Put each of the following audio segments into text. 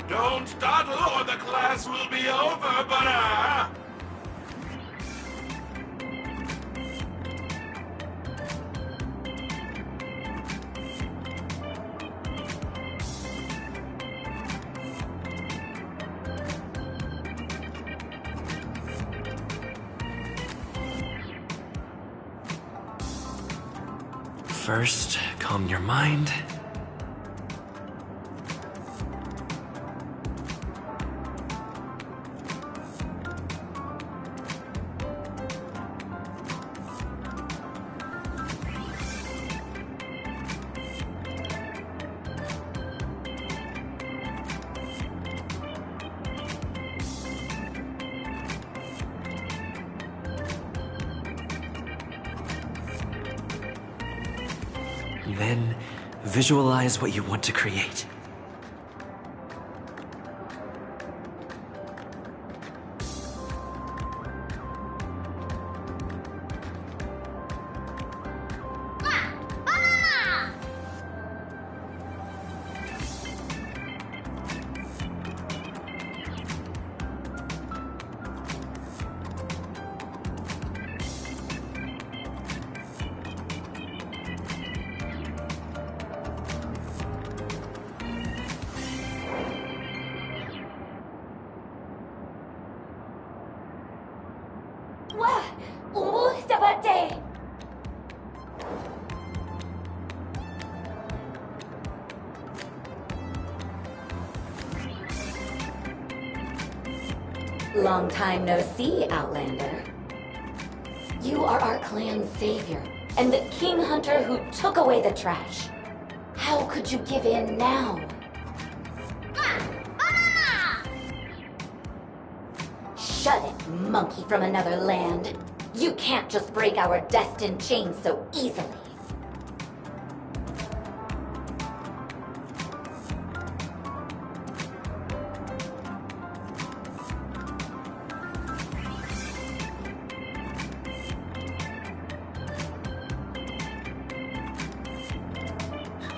Don't dawdle or the class will be over, Butter! First, calm your mind. Then, visualize what you want to create. 와! 오, 잡았지! Long time no see, Outlander. You are our clan's savior, and the king hunter who took away the trash. How could you give in now? Shut it, monkey from another land. You can't just break our destined chains so easily.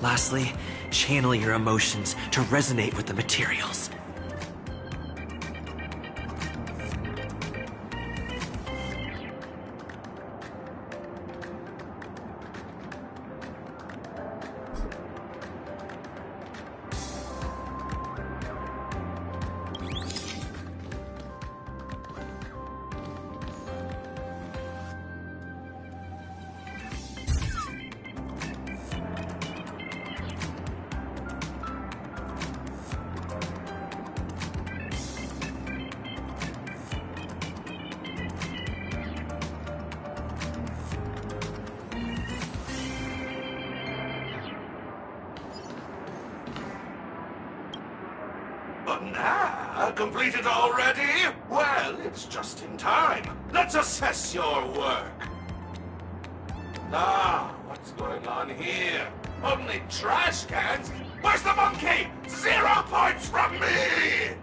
Lastly, channel your emotions to resonate with the materials. Completed already? Well, it's just in time. Let's assess your work. Ah, what's going on here? Only trash cans? Where's the monkey? 0 points from me!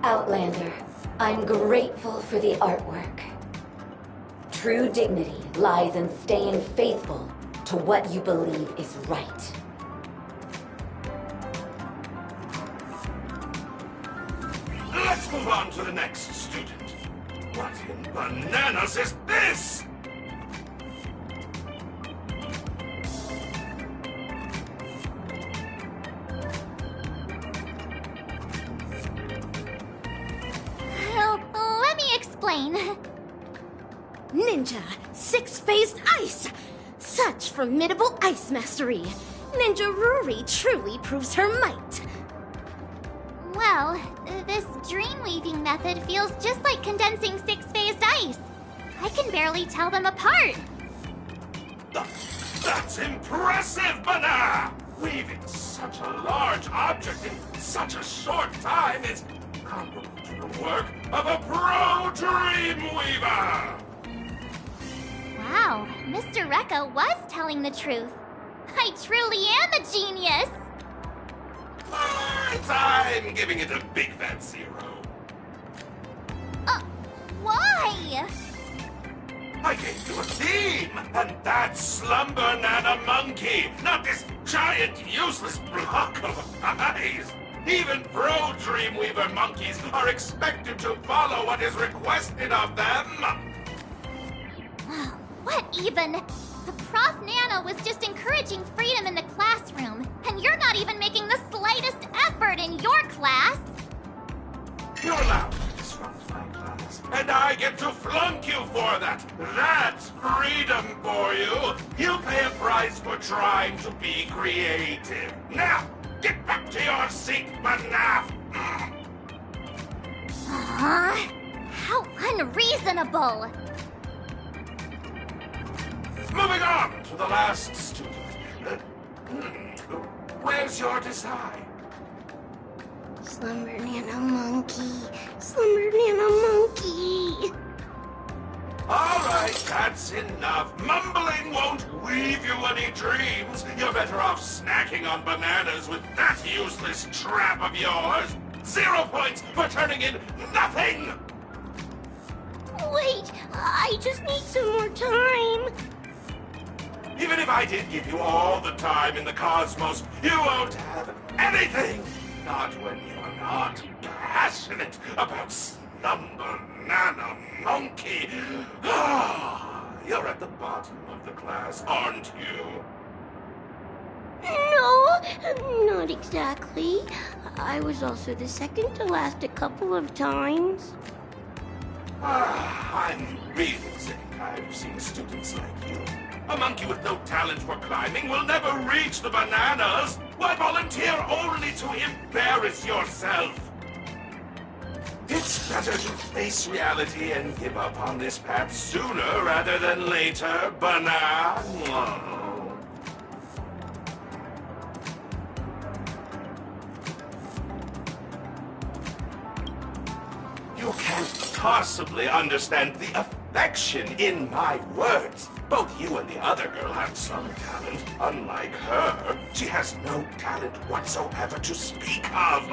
Outlander, I'm grateful for the artwork. True dignity lies in staying faithful to what you believe is right. Let's move on to the next student. What in bananas is this? Let me explain. Ninja, six-phased ice! Such formidable ice mastery! Ninja Ruri truly proves her might. Well, this dream-weaving method feels just like condensing six-phased ice. I can barely tell them apart. That's impressive, Bana! Weaving such a large object in such a short time is comparable to the work of a pro Dreamweaver! Wow, Mr. Rekka was telling the truth. I truly am a genius! I'm giving it a big fat 0. Why? I gave you a theme, and that's Slumber Nana Monkey, not this giant, useless block of eyes. Even pro Dreamweaver monkeys are expected to follow what is requested of them. What even? The Prof Nana was just encouraging freedom in the classroom, and you're not even making the slightest effort in your class. You're allowed to disrupt my class, and I get to flunk you for that. That's freedom for you. You pay a price for trying to be creative. Now, get back to your seat, Banaf. How unreasonable! Moving on to the last student. Where's your design? Slumber Nana Monkey. Slumber Nana Monkey. All right, that's enough. Mumbling won't weave you any dreams. You're better off snacking on bananas with that useless trap of yours. 0 points for turning in nothing! Wait, I just need some more time. Even if I did give you all the time in the cosmos, you won't have anything! Not when you're not passionate about Slumber Nana Monkey. You're at the bottom of the class, aren't you? No, not exactly. I was also the second to last a couple of times. I'm really sick and tired of seeing students like you. A monkey with no talent for climbing will never reach the bananas. Why volunteer only to embarrass yourself? It's better to face reality and give up on this path sooner rather than later, banana. You can't possibly understand the affection in my words. Both you and the other girl have some talent. Unlike her, she has no talent whatsoever to speak of.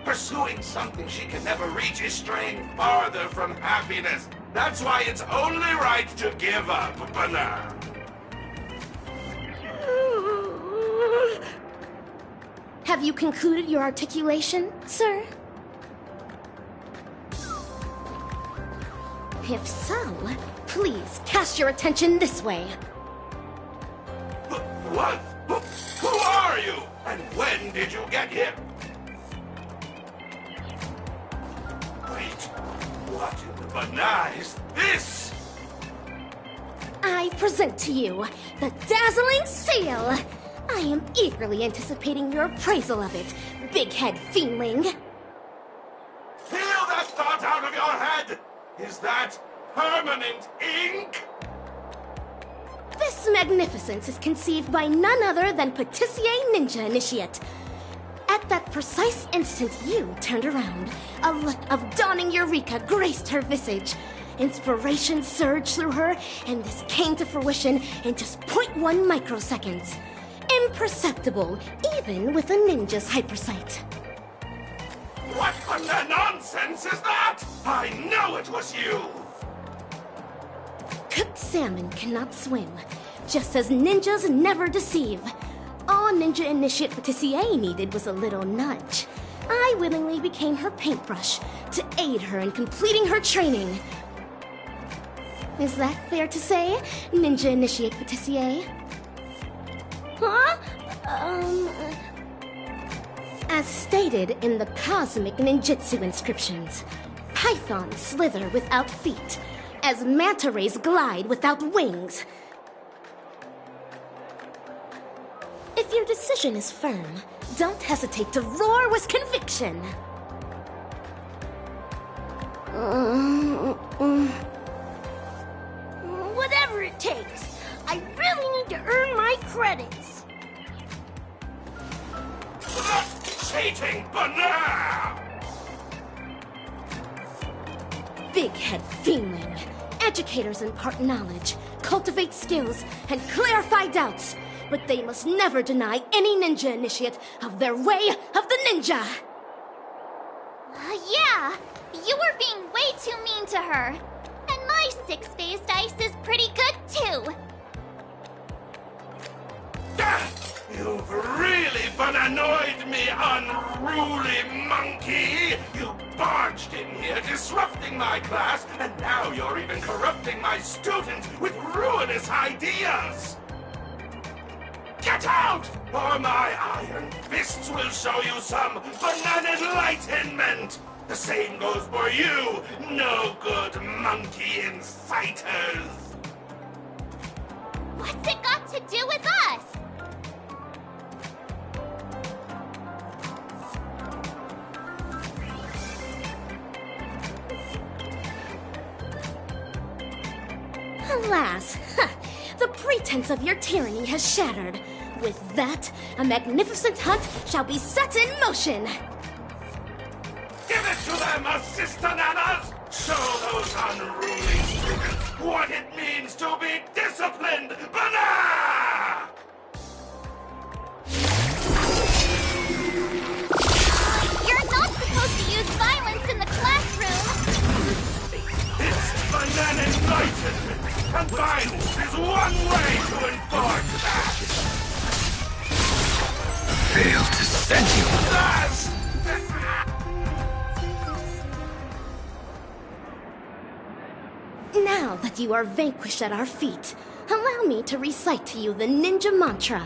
Pursuing something she can never reach is straying farther from happiness. That's why it's only right to give up, banana. Have you concluded your articulation, sir? If so, please cast your attention this way. What? Who are you? And when did you get here? Wait, what in the banana is this? I present to you the dazzling seal. I am eagerly anticipating your appraisal of it, big head fiendling. Peel that thought out of your head! Is that permanent ink? This magnificence is conceived by none other than Patissier Ninja Initiate. At that precise instant you turned around, a look of dawning eureka graced her visage. Inspiration surged through her, and this came to fruition in just 0.1 microseconds. Imperceptible, even with a ninja's hypersight. What kind of nonsense is that? I know it was you! Cooked salmon cannot swim, just as ninjas never deceive. All Ninja Initiate Patissier needed was a little nudge. I willingly became her paintbrush to aid her in completing her training. Is that fair to say, Ninja Initiate Patissier? Huh? As stated in the cosmic ninjutsu inscriptions, pythons slither without feet, as manta rays glide without wings. If your decision is firm, don't hesitate to roar with conviction. Whatever it takes. I really need to earn my credits. Cheating banana! Big head fiendling. Educators impart knowledge, cultivate skills, and clarify doubts. but they must never deny any ninja initiate of their way of the ninja! Yeah, you were being way too mean to her. And my six-phased ice is pretty good, too. You've really annoyed me, unruly monkey! You barged in here, disrupting my class, and now you're even corrupting my students with ruinous ideas! Get out, or my iron fists will show you some banana enlightenment! The same goes for you, no good monkey inciters! What's it got to do with us? Alas, the pretense of your tyranny has shattered. With that, a magnificent hunt shall be set in motion. Give it to them, assist-bananas! Show those unruly students what it means to be disciplined, banana! You're not supposed to use violence in the classroom! It's banana enlightenment, and violence is one way to enforce that! Failed to send you. Now that you are vanquished at our feet, allow me to recite to you the ninja mantra.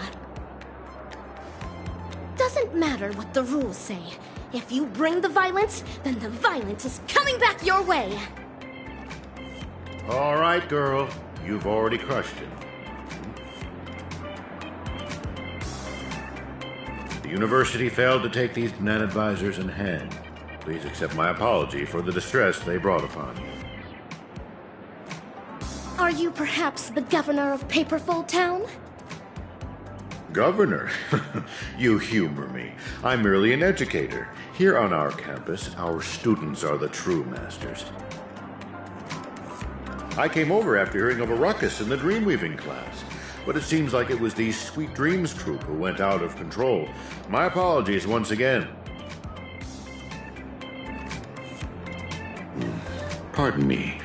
Doesn't matter what the rules say. If you bring the violence, then the violence is coming back your way. All right, girl. You've already crushed it. The university failed to take these banana advisors in hand. Please accept my apology for the distress they brought upon you. Are you perhaps the governor of Paperfold Town? Governor? You humor me. I'm merely an educator. Here on our campus, our students are the true masters. I came over after hearing of a ruckus in the Dreamweaving class, but it seems like it was the Sweet Dreams troupe who went out of control. My apologies once again. Pardon me,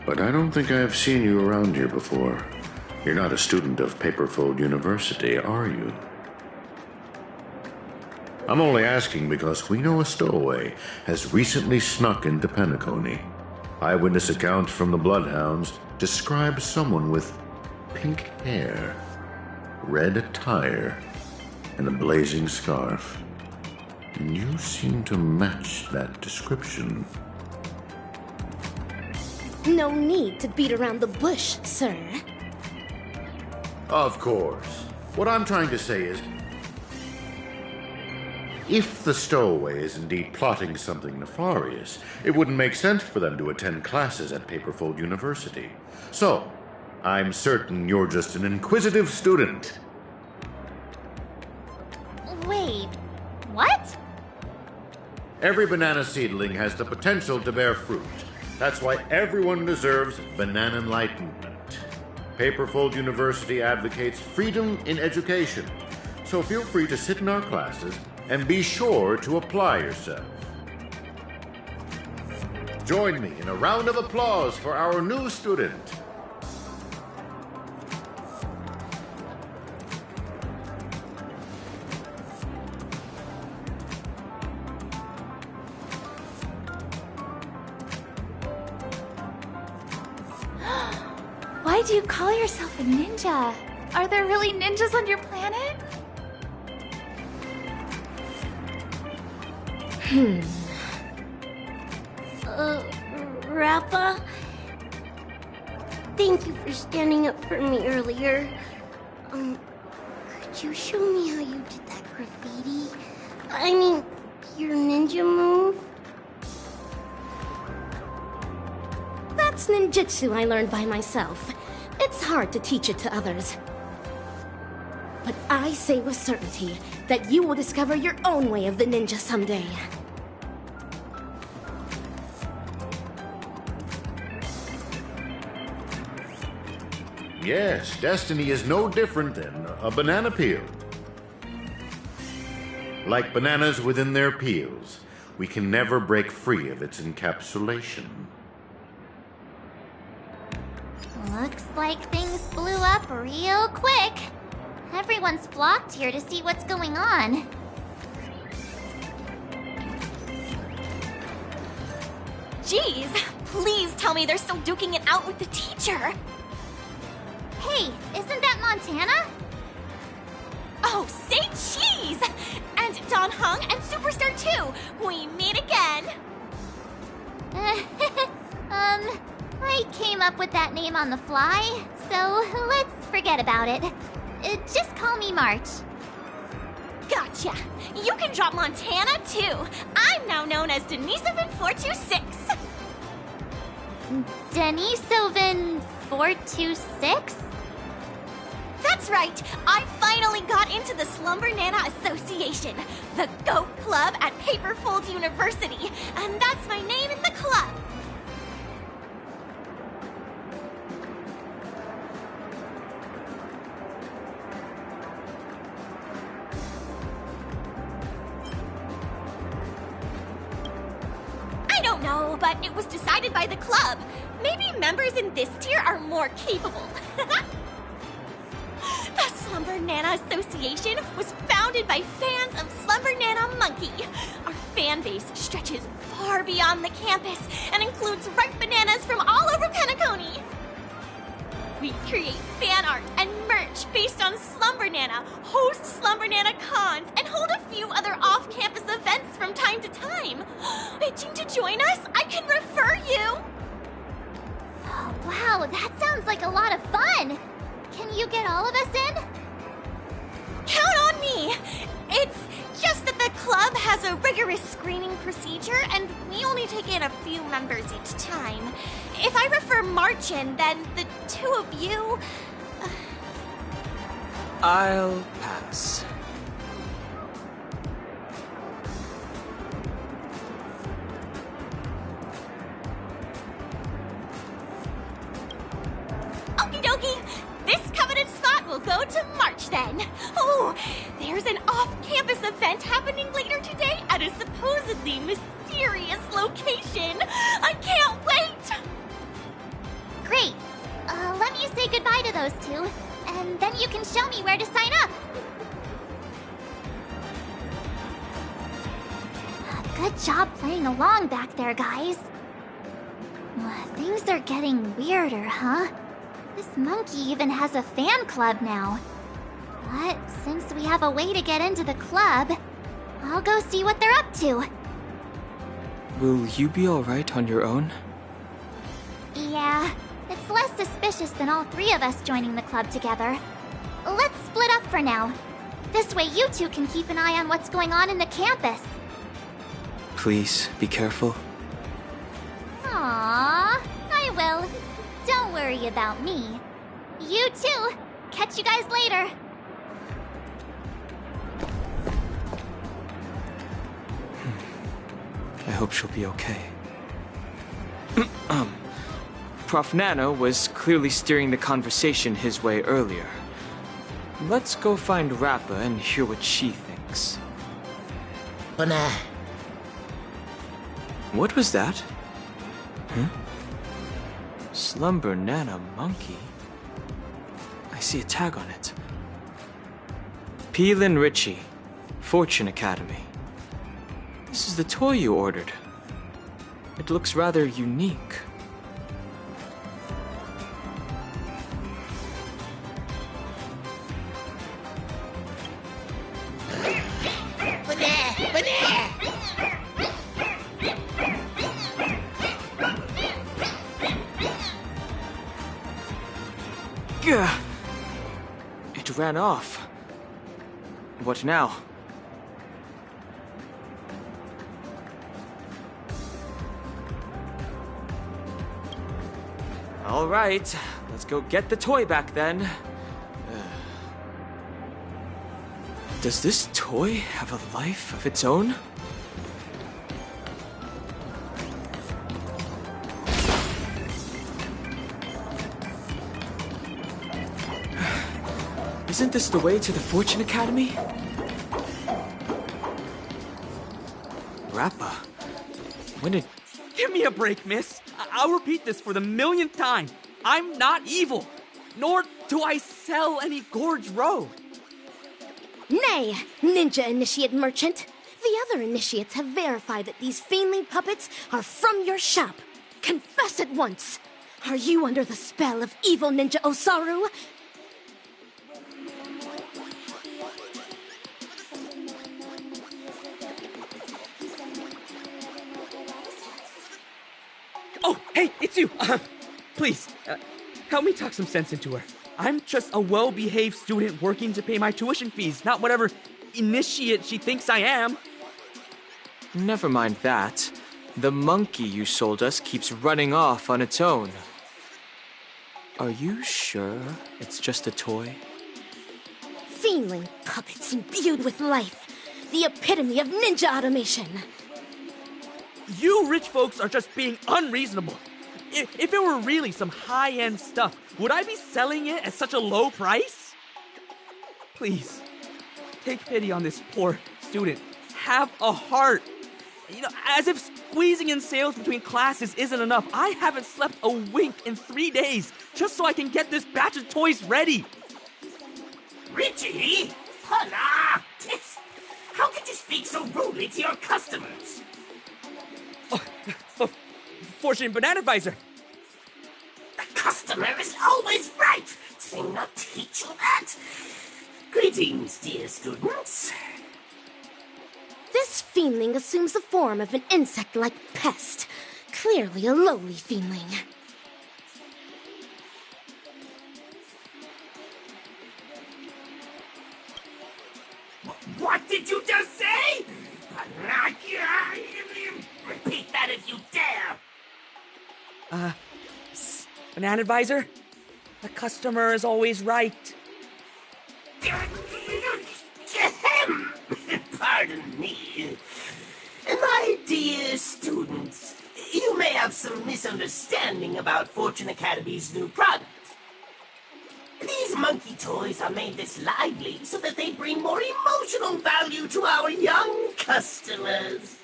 but I don't think I have seen you around here before. You're not a student of Paperfold University, are you? I'm only asking because we know a stowaway has recently snuck into Penacony. Eyewitness accounts from the Bloodhounds describe someone with pink hair, red attire, and a blazing scarf. And you seem to match that description. No need to beat around the bush, sir. Of course. What I'm trying to say is, if the stowaway is indeed plotting something nefarious, it wouldn't make sense for them to attend classes at Paperfold University. So, I'm certain you're just an inquisitive student. Wait, what? Every banana seedling has the potential to bear fruit. That's why everyone deserves banana enlightenment. Paperfold University advocates freedom in education. So feel free to sit in our classes and be sure to apply yourself. Join me in a round of applause for our new student. Why do you call yourself a ninja? Are there really ninjas on your planet? Rappa? Thank you for standing up for me earlier. Could you show me how you did that graffiti? I mean, your ninja move? That's ninjutsu I learned by myself. It's hard to teach it to others. But I say with certainty that you will discover your own way of the ninja someday. Yes, destiny is no different than a banana peel. Like bananas within their peels, we can never break free of its encapsulation. Looks like things blew up real quick. Everyone's flocked here to see what's going on. Jeez, please tell me they're still duking it out with the teacher. Hey, isn't that Montana? Oh, say cheese! And Don Hung and Superstar 2, we meet again. I came up with that name on the fly, so let's forget about it. Just call me March. Gotcha. You can drop Montana too. I'm now known as Denisovan 426. Denisovan 426? That's right. I finally got into the Slumber Nana Association, the GOAT Club at Paperfold University, and that's my name in the club. I don't know, but it was decided by the club. Maybe members in this tier are more capable. The Slumber Nana Association was founded by fans of Slumber Nana Monkey. Our fan base stretches far beyond the campus and includes ripe bananas from all over Penacony. We create fan art and merch based on Slumber Nana, host Slumber Nana cons, and hold a few other off-campus events from time to time. Itching to join us? I can refer you. Oh, wow, that sounds like a lot of fun. Can you get all of us in? Count on me! It's just that the club has a rigorous screening procedure, and we only take in a few members each time. If I refer March in, then the two of you... I'll pass. Okie dokie! This coveted spot will go to March then. Oh, there's an off-campus event happening later today at a supposedly mysterious location. I can't wait! Great. Let me say goodbye to those two, and then you can show me where to sign up. Good job playing along back there, guys. Things are getting weirder, huh? This monkey even has a fan club now. But since we have a way to get into the club, I'll go see what they're up to. Will you be alright on your own? Yeah, it's less suspicious than all three of us joining the club together. Let's split up for now. This way you two can keep an eye on what's going on in the campus. Please, be careful. Aww, I will. Don't worry about me. You too. Catch you guys later. I hope she'll be okay. Prof. Nano was clearly steering the conversation his way earlier. Let's go find Rappa and hear what she thinks. What was that? Huh? Slumber Nana Monkey? I see a tag on it. Peelin Ritchie, Fortune Academy. This is the toy you ordered. It looks rather unique. Gah! It ran off. What now? All right, let's go get the toy back then. Does this toy have a life of its own? Isn't this the way to the Fortune Academy? Rappa, when did... Give me a break, miss. I'll repeat this for the millionth time. I'm not evil, nor do I sell any Gorge Road. Nay, Ninja Initiate Merchant. The other initiates have verified that these Fiendling puppets are from your shop. Confess at once. Are you under the spell of evil Ninja Osaru? Oh, hey, it's you. Please, help me talk some sense into her. I'm just a well-behaved student working to pay my tuition fees, not whatever initiate she thinks I am. Never mind that. The monkey you sold us keeps running off on its own. Are you sure it's just a toy? Fiendling puppets imbued with life. The epitome of ninja automation. You rich folks are just being unreasonable. If it were really some high-end stuff, would I be selling it at such a low price? Please, take pity on this poor student. Have a heart. You know, as if squeezing in sales between classes isn't enough, I haven't slept a wink in 3 days just so I can get this batch of toys ready. Richie? Hola! How could you speak so rudely to your customers? Fortune Banana Advisor. The customer is always right. Did I not teach you that? Greetings, dear students. This Fiendling assumes the form of an insect-like pest. Clearly a lowly Fiendling. What did you just say? Repeat that if you dare. Banana Advisor? The customer is always right. Pardon me. My dear students, you may have some misunderstanding about Fortune Academy's new product. These monkey toys are made this lively so that they bring more emotional value to our young customers.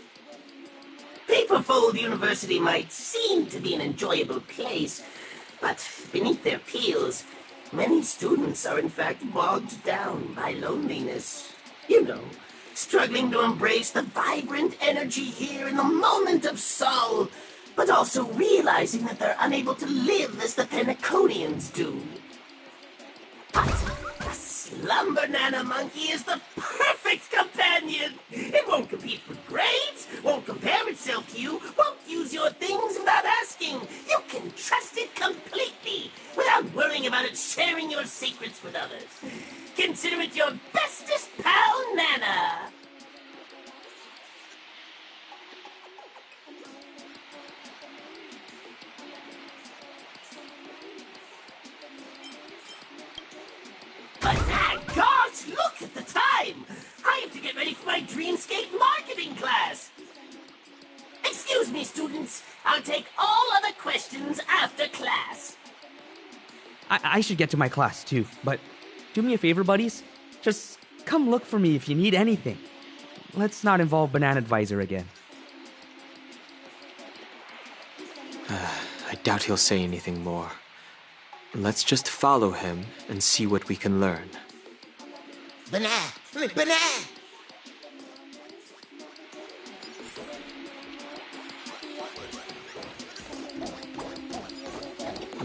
Paperfold University might seem to be an enjoyable place, but beneath their peels, many students are in fact bogged down by loneliness. You know, struggling to embrace the vibrant energy here in the moment of song, but also realizing that they're unable to live as the Penaconians do. But the Slumber Nana Monkey is the perfect companion. It won't compete for grades, won't compare itself to you, won't use your things without asking. You can trust it completely without worrying about it sharing your secrets with others. Consider it your bestest pal, Nana. But gosh, look at the time! I have to get ready for my Dreamscape marketing class. Excuse me, students. I'll take all other questions after class. I should get to my class too, but do me a favor, buddies. Just come look for me if you need anything. Let's not involve Banana Advisor again. I doubt he'll say anything more. Let's just follow him and see what we can learn. Banana!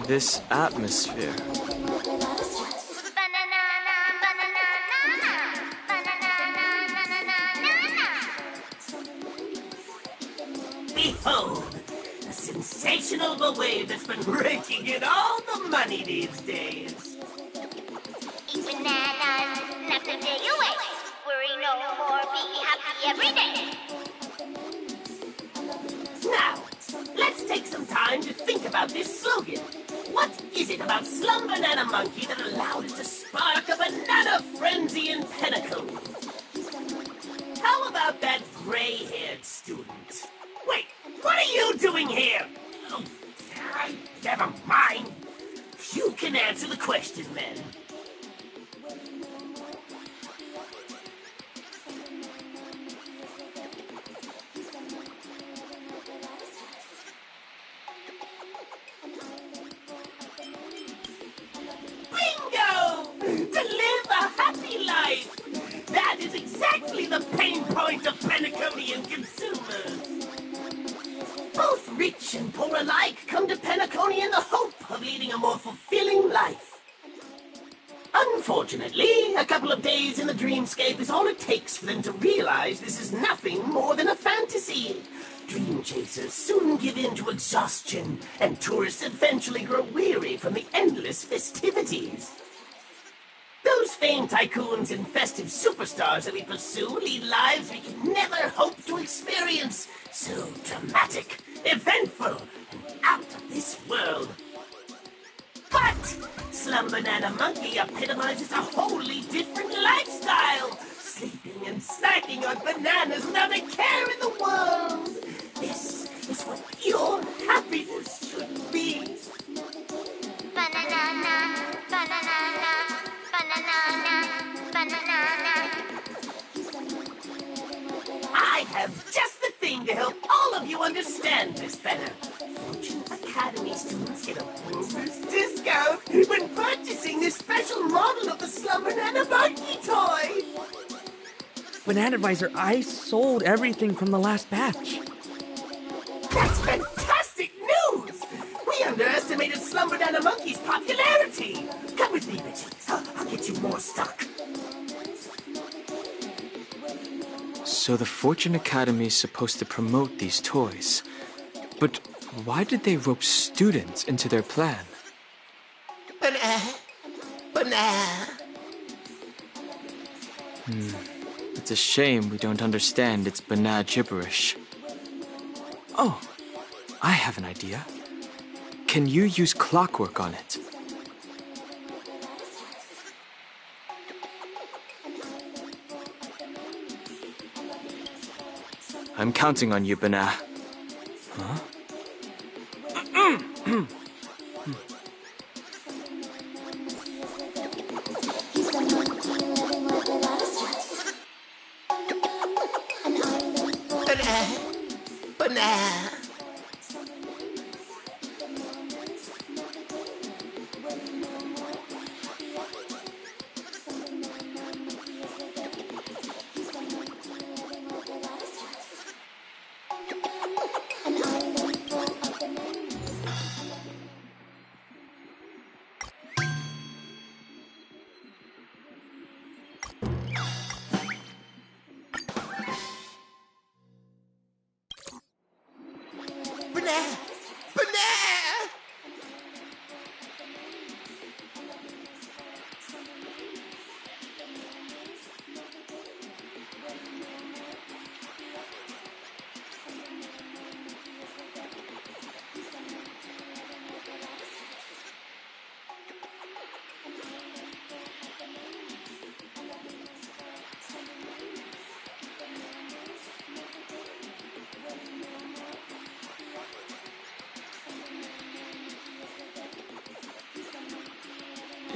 This atmosphere. Behold, a sensational wave that's been raking in all the money these days. Eat bananas, not the day you waste. Worry no more, be happy every day. Now, let's take some time to think about this slogan. What is it about Slumber Nana Monkey that allowed it to spark a banana frenzy in Pinnacle? How about that gray-haired student? Wait, what are you doing here? Oh, never mind. You can answer the question then. exactly the pain point of Penaconian consumers. Both rich and poor alike come to Penacony in the hope of leading a more fulfilling life. Unfortunately, a couple of days in the dreamscape is all it takes for them to realize this is nothing more than a fantasy. Dream chasers soon give in to exhaustion, and tourists eventually grow weary from the endless festivities. Those famed tycoons and festive superstars that we pursue lead lives we can never hope to experience. So dramatic, eventful, and out of this world. But Slum Banana Monkey epitomizes a wholly different lifestyle. Sleeping and snacking on bananas without a care in the world. This is what pure happiness should be. Banana, banana, banana, banana. I have just the thing to help all of you understand this better. Fortune Academy students get a bonus discount when purchasing this special model of the Slum Banana Monkey toy. Banana Advisor, I sold everything from the last batch. That's fantastic news! We underestimated Slum Banana Monkey's popularity. Come with me, Richie. I'll get you more stock. So the Fortune Academy is supposed to promote these toys. But why did they rope students into their plan? Banana. It's a shame we don't understand its banana gibberish. Oh, I have an idea. Can you use clockwork on it? I'm counting on you, Banana. Huh? Banana.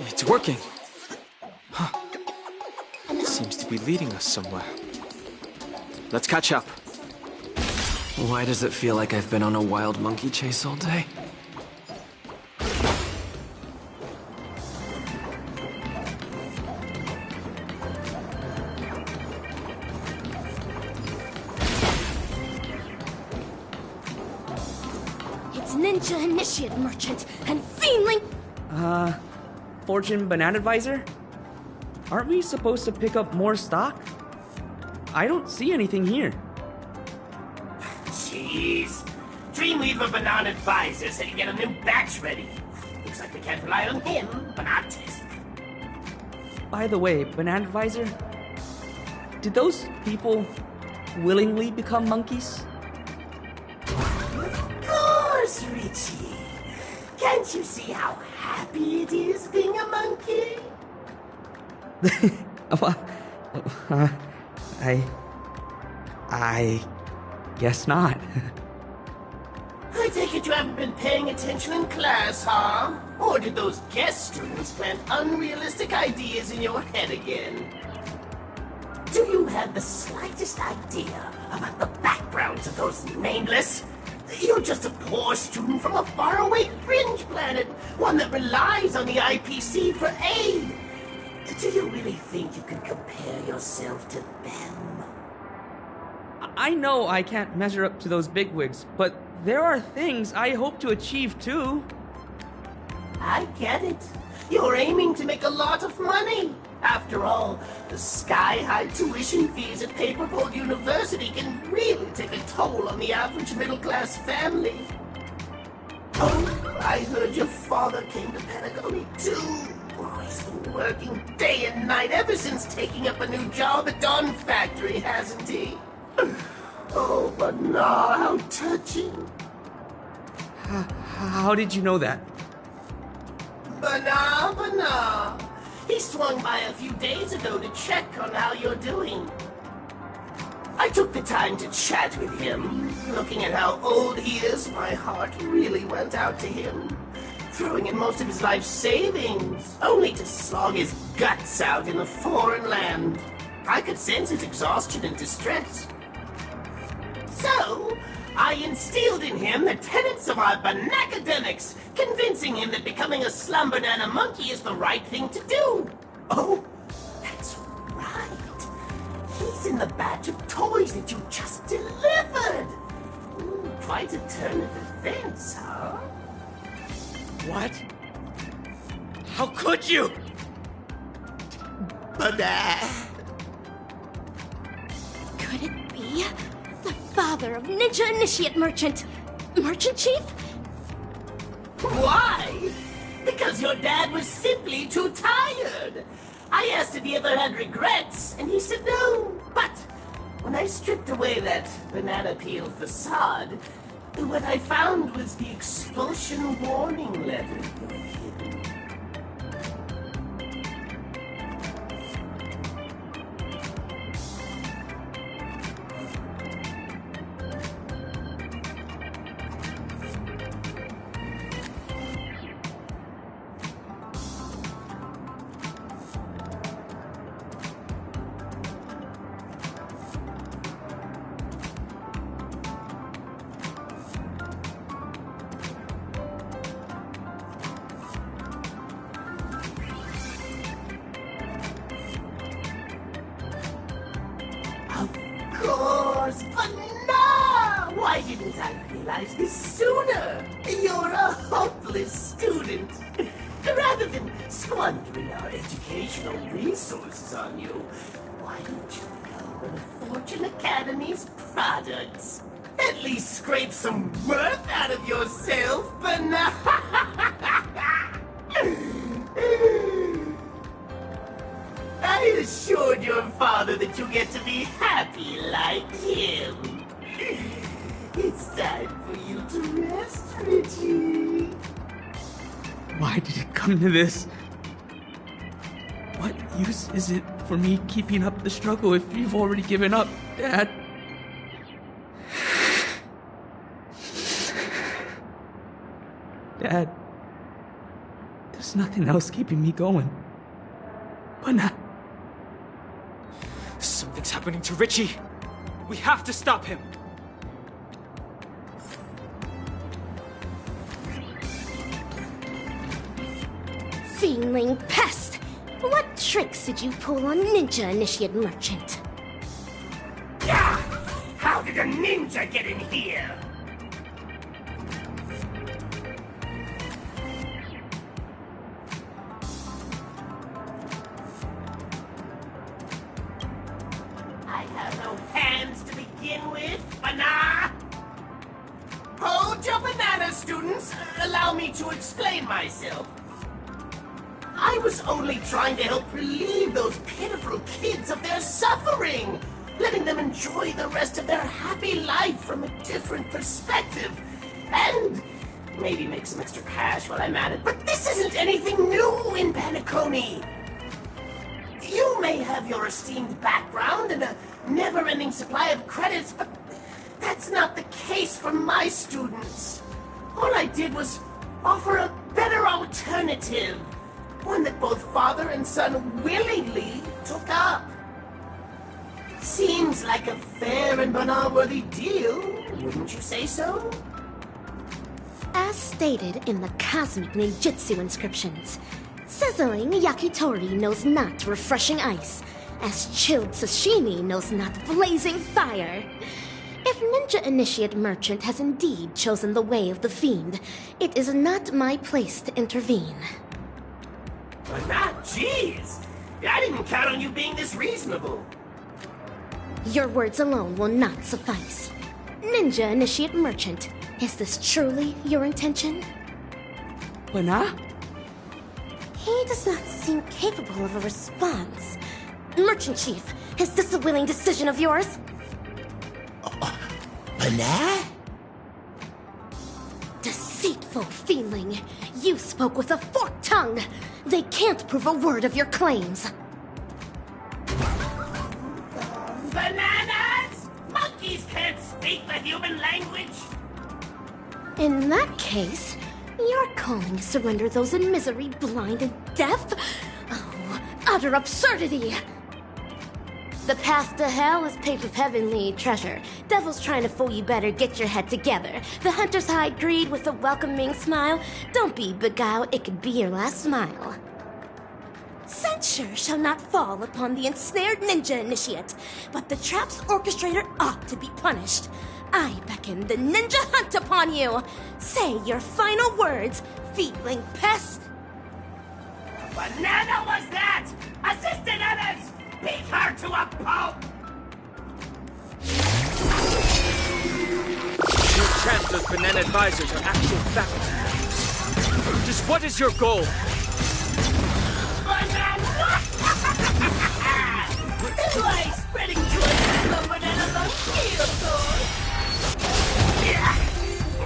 It's working. Huh. Seems to be leading us somewhere. Let's catch up. Why does it feel like I've been on a wild monkey chase all day? It's Ninja Initiate Merchant and Fiendling. Fortune Banana Advisor? Aren't we supposed to pick up more stock? I don't see anything here. Jeez. Dreamweaver Banana Advisor said he'd get a new batch ready. Looks like we can't rely on him, but not Tisk. By the way, Banana Advisor, did those people willingly become monkeys? Of course, Richie. Can't you see how happy it is being a monkey? I guess not. I take it you haven't been paying attention in class, huh? Or did those guest students plant unrealistic ideas in your head again? Do you have the slightest idea about the backgrounds of those nameless? You're just a poor student from a faraway fringe planet, one that relies on the IPC for aid. Do you really think you can compare yourself to them? I know I can't measure up to those bigwigs, but there are things I hope to achieve too. I get it. You're aiming to make a lot of money. After all, the sky-high tuition fees at Paperpole University can really take a toll on the average middle-class family. Oh, I heard your father came to Penacony too. Oh, he's been working day and night ever since taking up a new job at Dawn Factory, hasn't he? Oh, but nah, how touching. How did you know that? Bana. He swung by a few days ago to check on how you're doing. I took the time to chat with him. Looking at how old he is, my heart really went out to him. Throwing in most of his life savings, only to slog his guts out in a foreign land. I could sense his exhaustion and distress. So, I instilled in him the tenets of our Banacademics, convincing him that becoming a Slum Banana Monkey is the right thing to do. Oh, that's right. He's in the batch of toys that you just delivered. Quite a turn of events, huh? What? How could you? But, Could it be the father of Ninja Initiate Merchant Chief? Why? Because your dad was simply too tired. I asked if he ever had regrets, and he said no. But when I stripped away that banana peel facade, what I found was the expulsion warning letter. But no! Why didn't I realize this sooner? You're a hopeless student. Rather than squandering our educational resources on you, why don't you go with Fortune Academy's products? At least scrape some worth out of yourself, but no. I assured your father that you get to be happy like him. It's time for you to rest, Richie. Why did it come to this? What use is it for me keeping up the struggle if you've already given up, Dad? Dad, there's nothing else keeping me going. But not. Something's happening to Richie. We have to stop him. Fiendling pest! What tricks did you pull on Ninja Initiate Merchant? Yeah! How did a ninja get in here? I have no hands to begin with, banana! Hold your banana, students! Allow me to explain myself. I was only trying to help relieve those pitiful kids of their suffering, letting them enjoy the rest of their happy life from a different perspective, and maybe make some extra cash while I'm at it. But this isn't anything new in Penacony. You may have your esteemed background and a never-ending supply of credits, but that's not the case for my students. All I did was offer a better alternative. One that both father and son willingly took up. Seems like a fair and banal-worthy deal, wouldn't you say so? As stated in the Cosmic Ninjutsu inscriptions, Sizzling yakitori knows not refreshing ice, as chilled sashimi knows not blazing fire. If Ninja Initiate Merchant has indeed chosen the way of the fiend, it is not my place to intervene. But not, jeez! I didn't count on you being this reasonable. Your words alone will not suffice. Ninja Initiate Merchant, is this truly your intention? Bana? He does not seem capable of a response. Merchant Chief, is this a willing decision of yours? Bana? Deceitful feeling. You spoke with a forked tongue. They can't prove a word of your claims. Bananas! Monkeys can't speak the human language! In that case, your calling is to render those in misery blind and deaf? Oh, utter absurdity! The path to hell is paved with heavenly treasure. Devils trying to fool you, better get your head together. The hunters hide greed with a welcoming smile. Don't be beguiled, it could be your last smile. Censure shall not fall upon the ensnared ninja initiate, but the trap's orchestrator ought to be punished. I beckon the ninja hunt upon you. Say your final words, feebling pest. Banana was that! Assistant others! Beat her to a pulp! You chant those banana advisors are actual faculty. Just what is your goal? Why, spreading joy to a banana monkey, of course!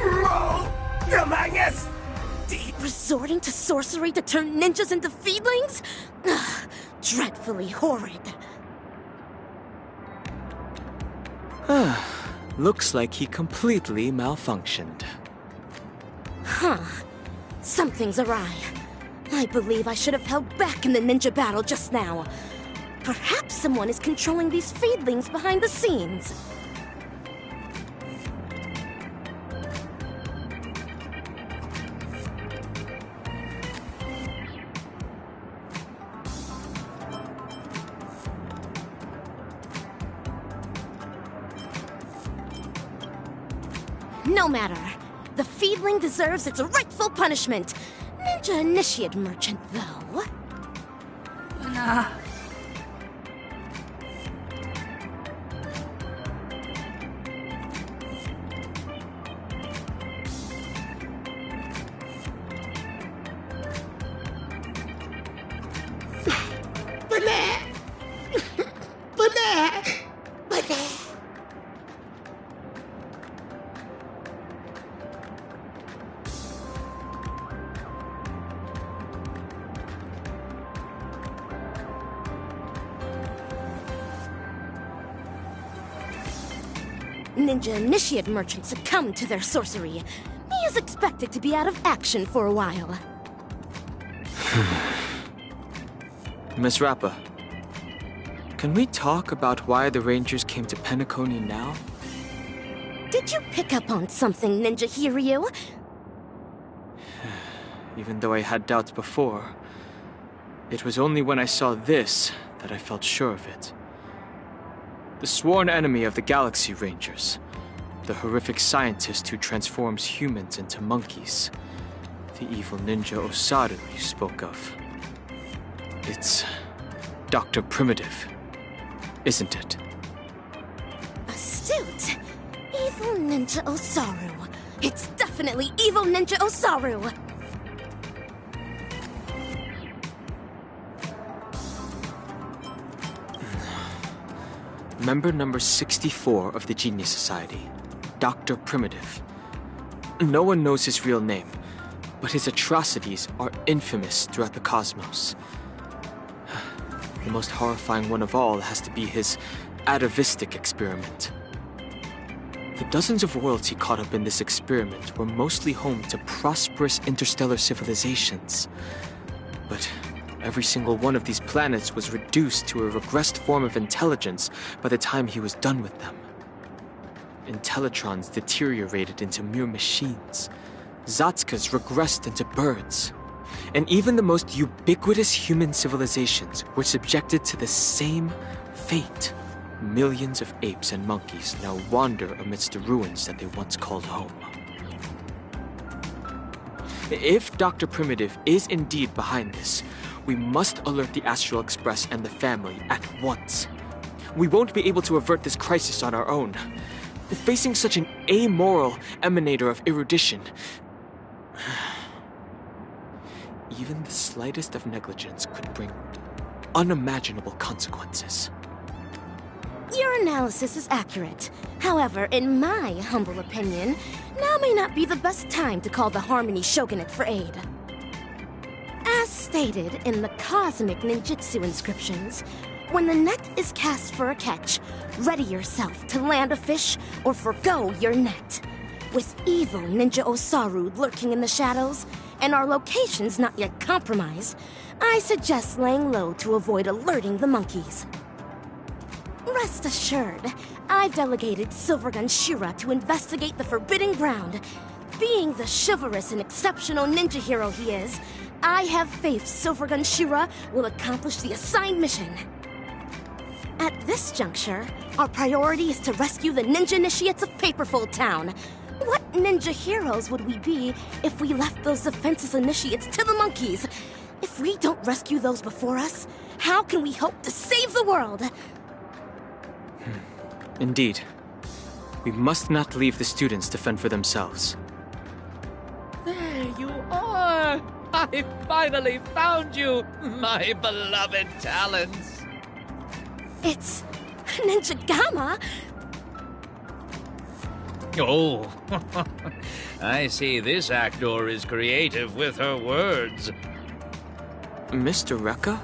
Roll! Among us! Resorting to sorcery to turn ninjas into feedlings? Ugh, dreadfully horrid. Looks like he completely malfunctioned. Huh. Something's awry. I believe I should have held back in the ninja battle just now. Perhaps someone is controlling these feedlings behind the scenes. No matter. The feedling deserves its rightful punishment. Ninja Initiate Merchant, though. Nah. Ninja Initiate Merchant succumbed to their sorcery. He is expected to be out of action for a while. Miss Rappa, can we talk about why the Rangers came to Penacony now? Did you pick up on something, Ninja Hiryu? Even though I had doubts before, it was only when I saw this that I felt sure of it. The sworn enemy of the Galaxy Rangers. The horrific scientist who transforms humans into monkeys. The evil ninja Osaru you spoke of. It's Dr. Primitive, isn't it? Astute. Evil Ninja Osaru. It's definitely Evil Ninja Osaru. Member number 64 of the Genius Society, Dr. Primitive. No one knows his real name, but his atrocities are infamous throughout the cosmos. The most horrifying one of all has to be his atavistic experiment. The dozens of royalty caught up in this experiment were mostly home to prosperous interstellar civilizations. But every single one of these planets was reduced to a regressed form of intelligence by the time he was done with them. Intellitrons deteriorated into mere machines. Zatskas regressed into birds. And even the most ubiquitous human civilizations were subjected to the same fate. Millions of apes and monkeys now wander amidst the ruins that they once called home. If Dr. Primitive is indeed behind this, we must alert the Astral Express and the family at once. We won't be able to avert this crisis on our own. Facing such an amoral emanator of erudition, even the slightest of negligence could bring unimaginable consequences. Your analysis is accurate. However, in my humble opinion, now may not be the best time to call the Harmony Shogunate for aid. As stated in the Cosmic Ninjutsu inscriptions, when the net is cast for a catch, ready yourself to land a fish or forgo your net. With evil Ninja Osaru lurking in the shadows, and our locations not yet compromised, I suggest laying low to avoid alerting the monkeys. Rest assured, I've delegated Silvergun Shira to investigate the Forbidden Ground. Being the chivalrous and exceptional ninja hero he is, I have faith Silvergun Shira will accomplish the assigned mission. At this juncture, our priority is to rescue the ninja initiates of Paperfold Town. What ninja heroes would we be if we left those defenseless initiates to the monkeys? If we don't rescue those before us, how can we hope to save the world? Indeed. We must not leave the students to fend for themselves. There you are! I finally found you, my beloved talents! It's Ninja Gamma! Oh, I see this actor is creative with her words. Mr. Rekka?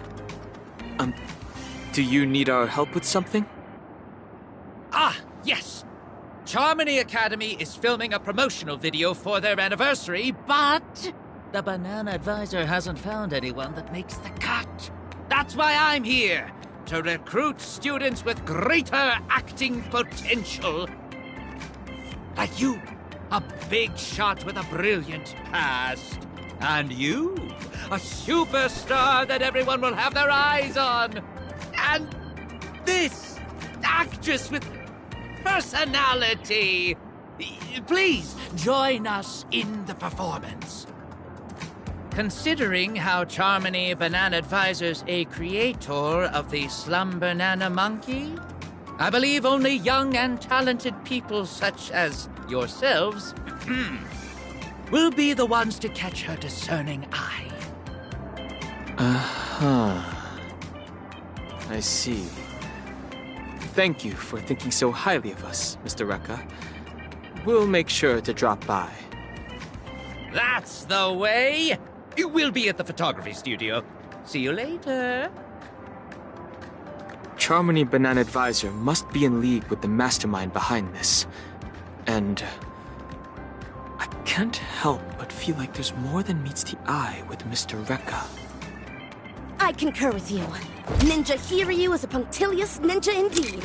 Do you need our help with something? Ah, yes! Charmony Academy is filming a promotional video for their anniversary, but the Banana Advisor hasn't found anyone that makes the cut. That's why I'm here, to recruit students with greater acting potential. Like you, a big shot with a brilliant past. And you, a superstar that everyone will have their eyes on. And this actress with personality. Please join us in the performance. Considering how Charmony Banana Advisor's a creator of the Slum Banana Monkey, I believe only young and talented people such as yourselves will be the ones to catch her discerning eye. I see. Thank you for thinking so highly of us, Mr. Rekka. We'll make sure to drop by. That's the way! We'll be at the photography studio. See you later. Charmony Banana Advisor must be in league with the mastermind behind this. And I can't help but feel like there's more than meets the eye with Mr. Rekka. I concur with you. Ninja Hiryu is a punctilious ninja indeed.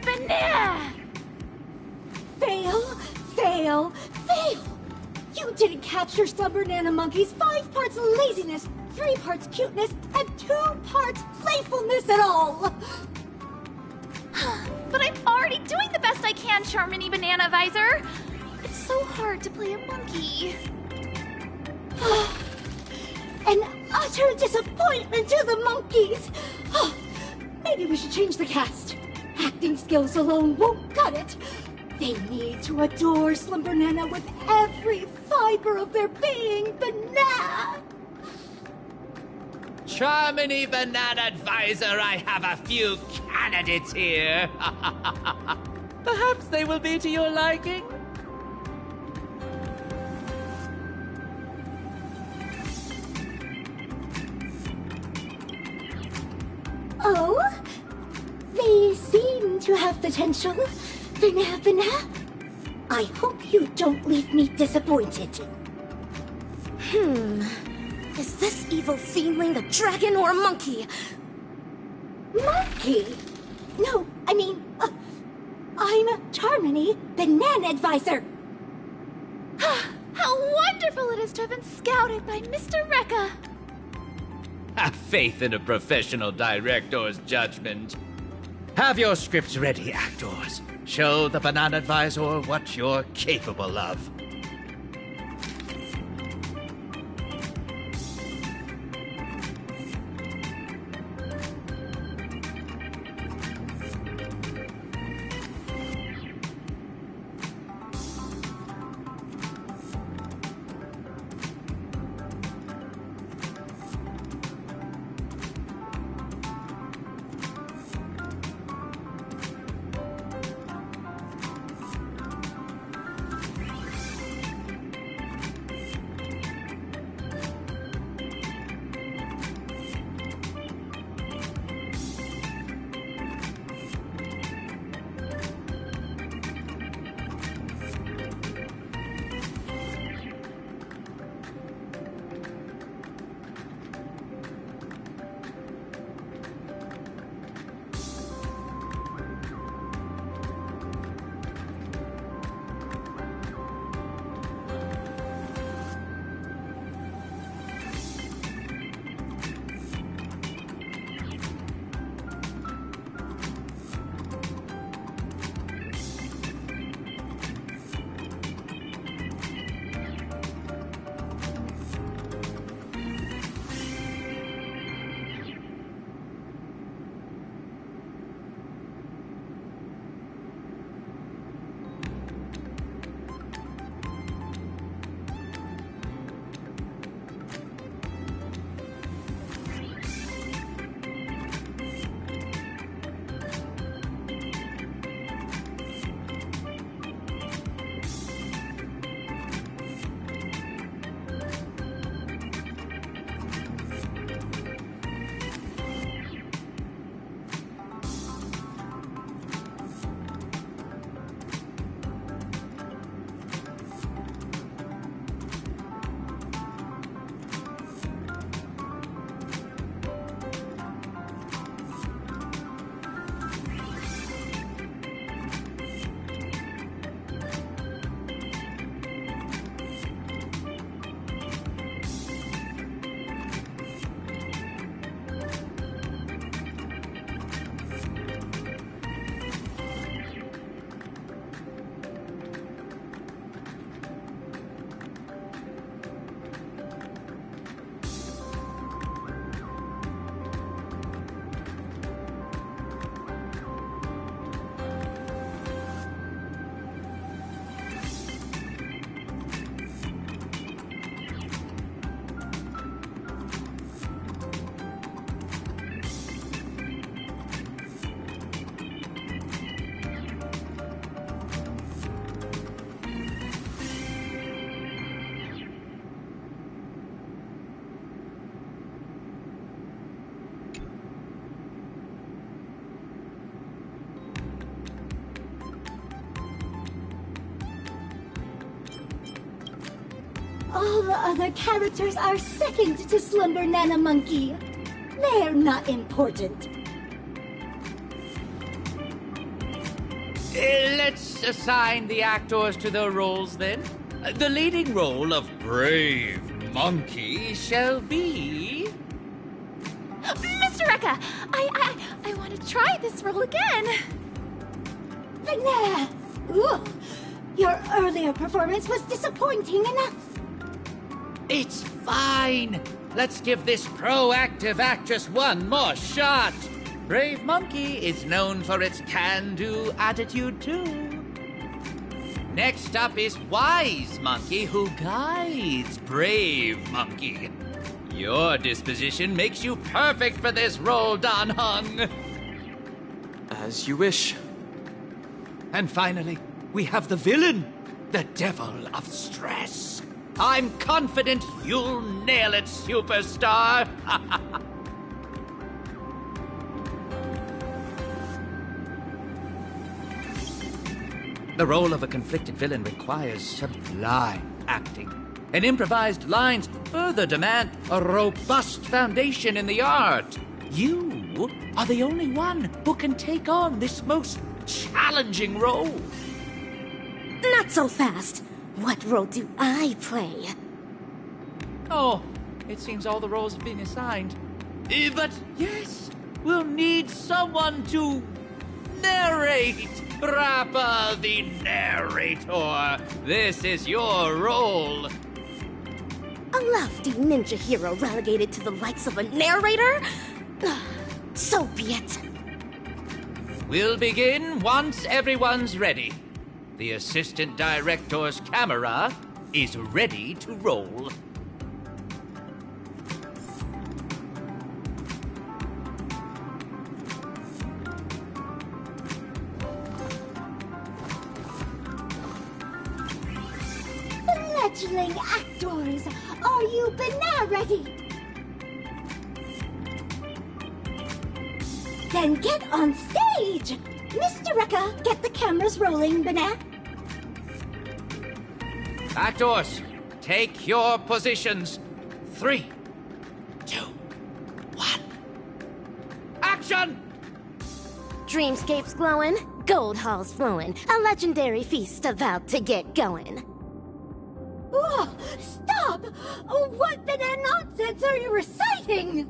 Banana! Fail, fail, fail! You didn't capture Slum Banana Monkey's 5 parts laziness, 3 parts cuteness, and 2 parts playfulness at all! But I'm already doing the best I can, Charmony Banana Advisor! It's so hard to play a monkey. An utter disappointment to the monkeys! Maybe we should change the cast. Acting skills alone won't cut it. They need to adore Slum Banana with every fiber of their being, Banana! Charmony Banana Advisor, I have a few candidates here. Perhaps they will be to your liking? Oh? They seem to have potential. Banana? I hope you don't leave me disappointed. Is this evil fiendling a dragon or a monkey? Monkey? No, I mean, I'm Charmony, Banana Advisor. How wonderful it is to have been scouted by Mr. Rekka! Have faith in a professional director's judgment. Have your scripts ready, actors. Show the Banana Advisor what you're capable of. All the other characters are second to Slumber Nana Monkey. They're not important. Let's assign the actors to their roles then. The leading role of Brave Monkey shall be... Mr. Rekka, I want to try this role again. Banana! Ugh. Your earlier performance was disappointing enough. It's fine. Let's give this proactive actress one more shot. Brave Monkey is known for its can-do attitude too. Next up is Wise Monkey, who guides Brave Monkey. Your disposition makes you perfect for this role, Dan Heng. As you wish. And finally, we have the villain, the Devil of Stress. I'm confident you'll nail it, superstar. The role of a conflicted villain requires sublime acting, and improvised lines further demand a robust foundation in the art. You are the only one who can take on this most challenging role. Not so fast. What role do I play? Oh, it seems all the roles have been assigned. But yes, we'll need someone to narrate. Rappa the narrator. This is your role. A lofty ninja hero relegated to the likes of a narrator? So be it. We'll begin once everyone's ready. The assistant director's camera is ready to roll. Fledgling actors, are you banana ready? Then get on stage! Mr. Rekka, get the cameras rolling, banana. Actors, take your positions. 3, 2, 1. Action! Dreamscapes glowing, gold halls flowing, a legendary feast about to get going. Oh, stop! What banana nonsense are you reciting?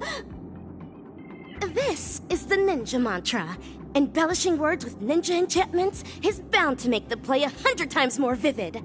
This is the ninja mantra. Embellishing words with ninja enchantments is bound to make the play 100 times more vivid.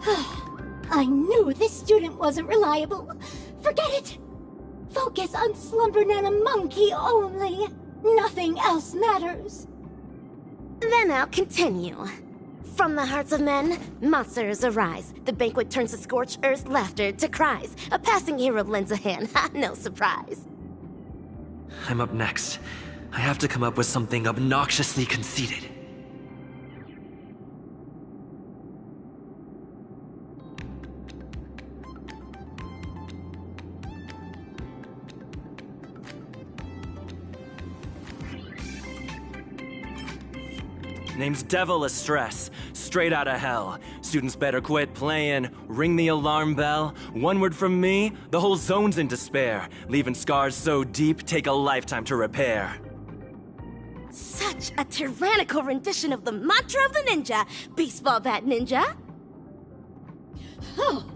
I knew this student wasn't reliable. Forget it! Focus on Slumber Nana Monkey only. Nothing else matters. Then I'll continue. From the hearts of men, monsters arise. The banquet turns to scorched earth laughter to cries. A passing hero lends a hand, no surprise. I'm up next. I have to come up with something obnoxiously conceited. Name's Devil Estress, straight out of hell. Students better quit playing, ring the alarm bell. One word from me, the whole zone's in despair. Leaving scars so deep, take a lifetime to repair. Such a tyrannical rendition of the mantra of the ninja. Baseball bat ninja. Oh,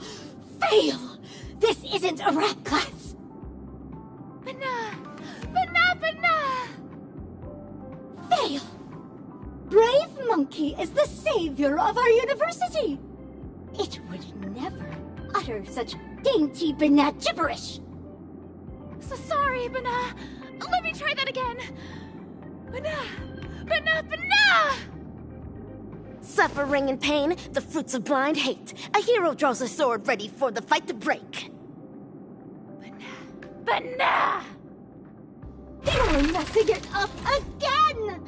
fail! This isn't a rap class. Fail! Brave Monkey is the savior of our university. It would never utter such dainty banat gibberish. So sorry, Bana. Let me try that again. Bana! Suffering and pain, the fruits of blind hate. A hero draws a sword ready for the fight to break. Bana! You're messing it up again!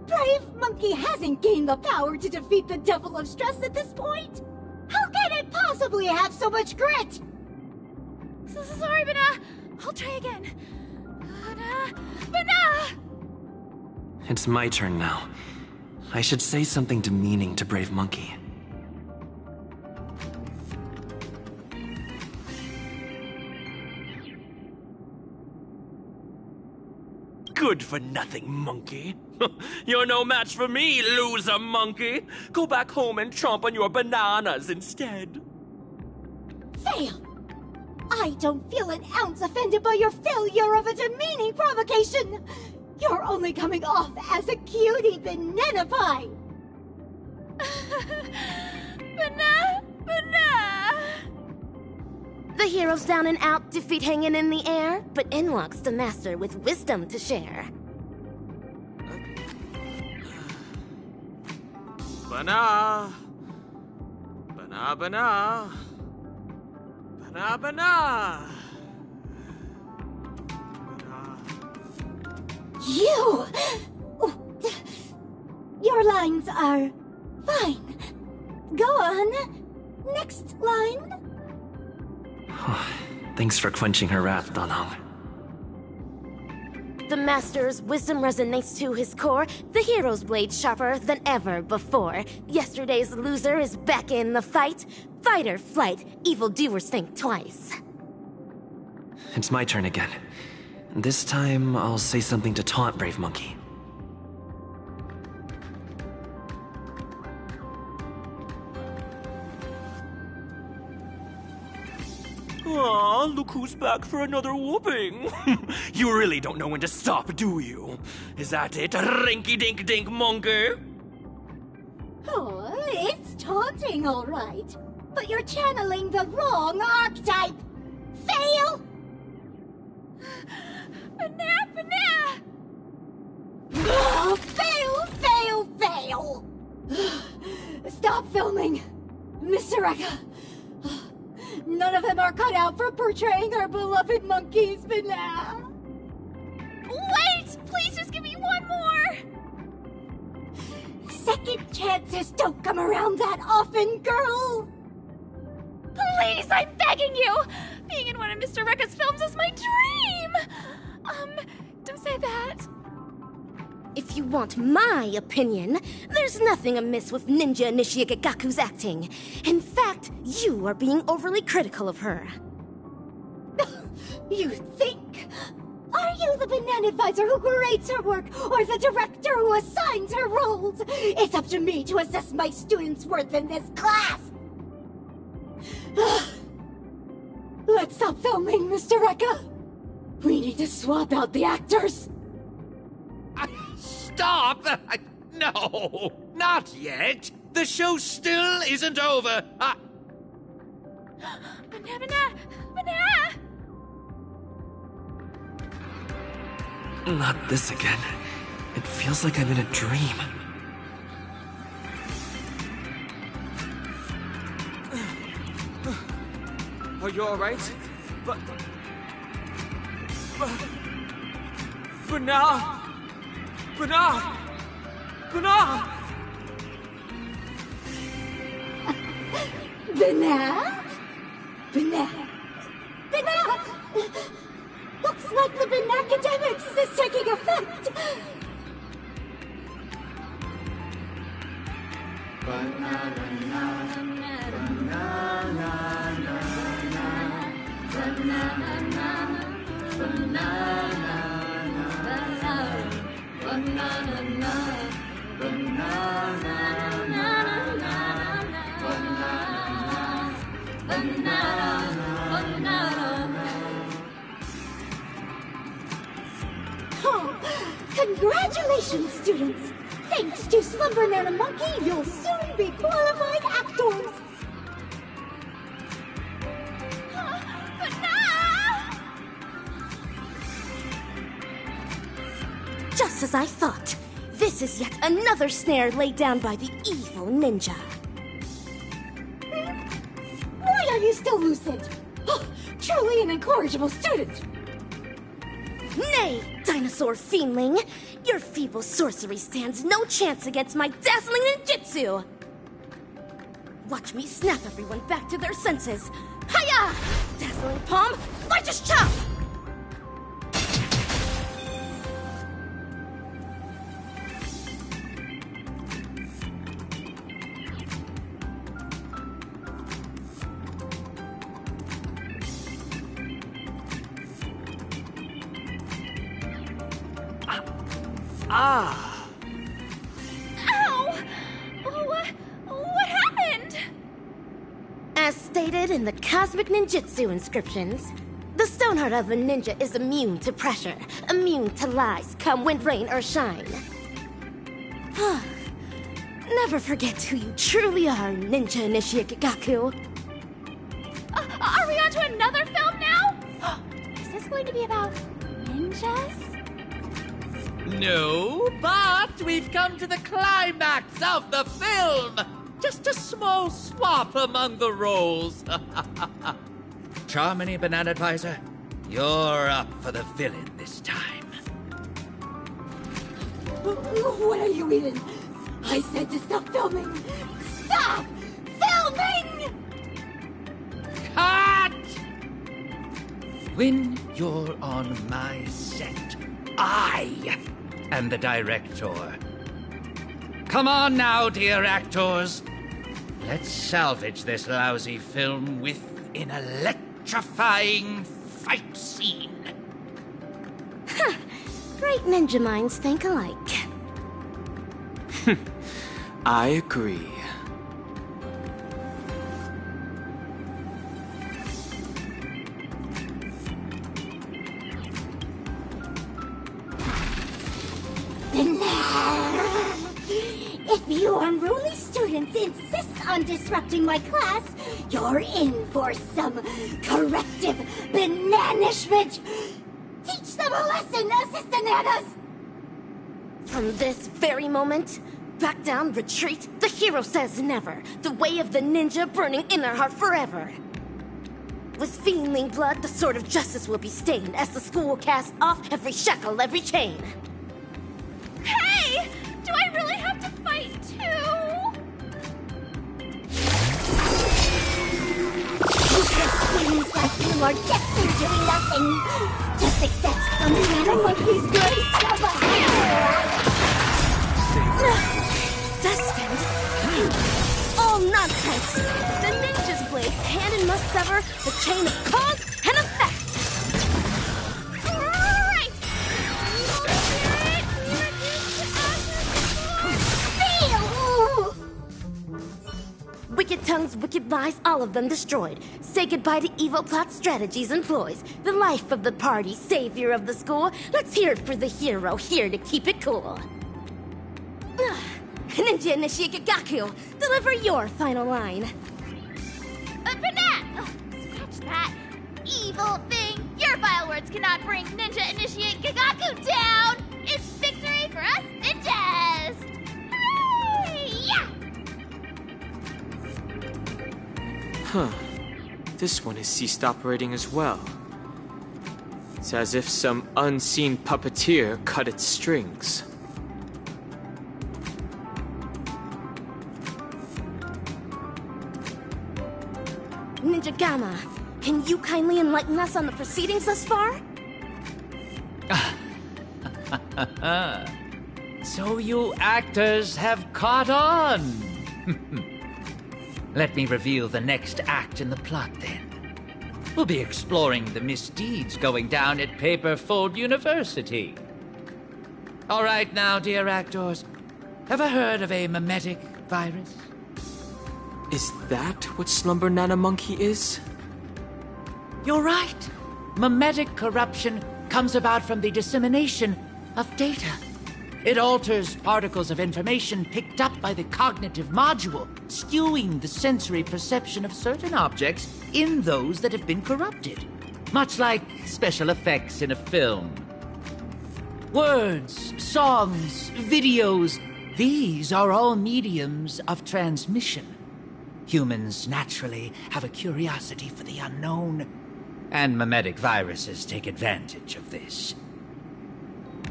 Brave Monkey hasn't gained the power to defeat the Devil of Stress at this point. How can it possibly have so much grit? So sorry, Bana. I'll try again. Bana! It's my turn now. I should say something demeaning to Brave Monkey. Good for nothing, monkey. You're no match for me, loser monkey. Go back home and chomp on your bananas instead. Fail! I don't feel an ounce offended by your failure of a demeaning provocation. You're only coming off as a cutie banana pie. Bana! The hero's down and out, defeat hanging in the air, but in walks the master with wisdom to share. Bana! Bana, bana! Bana, bana! You! Your lines are fine. Go on. Next line. Thanks for quenching her wrath, Danhong. The master's wisdom resonates to his core. The hero's blade sharper than ever before. Yesterday's loser is back in the fight. Fight or flight, evildoers think twice. It's my turn again. This time, I'll say something to taunt Brave Monkey. Aw, look who's back for another whooping. You really don't know when to stop, do you? Is that it, rinky-dink-dink monkey? Oh, it's taunting, all right. But you're channeling the wrong archetype. Fail! Bana! Oh, fail! Stop filming! Mr. Eka! None of them are cut out for portraying our beloved monkeys, Bana! Wait! Please just give me one more! Second chances don't come around that often, girl! Please, I'm begging you! Being in one of Mr. Rekka's films is my dream! Don't say that. If you want my opinion, there's nothing amiss with Ninja Nishiyuki Gaku's acting. In fact, you are being overly critical of her. You think? Are you the banana advisor who grades her work, or the director who assigns her roles? It's up to me to assess my students' worth in this class! Let's stop filming, Mr. Eka! We need to swap out the actors! Stop! No, not yet. The show still isn't over. Banana! Banana! Not this again. It feels like I'm in a dream. Are you alright? But now... Banana? Banana? Banana! Looks like the Banacademics is taking effect! Oh, congratulations, students! Thanks to Slumber Nana Monkey, you'll soon be qualified actors! Just as I thought. This is yet another snare laid down by the evil ninja. Why are you still lucid? Oh, truly an incorrigible student! Nay, dinosaur fiendling! Your feeble sorcery stands no chance against my dazzling ninjutsu! Watch me snap everyone back to their senses! Hiya! Dazzling palm, righteous chop! Ah! Ow! What happened? As stated in the Cosmic Ninjutsu inscriptions, the Stoneheart of a ninja is immune to pressure, immune to lies, come wind, rain, or shine. Never forget who you truly are, Ninja Initiate Gagaku. Are we on to another film now? Is this going to be about ninjas? No, but we've come to the climax of the film! Just a small swap among the roles. Charmony, Banana Advisor, you're up for the villain this time. What are you eating? I said to stop filming! Stop! Filming! Cut! When you're on my set, I am the director. Come on now, dear actors. Let's salvage this lousy film with an electrifying fight scene. Great ninja minds think alike. I agree. If you unruly students insist on disrupting my class, you're in for some corrective bananishment. Teach them a lesson, Assistant Nanas! From this very moment, back down, retreat, the hero says never. The way of the ninja burning in our heart forever. With fiendling blood, the sword of justice will be stained as the school will cast off every shackle, every chain. Hey! Do I really have to fight too? Seems like you are destined to be nothing. Just accept some Nana Monkey's grace of a Destined? All nonsense! The ninja's blade hand must sever the chain of cause and effect! Right! Wicked tongues, wicked lies, all of them destroyed. Say goodbye to evil plot strategies and ploys. The life of the party, savior of the school. Let's hear it for the hero, here to keep it cool. Ninja Initiate Gagaku, deliver your final line. Banana! Ugh, scratch that. Evil thing! Your vile words cannot bring Ninja Initiate Gigaku down! It's victory for us ninjas! Hooray! Yeah! Huh. This one has ceased operating as well. It's as if some unseen puppeteer cut its strings. Ninja Gamma, can you kindly enlighten us on the proceedings thus far? So you actors have caught on! Let me reveal the next act in the plot, then. We'll be exploring the misdeeds going down at Paperfold University. All right now, dear actors. Ever heard of a mimetic virus? Is that what Slumber Nana Monkey is? You're right. Mimetic corruption comes about from the dissemination of data. It alters particles of information picked up by the cognitive module, skewing the sensory perception of certain objects in those that have been corrupted. Much like special effects in a film. Words, songs, videos, these are all mediums of transmission. Humans naturally have a curiosity for the unknown, and mimetic viruses take advantage of this.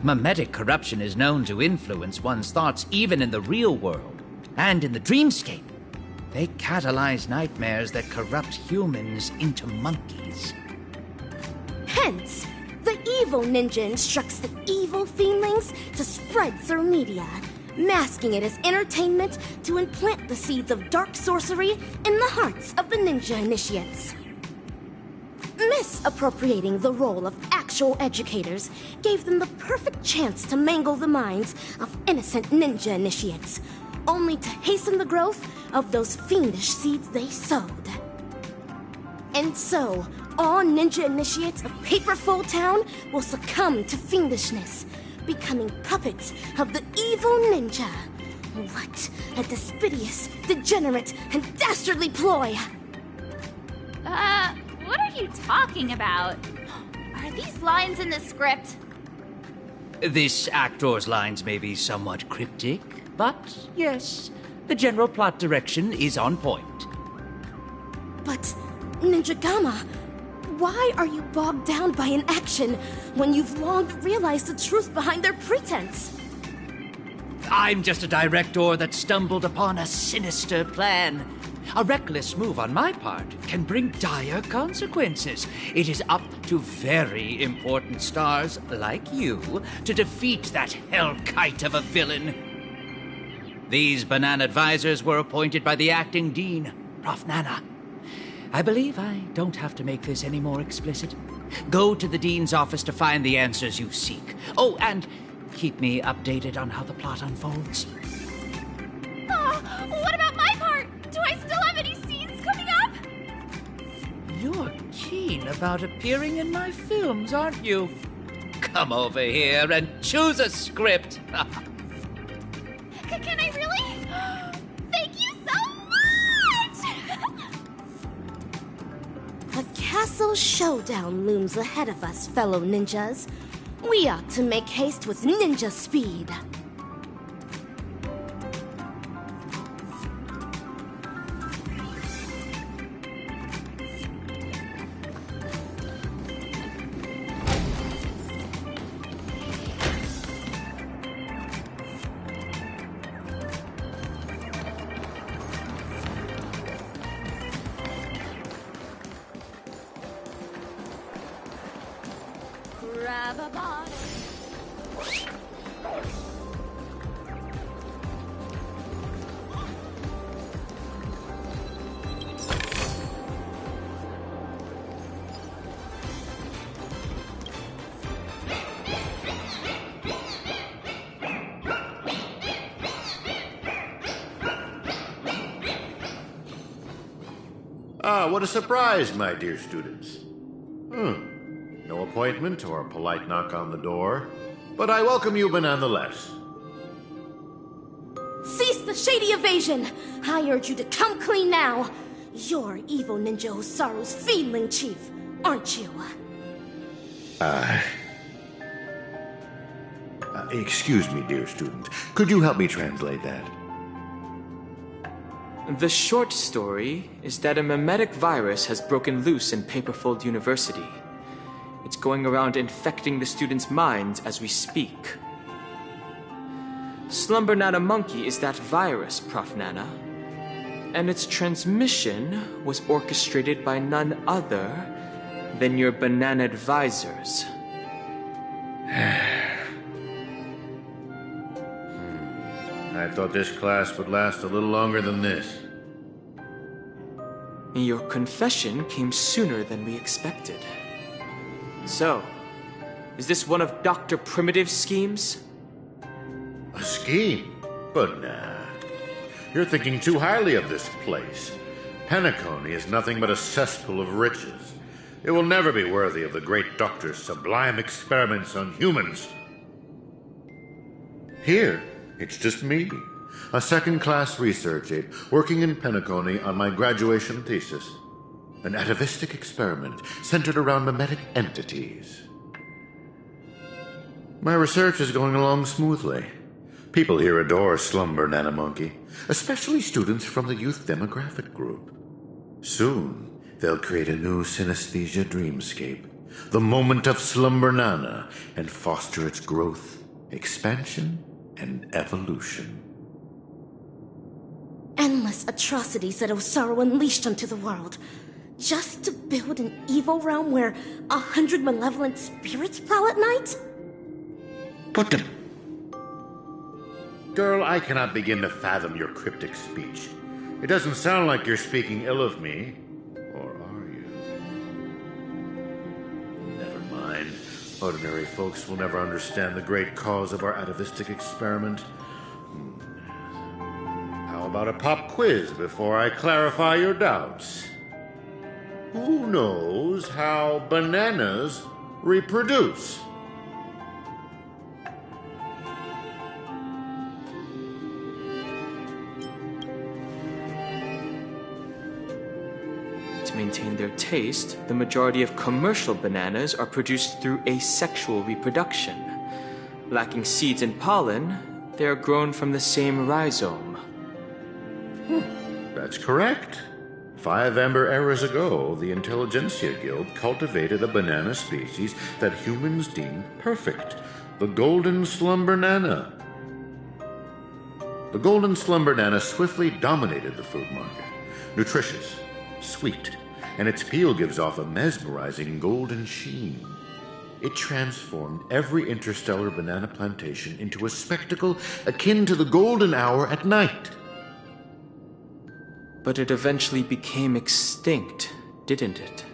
Mimetic corruption is known to influence one's thoughts even in the real world, and in the dreamscape. They catalyze nightmares that corrupt humans into monkeys. Hence, the evil ninja instructs the evil fiendlings to spread through media, masking it as entertainment to implant the seeds of dark sorcery in the hearts of the ninja initiates. Misappropriating the role of actual educators gave them the perfect chance to mangle the minds of innocent ninja initiates, only to hasten the growth of those fiendish seeds they sowed. And so, all ninja initiates of Paperfold Town will succumb to fiendishness, becoming puppets of the evil ninja. What a despicable, degenerate, and dastardly ploy! What are you talking about? Are these lines in the script? This actor's lines may be somewhat cryptic, but yes, the general plot direction is on point. But, Ninja Gamma, why are you bogged down by an action when you've long realized the truth behind their pretense? I'm just a director that stumbled upon a sinister plan. A reckless move on my part can bring dire consequences. It is up to very important stars like you to defeat that hell-kite of a villain. These banana advisors were appointed by the acting dean, Prof. Nana. I believe I don't have to make this any more explicit. Go to the dean's office to find the answers you seek. Oh, and keep me updated on how the plot unfolds. Oh, what about my part? Do I still have any scenes coming up? You're keen about appearing in my films, aren't you? Come over here and choose a script. Can I really? Thank you so much! A castle showdown looms ahead of us, fellow ninjas. We ought to make haste with ninja speed. Grab a bottle. Ah, what a surprise, my dear students. No appointment or a polite knock on the door, but I welcome you nonetheless. Cease the shady evasion! I urge you to come clean now! You're evil ninja Osaru's Fiendling Chief, aren't you? Excuse me, dear student. Could you help me translate that? The short story is that a mimetic virus has broken loose in Paperfold University. It's going around infecting the students' minds as we speak. Slumber Nana Monkey is that virus, Prof. Nana. And its transmission was orchestrated by none other than your banana advisors. I thought this class would last a little longer than this. Your confession came sooner than we expected. So, is this one of Dr. Primitive's schemes? A scheme? But nah. You're thinking too highly of this place. Penacony is nothing but a cesspool of riches. It will never be worthy of the great doctor's sublime experiments on humans. Here, it's just me, a second-class research aide working in Penacony on my graduation thesis. An atavistic experiment centered around mimetic entities. My research is going along smoothly. People here adore Slumber Nana Monkey, especially students from the youth demographic group. Soon, they'll create a new synesthesia dreamscape, the moment of Slumber Nana, and foster its growth, expansion, and evolution. Endless atrocities that Osaru unleashed onto the world, just to build an evil realm where 100 malevolent spirits prowl at night? Put them. Girl, I cannot begin to fathom your cryptic speech. It doesn't sound like you're speaking ill of me. Or are you? Never mind. Ordinary folks will never understand the great cause of our atavistic experiment. How about a pop quiz before I clarify your doubts? Who knows how bananas reproduce? To maintain their taste, the majority of commercial bananas are produced through asexual reproduction. Lacking seeds and pollen, they are grown from the same rhizome. That's correct. 5 amber eras ago, the Intelligentsia Guild cultivated a banana species that humans deemed perfect, the Golden Slumber Nana. The Golden Slumber Nana swiftly dominated the food market. Nutritious, sweet, and its peel gives off a mesmerizing golden sheen. It transformed every interstellar banana plantation into a spectacle akin to the golden hour at night. But it eventually became extinct, didn't it?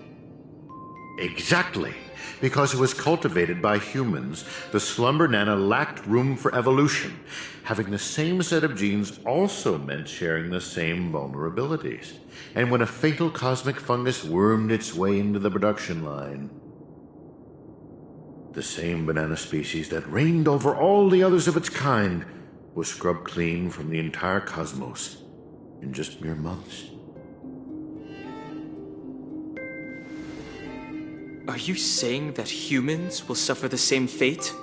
Exactly. Because it was cultivated by humans, the Slumber Nana lacked room for evolution. Having the same set of genes also meant sharing the same vulnerabilities. And when a fatal cosmic fungus wormed its way into the production line, the same banana species that reigned over all the others of its kind was scrubbed clean from the entire cosmos in just mere months. Are you saying that humans will suffer the same fate?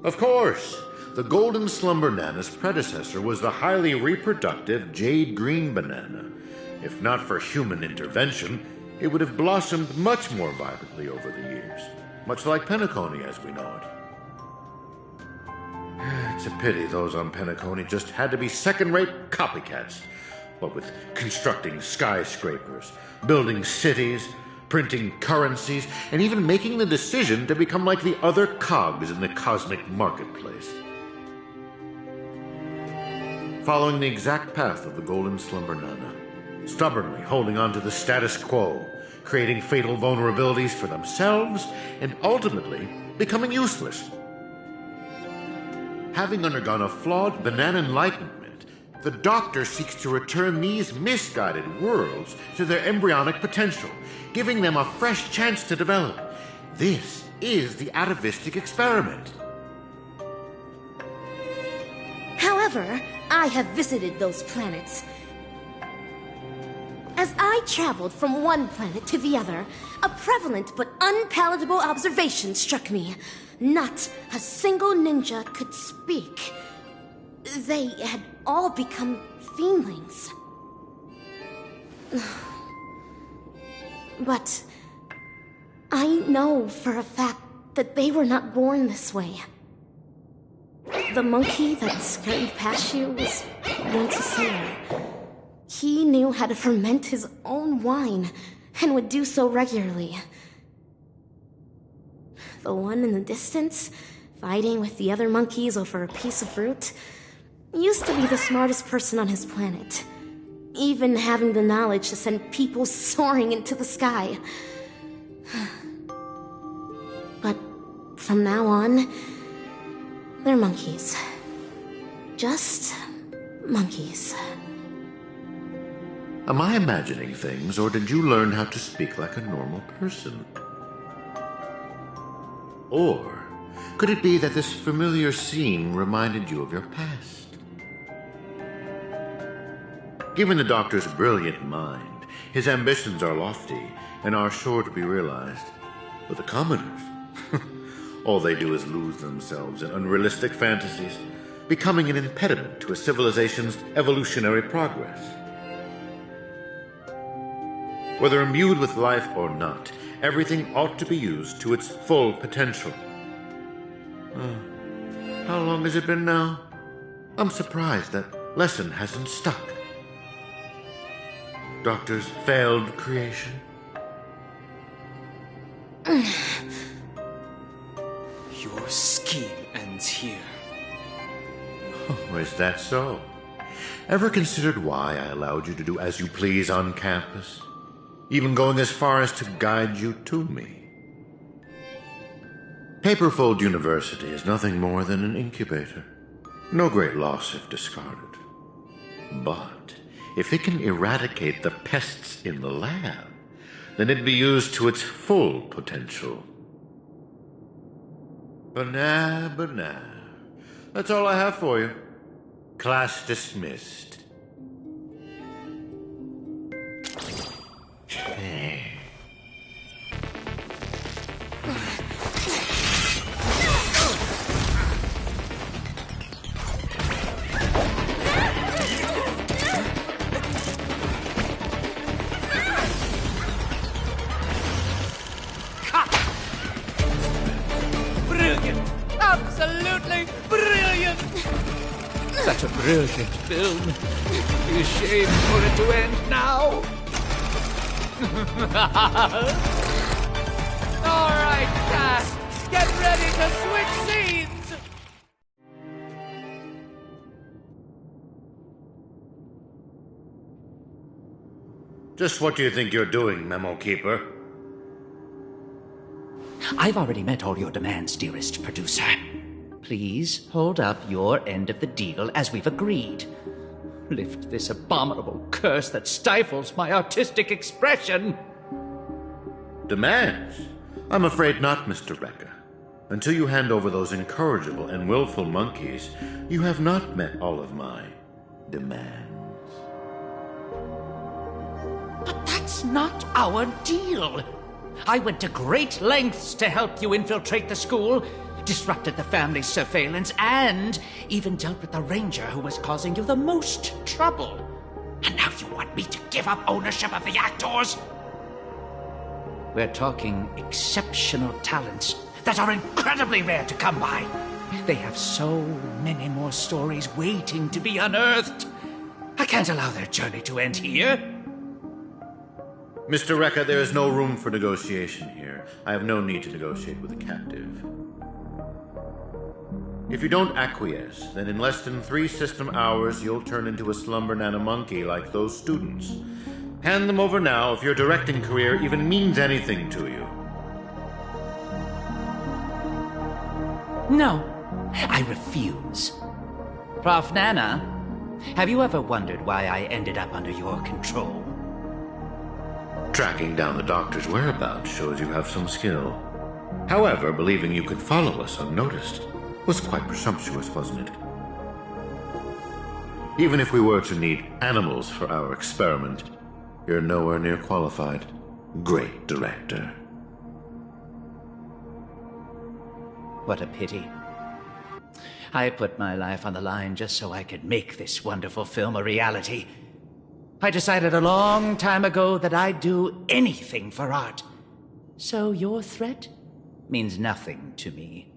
Of course. The Golden Slumber Nana's predecessor was the highly reproductive Jade Green Banana. If not for human intervention, it would have blossomed much more vibrantly over the years, much like Penacony as we know it. It's a pity those on Penacony just had to be second-rate copycats. What with constructing skyscrapers, building cities, printing currencies, and even making the decision to become like the other cogs in the cosmic marketplace. Following the exact path of the Golden Slumber Nana, stubbornly holding on to the status quo, creating fatal vulnerabilities for themselves, and ultimately becoming useless. Having undergone a flawed banana enlightenment, the Doctor seeks to return these misguided worlds to their embryonic potential, giving them a fresh chance to develop. This is the atavistic experiment. However, I have visited those planets. As I traveled from one planet to the other, a prevalent but unpalatable observation struck me. Not a single ninja could speak. They had all become fiendlings. But I know for a fact that they were not born this way. The monkey that scurried past you was once a sailor. He knew how to ferment his own wine, and would do so regularly. The one in the distance, fighting with the other monkeys over a piece of fruit, used to be the smartest person on his planet, even having the knowledge to send people soaring into the sky. But from now on, they're monkeys. Just monkeys. Am I imagining things, or did you learn how to speak like a normal person? Or could it be that this familiar scene reminded you of your past? Given the Doctor's brilliant mind, his ambitions are lofty and are sure to be realized. But the commoners, all they do is lose themselves in unrealistic fantasies, becoming an impediment to a civilization's evolutionary progress. Whether imbued with life or not, everything ought to be used to its full potential. How long has it been now? I'm surprised that lesson hasn't stuck. Doctor's failed creation? Your scheme ends here. Oh, is that so? Ever considered why I allowed you to do as you please on campus? Even going as far as to guide you to me? Paperfold University is nothing more than an incubator. No great loss if discarded. But if it can eradicate the pests in the lab, then it'd be used to its full potential. But nah. That's all I have for you. Class dismissed. Brilliant! Absolutely brilliant! Such a brilliant film. It'd be a shame for it to end now. All right, cast, get ready to switch scenes. Just what do you think you're doing, Memo Keeper? I've already met all your demands, dearest producer. Please hold up your end of the deal as we've agreed. Lift this abominable curse that stifles my artistic expression. Demands? I'm afraid not, Mr. Rekka. Until you hand over those incorrigible and willful monkeys, you have not met all of my demands. But that's not our deal. I went to great lengths to help you infiltrate the school, disrupted the family's surveillance, and even dealt with the ranger who was causing you the most trouble. And now you want me to give up ownership of the actors? We're talking exceptional talents that are incredibly rare to come by. They have so many more stories waiting to be unearthed. I can't allow their journey to end here. Mr. Rekka, there is no room for negotiation here. I have no need to negotiate with a captive. If you don't acquiesce, then in less than 3 system hours, you'll turn into a slumber nana monkey like those students. Hand them over now if your directing career even means anything to you. No, I refuse. Prof. Nana, have you ever wondered why I ended up under your control? Tracking down the Doctor's whereabouts shows you have some skill. However, believing you could follow us unnoticed was quite presumptuous, wasn't it? Even if we were to need animals for our experiment, You're nowhere near qualified. Great director. What a pity. I put my life on the line just so I could make this wonderful film a reality. I decided a long time ago that I'd do anything for art. So your threat means nothing to me.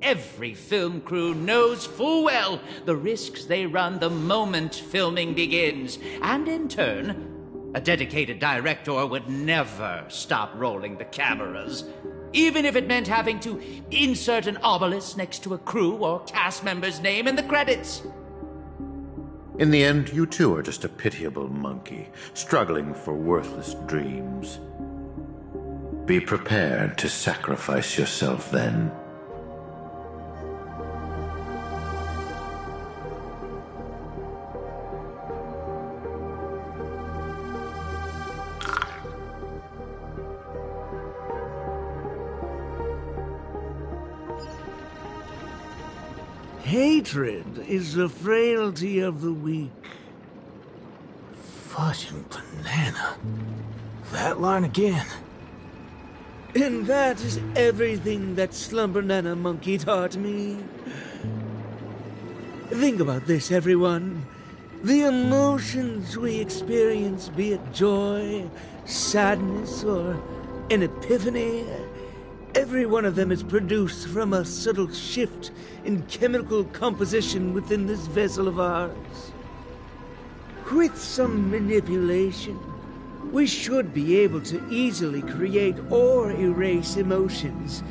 Every film crew knows full well the risks they run the moment filming begins. And in turn, a dedicated director would never stop rolling the cameras. Even if it meant having to insert an obelisk next to a crew or cast member's name in the credits. In the end, you too are just a pitiable monkey, struggling for worthless dreams. Be prepared to sacrifice yourself then. Hatred is the frailty of the weak. Fudging banana. That line again. And that is everything that Slumber Nana Monkey taught me. Think about this, everyone. The emotions we experience, be it joy, sadness, or an epiphany, every one of them is produced from a subtle shift in chemical composition within this vessel of ours. With some manipulation, we should be able to easily create or erase emotions.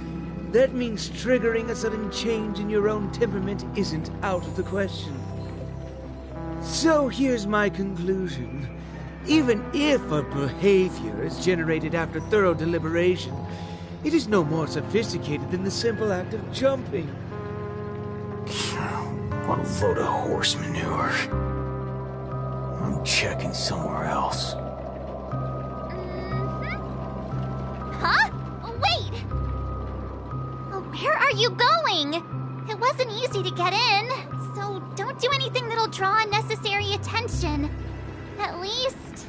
That means triggering a sudden change in your own temperament isn't out of the question. So here's my conclusion. Even if a behavior is generated after thorough deliberation, it is no more sophisticated than the simple act of jumping. What a load of horse manure. I'm checking somewhere else. Huh? Wait! Where are you going? It wasn't easy to get in, so don't do anything that'll draw unnecessary attention. At least,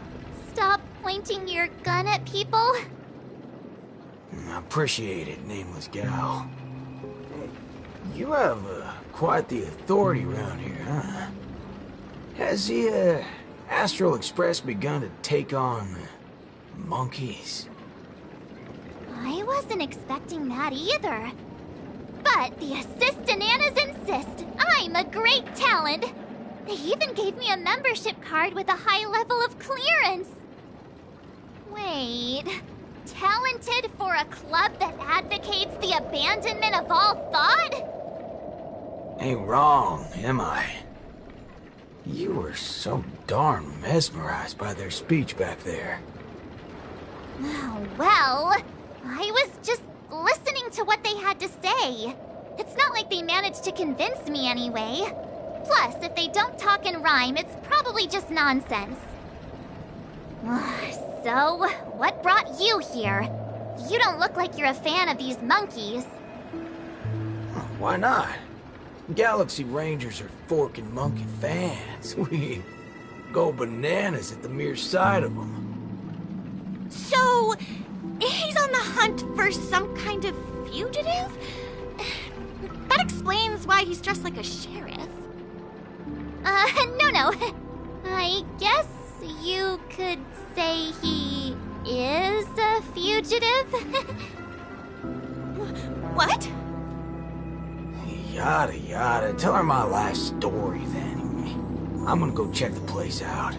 stop pointing your gun at people. I appreciate it, nameless gal. You have quite the authority around here, huh? Has the Astral Express begun to take on monkeys? I wasn't expecting that either. But the Assistananas insist I'm a great talent. They even gave me a membership card with a high level of clearance. Wait, talented for a club that advocates the abandonment of all thought? Ain't wrong, am I? You were so darn mesmerized by their speech back there. Oh, well, I was just listening to what they had to say. It's not like they managed to convince me anyway. Plus, if they don't talk and rhyme, it's probably just nonsense. So, what brought you here? You don't look like you're a fan of these monkeys. Why not? Galaxy Rangers are forking monkey fans. We go bananas at the mere sight of them. So, he's on the hunt for some kind of fugitive? That explains why he's dressed like a sheriff. No. I guess you could say he is a fugitive? What? Yada yada. Tell her my life story then. I'm gonna go check the place out.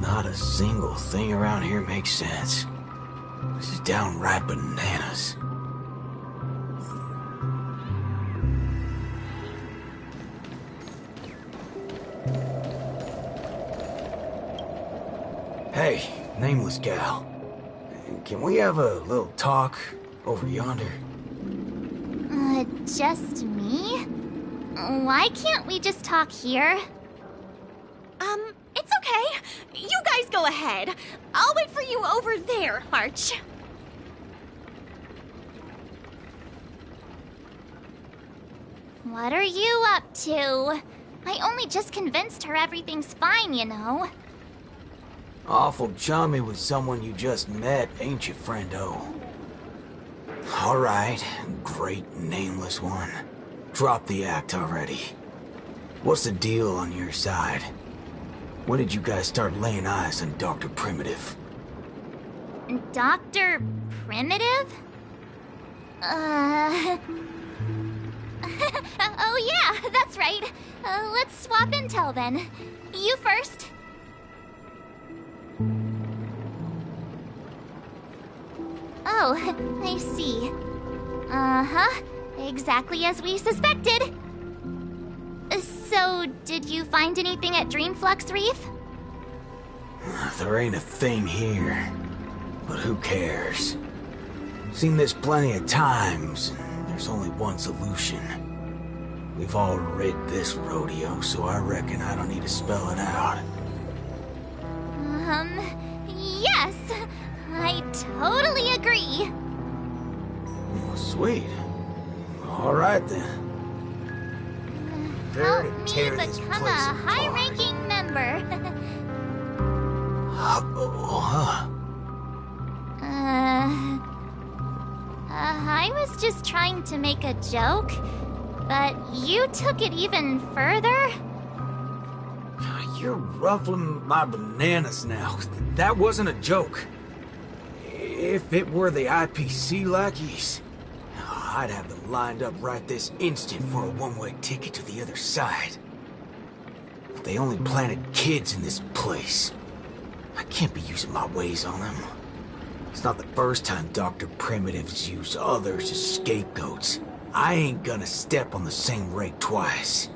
Not a single thing around here makes sense. This is downright bananas. Hey, nameless gal. Can we have a little talk over yonder? just me? Why can't we just talk here? It's okay. You guys go ahead. I'll wait for you over there, March. What are you up to? I only just convinced her everything's fine, you know. Awful chummy with someone you just met, ain't you, friendo? Alright, great nameless one. Drop the act already. What's the deal on your side? When did you guys start laying eyes on Dr. Primitive? Dr. Primitive? Oh yeah, that's right. Let's swap intel then. You first. Oh, I see. Uh-huh. Exactly as we suspected. So, did you find anything at Dreamflux Reef? There ain't a thing here. But who cares? Seen this plenty of times. There's only one solution. We've all rid this rodeo, so I reckon I don't need to spell it out. Yes. I totally agree. Well, sweet. Alright then. Help me become a high-ranking member. I was just trying to make a joke, but you took it even further? You're ruffling my bananas now. That wasn't a joke. If it were the IPC lackeys, I'd have them lined up right this instant for a one-way ticket to the other side. But they only planted kids in this place. I can't be using my ways on them. It's not the first time Dr. Primitive's used others as scapegoats. I ain't gonna step on the same rake twice.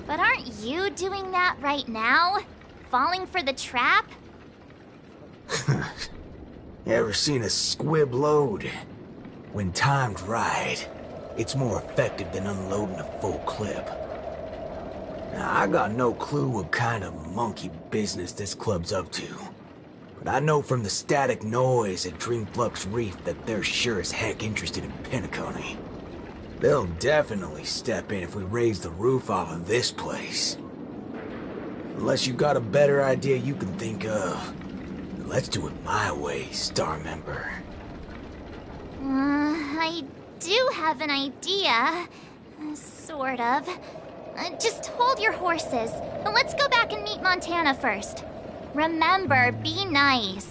But aren't you doing that right now? Falling for the trap? Ever seen a squib load? When timed right, it's more effective than unloading a full clip. Now, I got no clue what kind of monkey business this club's up to. But I know from the static noise at Dreamflux Reef that they're sure as heck interested in Penacony. They'll definitely step in if we raise the roof off of this place. Unless you got a better idea you can think of. Let's do it my way, Star Member. I do have an idea. Sort of. Just hold your horses. Let's go back and meet Montana first. Remember, be nice.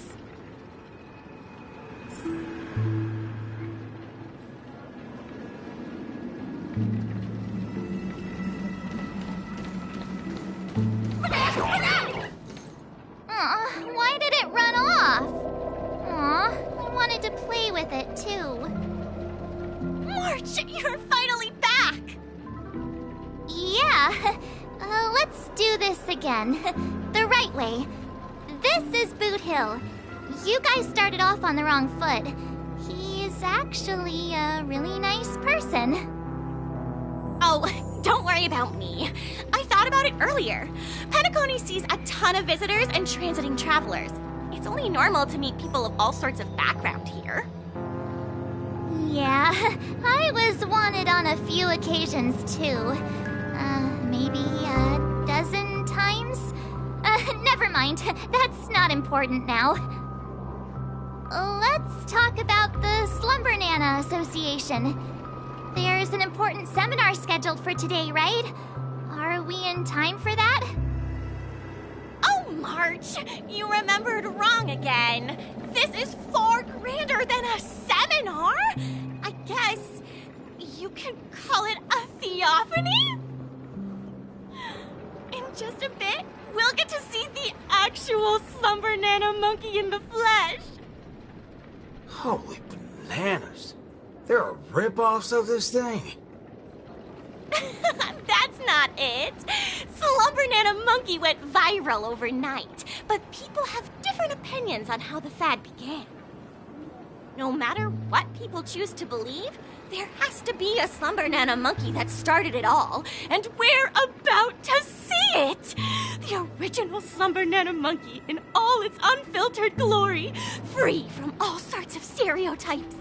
Why did it run off? I wanted to play with it too. March, you're finally back! Yeah. Let's do this again. The right way. This is Boot Hill. You guys started off on the wrong foot. He's actually a really nice person. Oh, don't worry about me. I thought about it earlier. Penacony sees a ton of visitors and transiting travelers. It's only normal to meet people of all sorts of background here. Yeah, I was wanted on a few occasions too. Maybe a dozen times? Never mind. That's not important now. Let's talk about the Slumbernana Association. There's an important seminar scheduled for today, right? Are we in time for that? Oh, March! You remembered wrong again. This is far grander than a seminar. I guess you can call it a theophany? In just a bit, we'll get to see the actual Slumbernana monkey in the flesh. Holy bananas. There are rip-offs of this thing? That's not it. Slumbernana monkey went viral overnight, but people have different opinions on how the fad began. No matter what people choose to believe, There has to be a Slumber Nana monkey that started it all, and we're about to see it! The original Slumber Nana monkey in all its unfiltered glory, free from all sorts of stereotypes.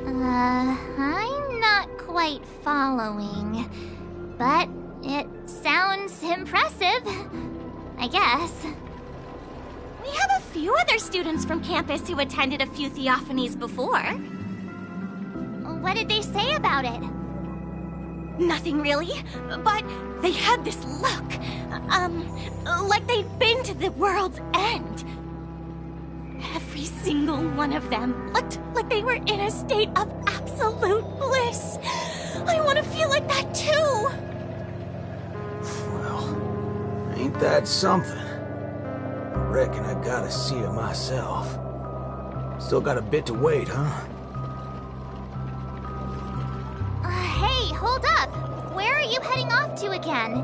I'm not quite following, but it sounds impressive, I guess. We have a few other students from campus who attended a few theophanies before. What did they say about it? Nothing really, but they had this look. Like they'd been to the world's end. Every single one of them looked like they were in a state of absolute bliss. I want to feel like that too. Well, ain't that something? I reckon I gotta see it myself. Still got a bit to wait, huh? Hey, hold up! Where are you heading off to again?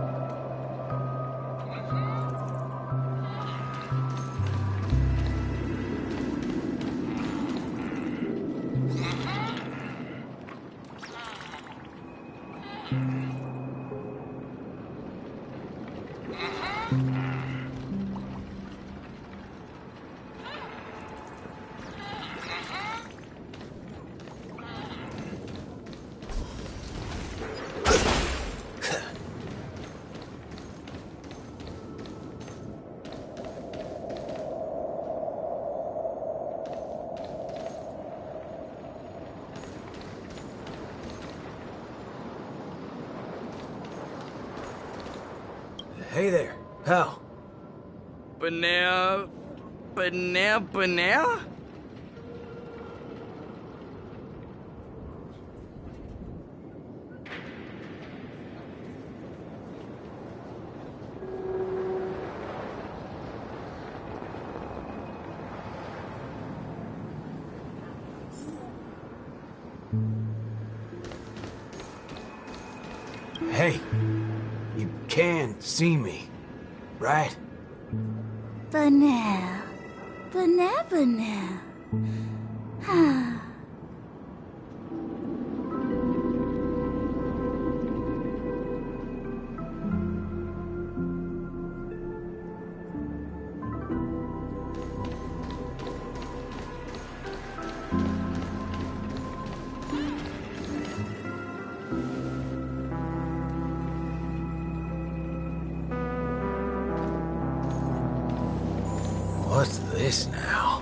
Hey there, pal. Banana... Hey, you can see me, right? Banana. What's this now?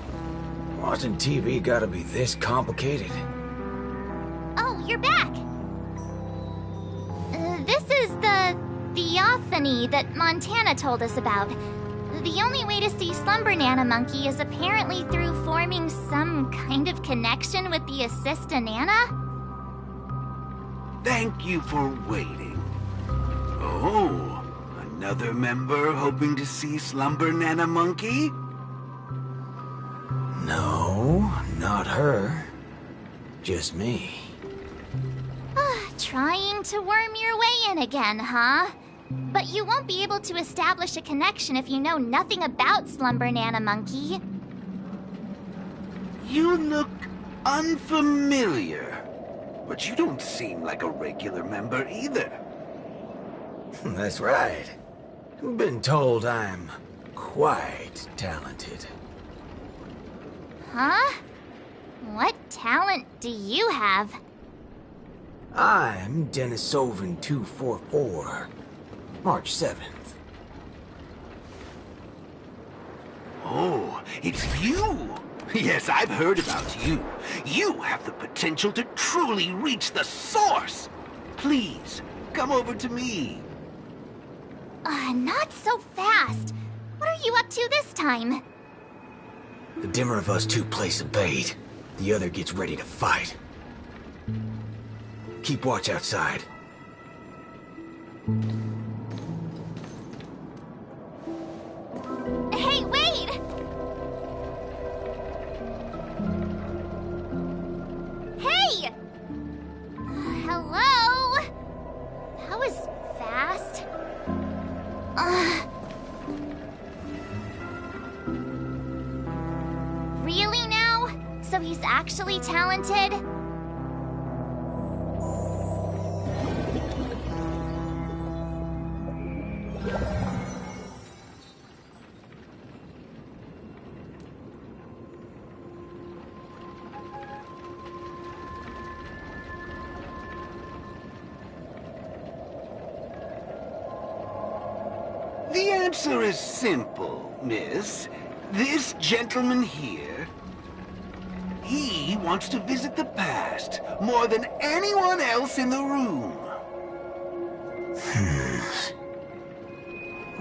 Watching TV gotta be this complicated? Oh, you're back! This is the theophany that Montana told us about. The only way to see Slumber Nana Monkey is apparently through forming some kind of connection with the Assista Nana? Thank you for waiting. Oh, another member hoping to see Slumber Nana Monkey? No, not her. Just me. Trying to worm your way in again, huh? But you won't be able to establish a connection if you know nothing about Slumber Nana Monkey. You look unfamiliar, but you don't seem like a regular member either. That's right. Been told I'm quite talented. Huh? What talent do you have? I'm Denisovan 244, March 7th. Oh, it's you! Yes, I've heard about you. You have the potential to truly reach the source! Please, come over to me. Not so fast. What are you up to this time? The dimmer of us two plays a bait. The other gets ready to fight. Keep watch outside. Hey, wait! Hey! Hello? That was fast. Really now? So he's actually talented? answer is simple, miss. This gentleman here, he wants to visit the past more than anyone else in the room.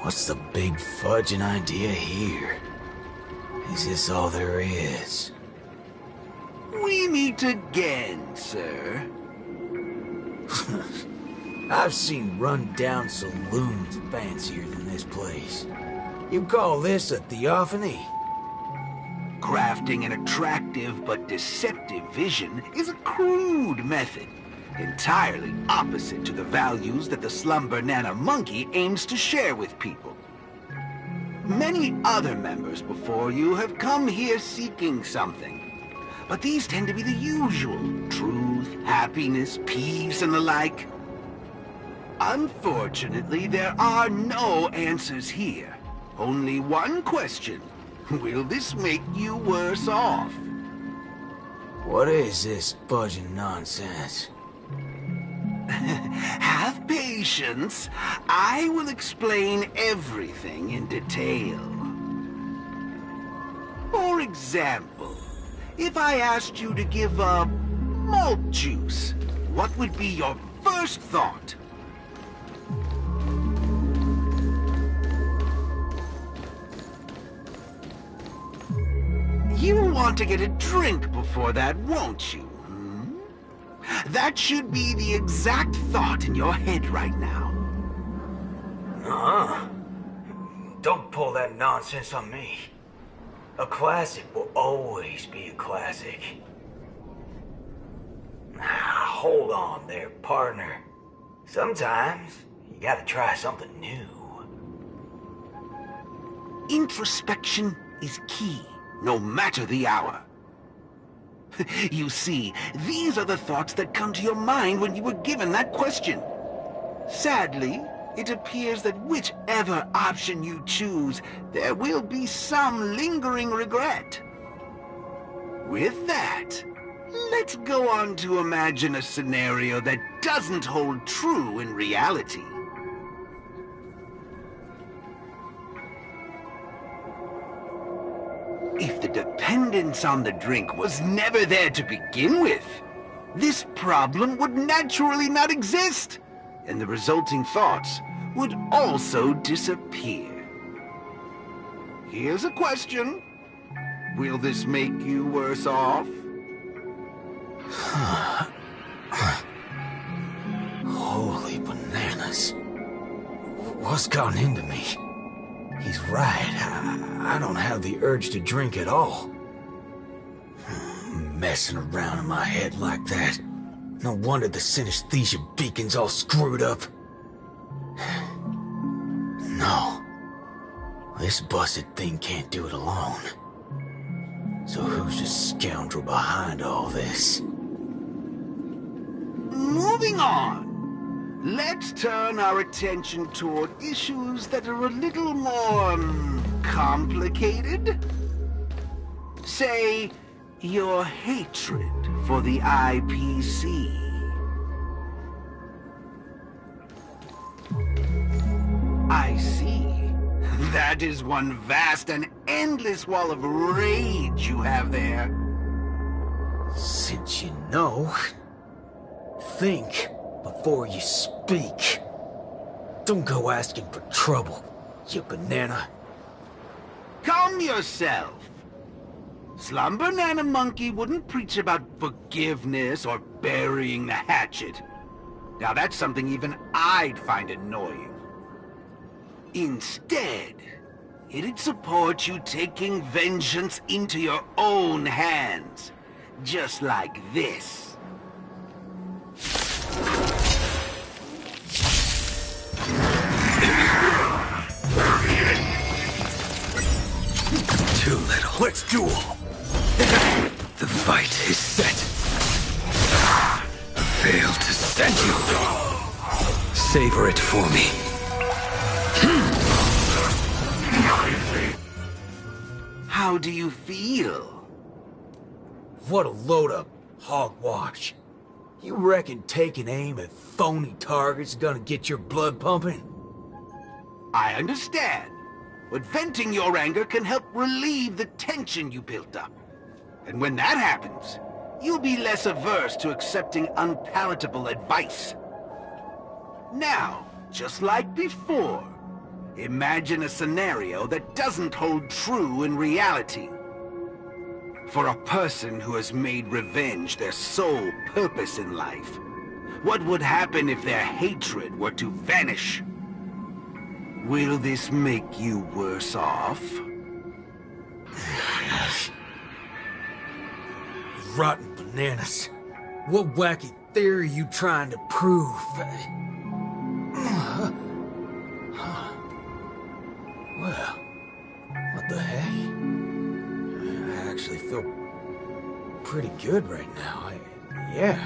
What's the big fudging idea here? Is this all there is? We meet again, sir. I've seen run-down saloons fancier than this place. You call this a theophany? Crafting an attractive but deceptive vision is a crude method, entirely opposite to the values that the Slumber Nana Monkey aims to share with people. Many other members before you have come here seeking something, but these tend to be the usual: truth, happiness, peace, and the like. Unfortunately, there are no answers here. Only one question. Will this make you worse off? What is this fudging nonsense? Have patience. I will explain everything in detail. For example, if I asked you to give up malt juice, what would be your first thought? You want to get a drink before that, won't you? That should be the exact thought in your head right now. Don't pull that nonsense on me. A classic will always be a classic. Hold on there, partner. Sometimes you gotta try something new. Introspection is key, no matter the hour. You see, these are the thoughts that come to your mind when you were given that question. Sadly, it appears that whichever option you choose, there will be some lingering regret. With that, let's go on to imagine a scenario that doesn't hold true in reality. If the dependence on the drink was never there to begin with, this problem would naturally not exist, and the resulting thoughts would also disappear. Here's a question. Will this make you worse off? Holy bananas. What's gotten into me? He's right. I don't have the urge to drink at all. Messing around in my head like that. No wonder the synesthesia beacon's all screwed up. No. This busted thing can't do it alone. So who's the scoundrel behind all this? Moving on. Let's turn our attention toward issues that are a little more complicated. Say, your hatred for the IPC. I see. That is one vast and endless wall of rage you have there. Since you know, think before you speak. Don't go asking for trouble, you banana. Calm yourself. Slumber Nana Monkey wouldn't preach about forgiveness or burying the hatchet. Now that's something even I'd find annoying. Instead, it'd support you taking vengeance into your own hands. Just like this. Too little. Let's duel. The fight is set. I failed to send you. Savor it for me. How do you feel? What a load of hogwash. You reckon taking aim at phony targets is gonna get your blood pumping? I understand. but venting your anger can help relieve the tension you built up. And when that happens, you'll be less averse to accepting unpalatable advice. Now, just like before, imagine a scenario that doesn't hold true in reality. For a person who has made revenge their sole purpose in life, what would happen if their hatred were to vanish? Will this make you worse off? Rotten bananas. What wacky theory you trying to prove? Well, what the heck? I actually feel pretty good right now. Yeah.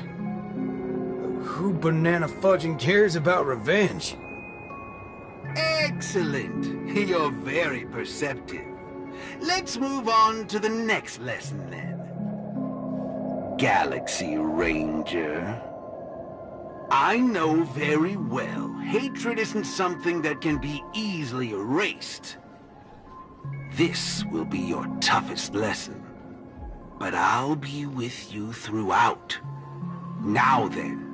Who banana fudging cares about revenge? Excellent. You're very perceptive. Let's move on to the next lesson then. Galaxy Ranger. I know very well hatred isn't something that can be easily erased. This will be your toughest lesson, but I'll be with you throughout. Now then.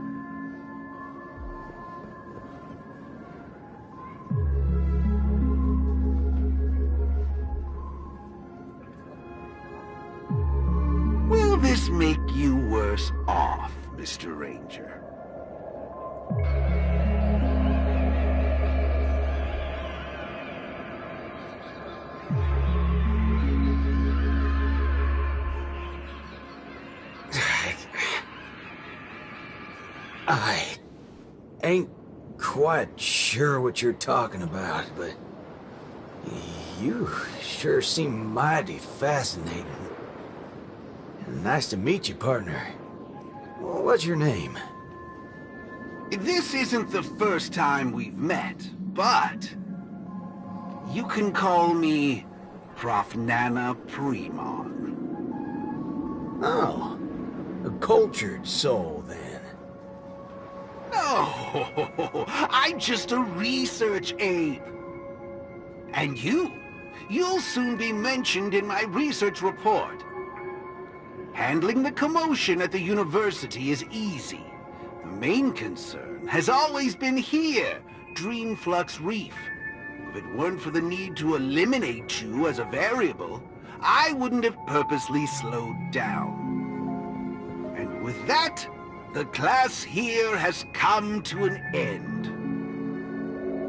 Will this make you worse off, Mr. Ranger? I ain't quite sure what you're talking about, but you sure seem mighty fascinating. Nice to meet you, partner. What's your name? This isn't the first time we've met, but you can call me Prof. Nana Primon. Oh, a cultured soul, then. No, I'm just a research ape. And you'll soon be mentioned in my research report. Handling the commotion at the university is easy. The main concern has always been here, Dreamflux Reef. If it weren't for the need to eliminate you as a variable, I wouldn't have purposely slowed down. And with that, the class here has come to an end.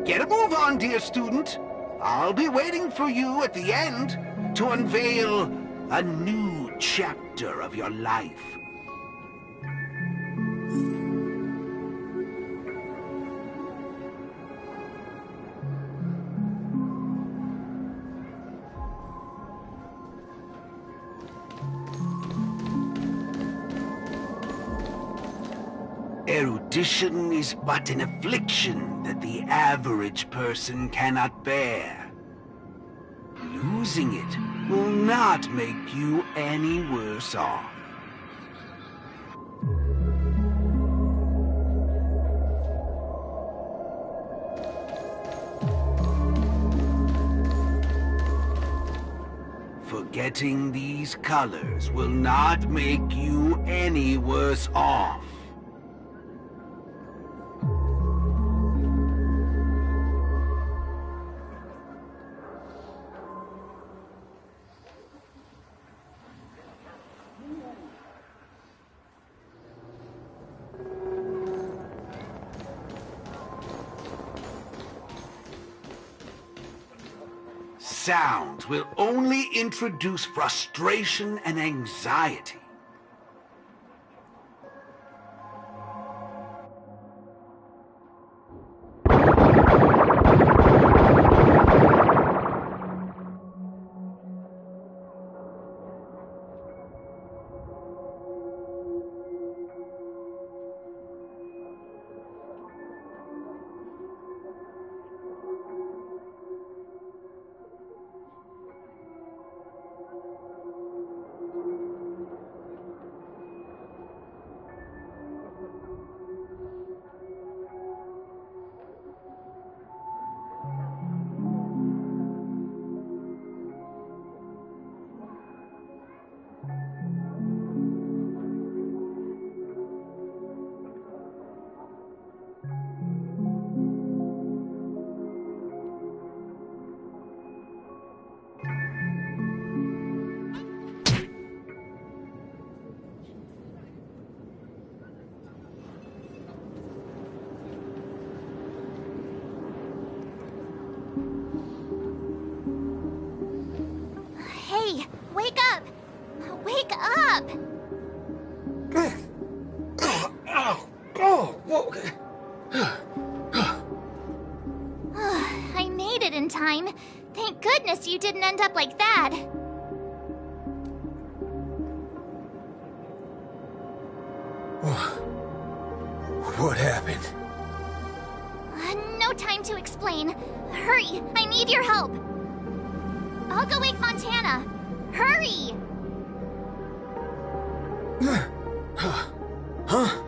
Get a move on, dear student. I'll be waiting for you at the end to unveil a new chapter of your life. Erudition is but an affliction that the average person cannot bear. Losing it will not make you any worse off. Forgetting these colors will not make you any worse off. Sound will only introduce frustration and anxiety. wake up! Wake up! I made it in time. Thank goodness you didn't end up like that. What happened? No time to explain. Hurry, I need your help. I'll go wake Montana. Hurry! Huh?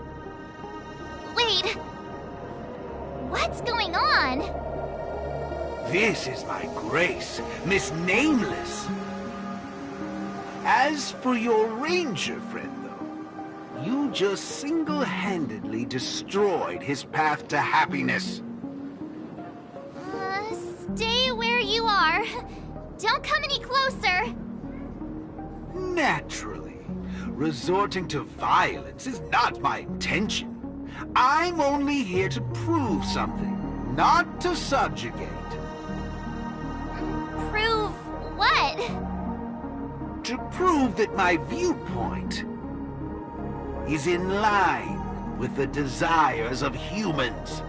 Wait. What's going on? This is my grace, Miss Nameless. As for your ranger friend, though, you just single-handedly destroyed his path to happiness. Stay where you are. Don't come any closer. Naturally. Resorting to violence is not my intention. I'm only here to prove something, not to subjugate. Prove what? To prove that my viewpoint is in line with the desires of humans.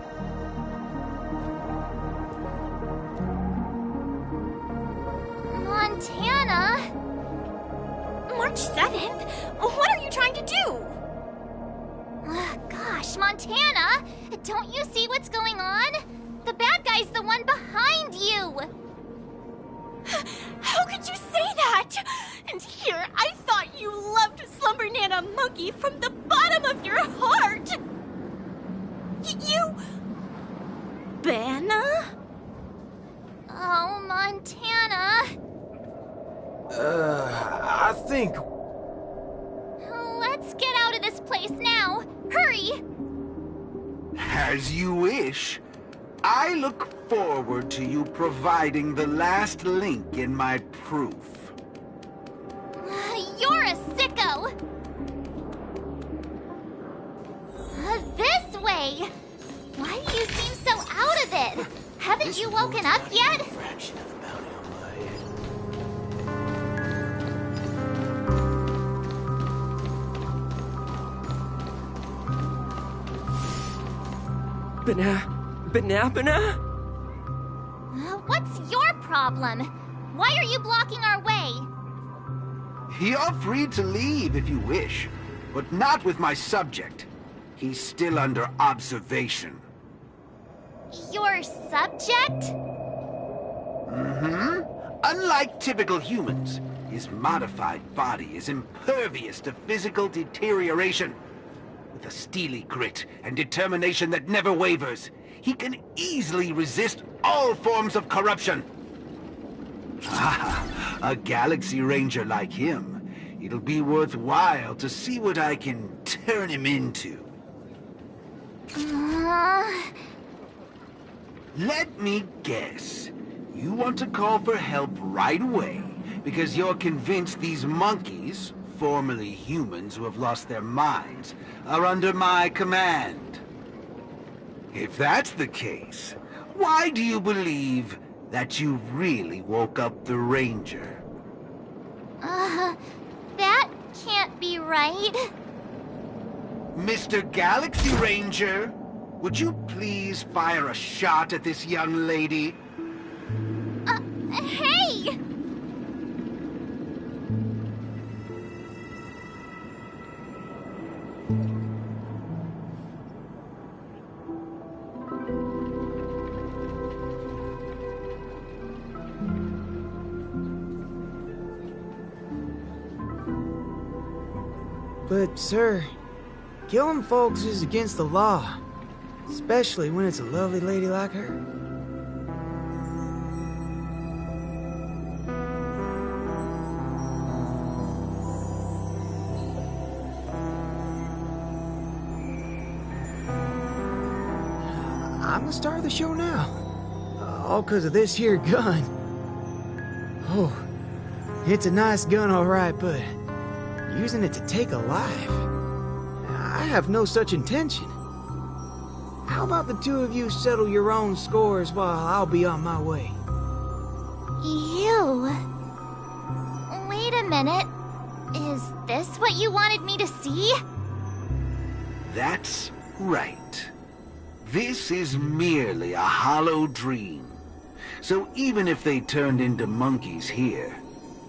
Montana? March 7th? What are you trying to do? Gosh, Montana! Don't you see what's going on? The bad guy's the one behind you! How could you say that? And here, I thought you loved Slumber Nana Monkey from the bottom of your heart! You... Banna? Oh, Montana. I think... Let's get out of this place now. Hurry! As you wish. I look forward to you providing the last link in my proof. You're a sicko! This way! Why do you seem so out of it? Haven't you woken up yet? Banana? What's your problem? Why are you blocking our way? You're free to leave if you wish, but not with my subject. He's still under observation. Your subject? Mm-hmm. Unlike typical humans, his modified body is impervious to physical deterioration. With a steely grit and determination that never wavers, he can easily resist all forms of corruption. Ah, a Galaxy Ranger like him. It'll be worthwhile to see what I can turn him into. Let me guess. You want to call for help right away because you're convinced these monkeys, formerly humans who have lost their minds, are under my command. If that's the case, why do you believe that you really woke up the Ranger? That can't be right. Mr. Galaxy Ranger, would you please fire a shot at this young lady? Hey! But, sir, killing folks is against the law. Especially when it's a lovely lady like her. I'm the star of the show now. All because of this here gun. Oh, it's a nice gun, all right, but using it to take a life? I have no such intention. How about the two of you settle your own scores while I'll be on my way? You... Wait a minute. Is this what you wanted me to see? That's right. This is merely a hollow dream. So even if they turned into monkeys here,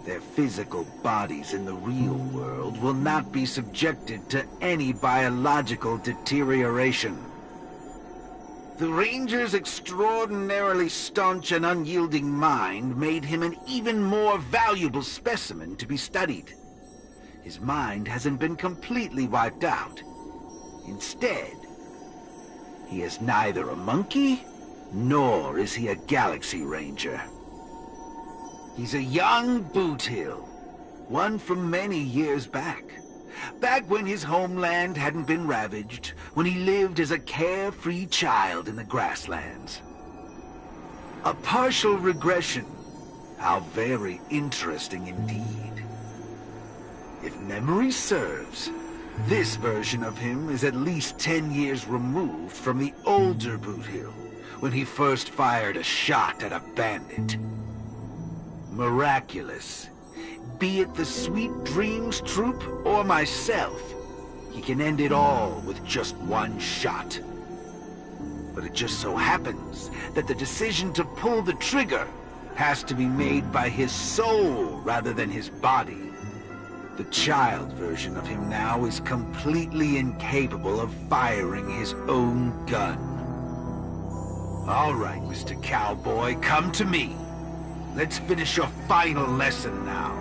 their physical bodies in the real world will not be subjected to any biological deterioration. The Ranger's extraordinarily staunch and unyielding mind made him an even more valuable specimen to be studied. His mind hasn't been completely wiped out. Instead, he is neither a monkey, nor is he a Galaxy Ranger. He's a young Boothill, one from many years back. Back when his homeland hadn't been ravaged, when he lived as a carefree child in the grasslands. A partial regression. How very interesting indeed. If memory serves, this version of him is at least 10 years removed from the older Boothill, when he first fired a shot at a bandit. Miraculous. Be it the Sweet Dreams Troop or myself, he can end it all with just one shot. But it just so happens that the decision to pull the trigger has to be made by his soul rather than his body. The child version of him now is completely incapable of firing his own gun. All right, Mr. Cowboy, come to me. Let's finish your final lesson now.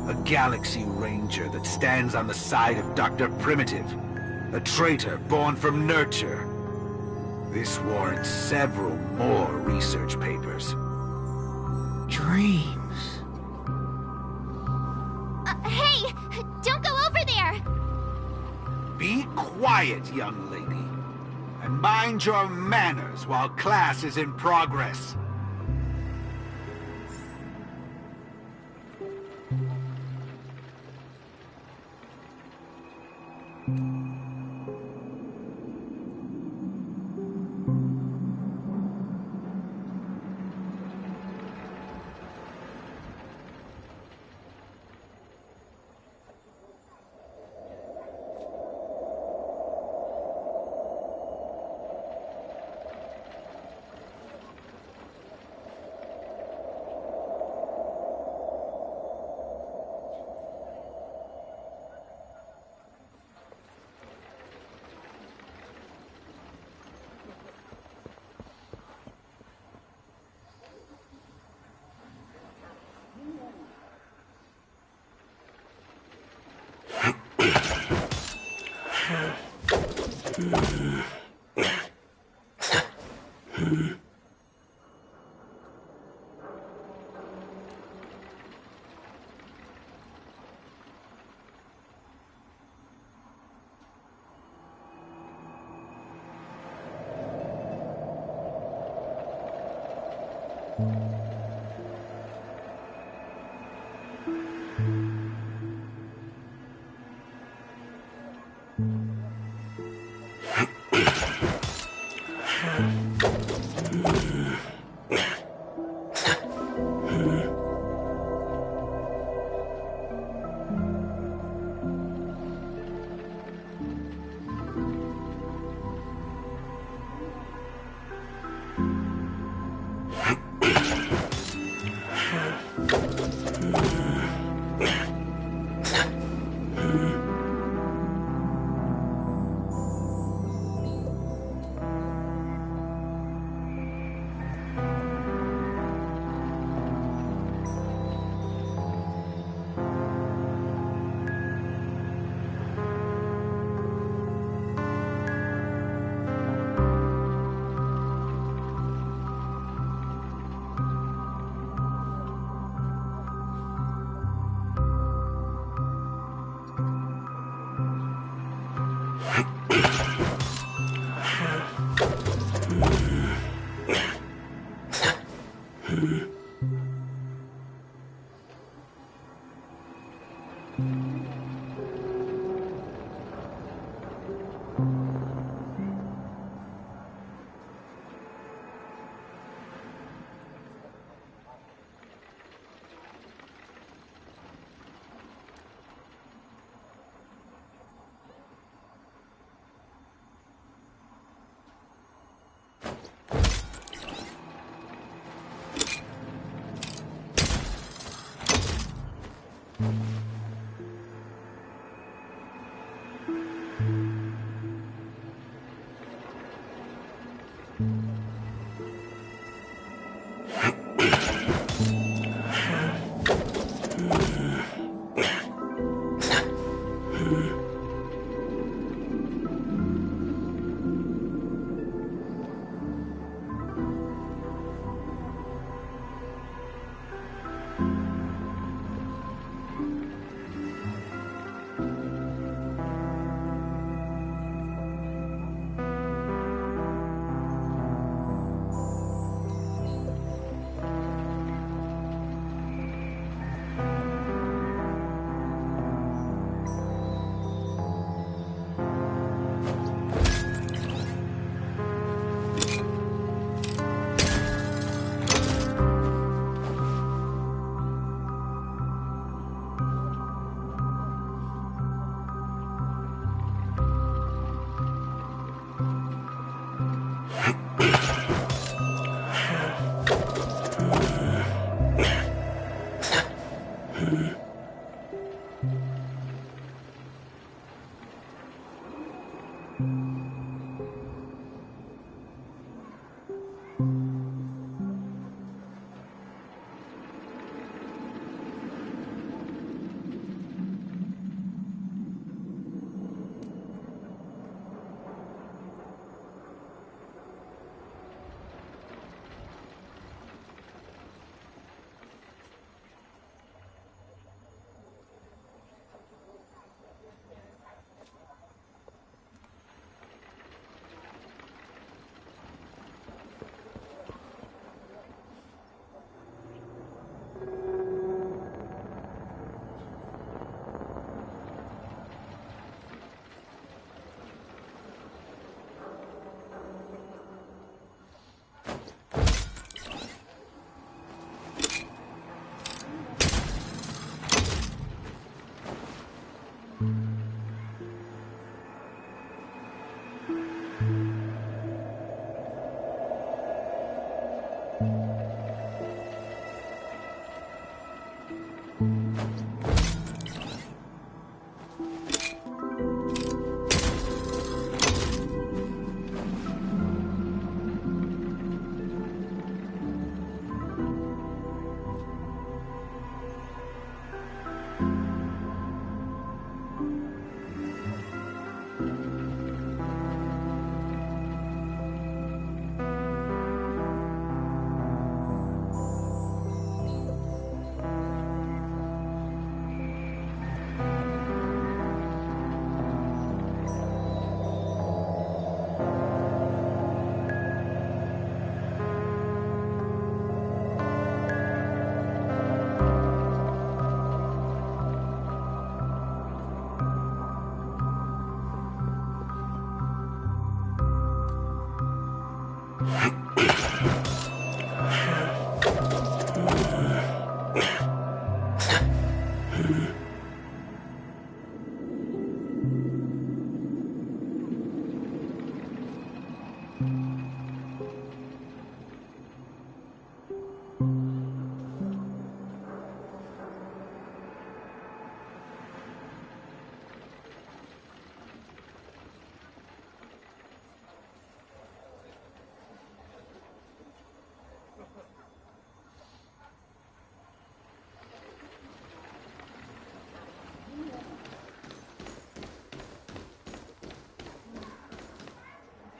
A Galaxy Ranger that stands on the side of Dr. Primitive. A traitor born from nurture. This warrants several more research papers. Dreams. Hey! Don't go over there! Be quiet, young lady. And mind your manners while class is in progress.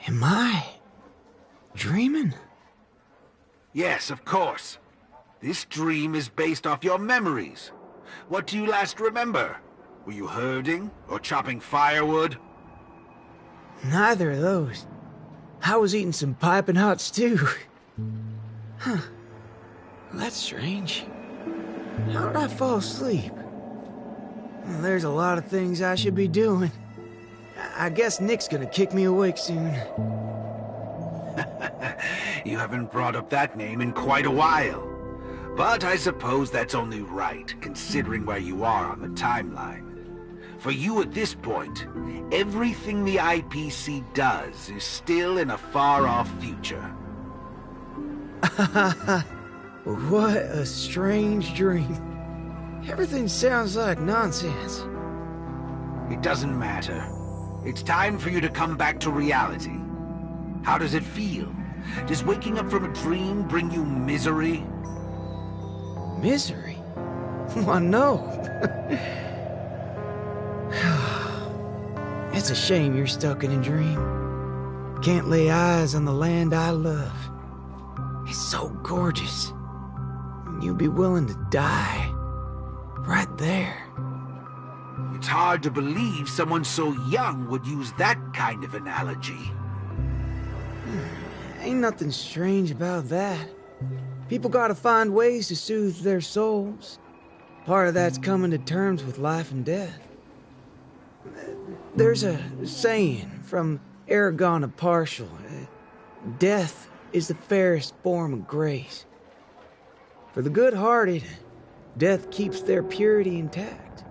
Am I dreaming? Yes, of course. This dream is based off your memories. What do you last remember? Were you herding or chopping firewood? Neither of those. I was eating some piping hot stew. Huh. That's strange. How did I fall asleep? Well, there's a lot of things I should be doing. I guess Nick's gonna kick me awake soon. You haven't brought up that name in quite a while. But I suppose that's only right, considering where you are on the timeline. For you at this point, everything the IPC does is still in a far-off future. What a strange dream. Everything sounds like nonsense. It doesn't matter. It's time for you to come back to reality. How does it feel? Does waking up from a dream bring you misery? Misery? Why, no. It's a shame you're stuck in a dream. Can't lay eyes on the land I love. It's so gorgeous. You'd be willing to die. Right there. It's hard to believe someone so young would use that kind of analogy. Ain't nothing strange about that. People gotta find ways to soothe their souls. Part of that's coming to terms with life and death. There's a saying from Aragon the Partial. Death is the fairest form of grace. For the good-hearted, death keeps their purity intact.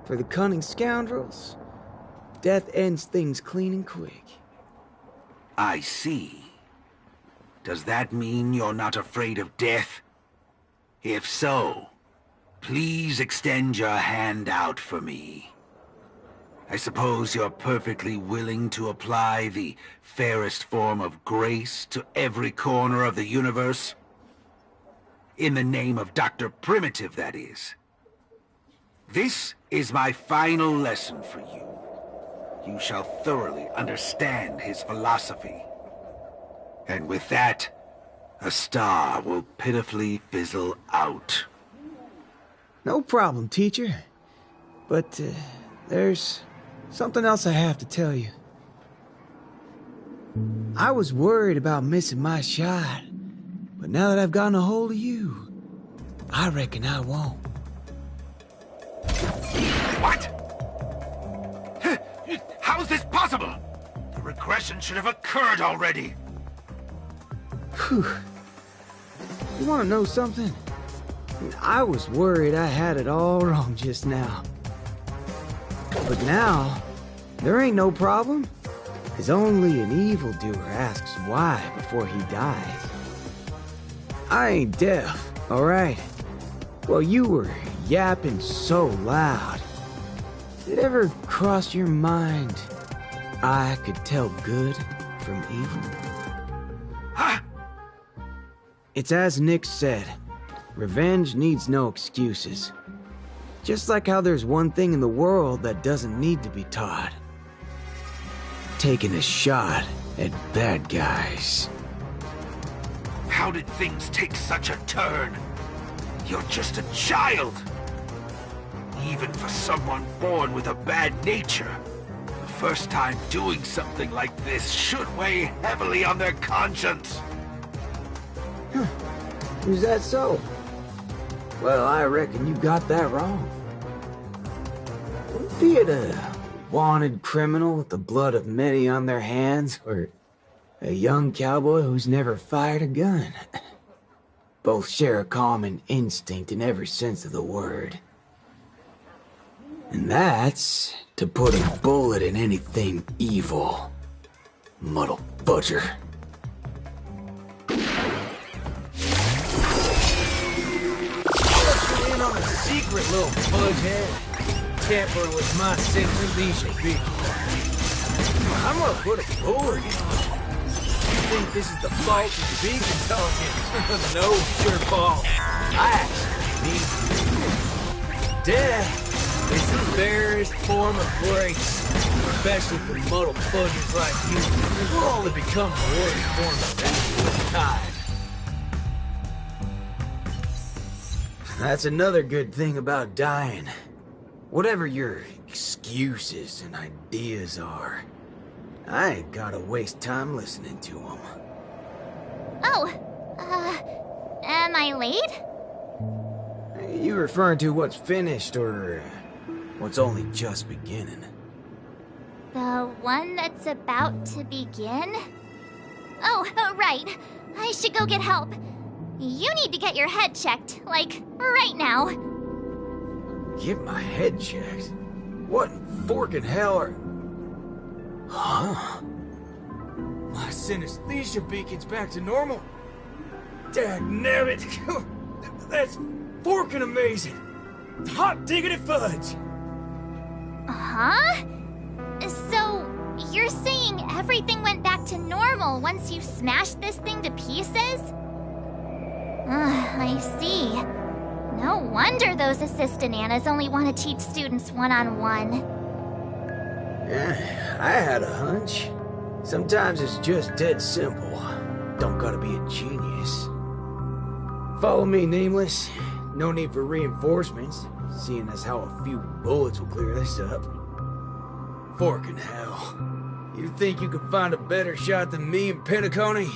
For the cunning scoundrels, death ends things clean and quick. I see. Does that mean you're not afraid of death? If so, please extend your hand out for me. I suppose you're perfectly willing to apply the fairest form of grace to every corner of the universe? In the name of Dr. Primitive, that is. This is my final lesson for you. You shall thoroughly understand his philosophy. And with that, a star will pitifully fizzle out. No problem, teacher. But, there's something else I have to tell you. I was worried about missing my shot, but now that I've gotten a hold of you, I reckon I won't. What? How is this possible? The regression should have occurred already. Whew. You want to know something? I was worried I had it all wrong just now. But now, there ain't no problem. Because only an evildoer asks why before he dies. I ain't deaf, alright? Well, you were yapping so loud. Did it ever cross your mind I could tell good from evil? Huh? It's as Nick said. Revenge needs no excuses. Just like how there's one thing in the world that doesn't need to be taught. Taking a shot at bad guys. How did things take such a turn? You're just a child. Even for someone born with a bad nature, the first time doing something like this should weigh heavily on their conscience. Is that so? Well, I reckon you got that wrong. Be it a wanted criminal with the blood of many on their hands, or a young cowboy who's never fired a gun. Both share a common instinct in every sense of the word. And that's to put a bullet in anything evil. Muddle butcher. On a secret, little bughead. Tampering with my sacred leisure. I'm gonna put a bullet in you. You think this is the fault of the beacon talking? No, dirtball. I actually need death is the fairest form of grace. Especially for muddled buggers like you. We'll only become the worst form of that kind. That's another good thing about dying. Whatever your excuses and ideas are, I ain't gotta waste time listening to them. Oh, am I late? You referring to what's finished or what's only just beginning? The one that's about to begin? Oh, right. I should go get help. You need to get your head checked, like, right now. Get my head checked? What in forking hell are... Huh? My synesthesia beacon's back to normal? Dagnabbit! That's forking amazing! Hot diggity fudge! Huh? So, you're saying everything went back to normal once you smashed this thing to pieces? I see. No wonder those assistant Annas only want to teach students one-on-one. I had a hunch. Sometimes it's just dead simple. Don't gotta be a genius. Follow me, Nameless. No need for reinforcements, seeing as how a few bullets will clear this up. Forking hell. You think you could find a better shot than me and Penacony?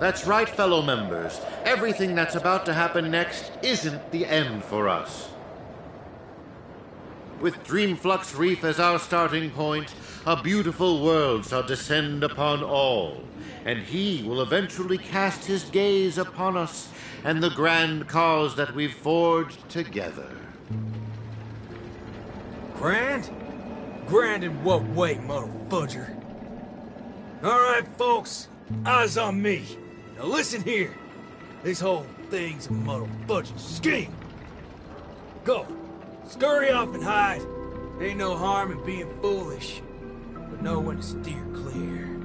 That's right, fellow members. Everything that's about to happen next isn't the end for us. With Dreamflux Reef as our starting point, a beautiful world shall descend upon all, and he will eventually cast his gaze upon us and the grand cause that we've forged together. Grand? Grand in what way, motherfudger? Alright, folks, eyes on me. Now listen here. This whole thing's a motherfudging scheme. Go. Scurry off and hide. Ain't no harm in being foolish, but know when to steer clear.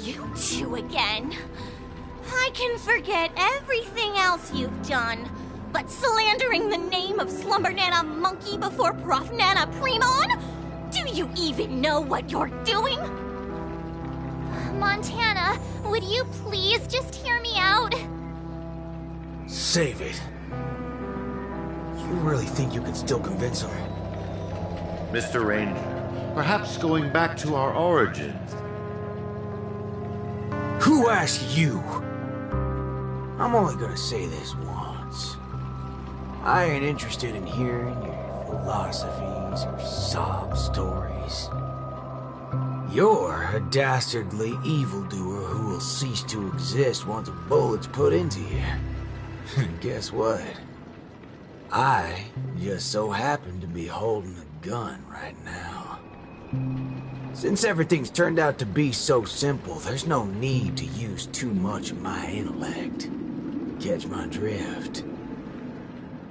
You two again. I can forget everything else you've done, but slandering the name of Slumber Nana Monkey before Prof Nana Primon? Do you even know what you're doing? Montana, would you please just hear me out? Save it. You really think you can still convince him? Mr. Ranger, perhaps going back to our origins. Who asked you? I'm only gonna say this once. I ain't interested in hearing your philosophies or sob stories. You're a dastardly evildoer who will cease to exist once a bullet's put into you. And guess what? I just so happen to be holding a gun right now. Since everything's turned out to be so simple, there's no need to use too much of my intellect. Catch my drift?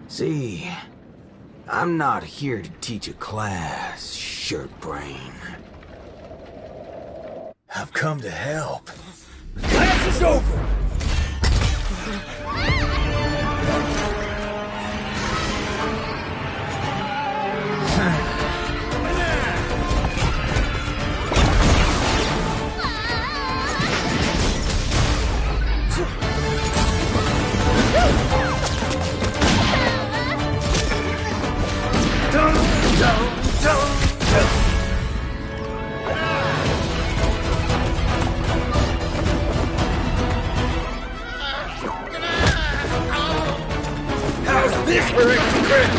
See, I'm not here to teach a class, shirt brain. I've come to help. Class is over! How's this for extra credit?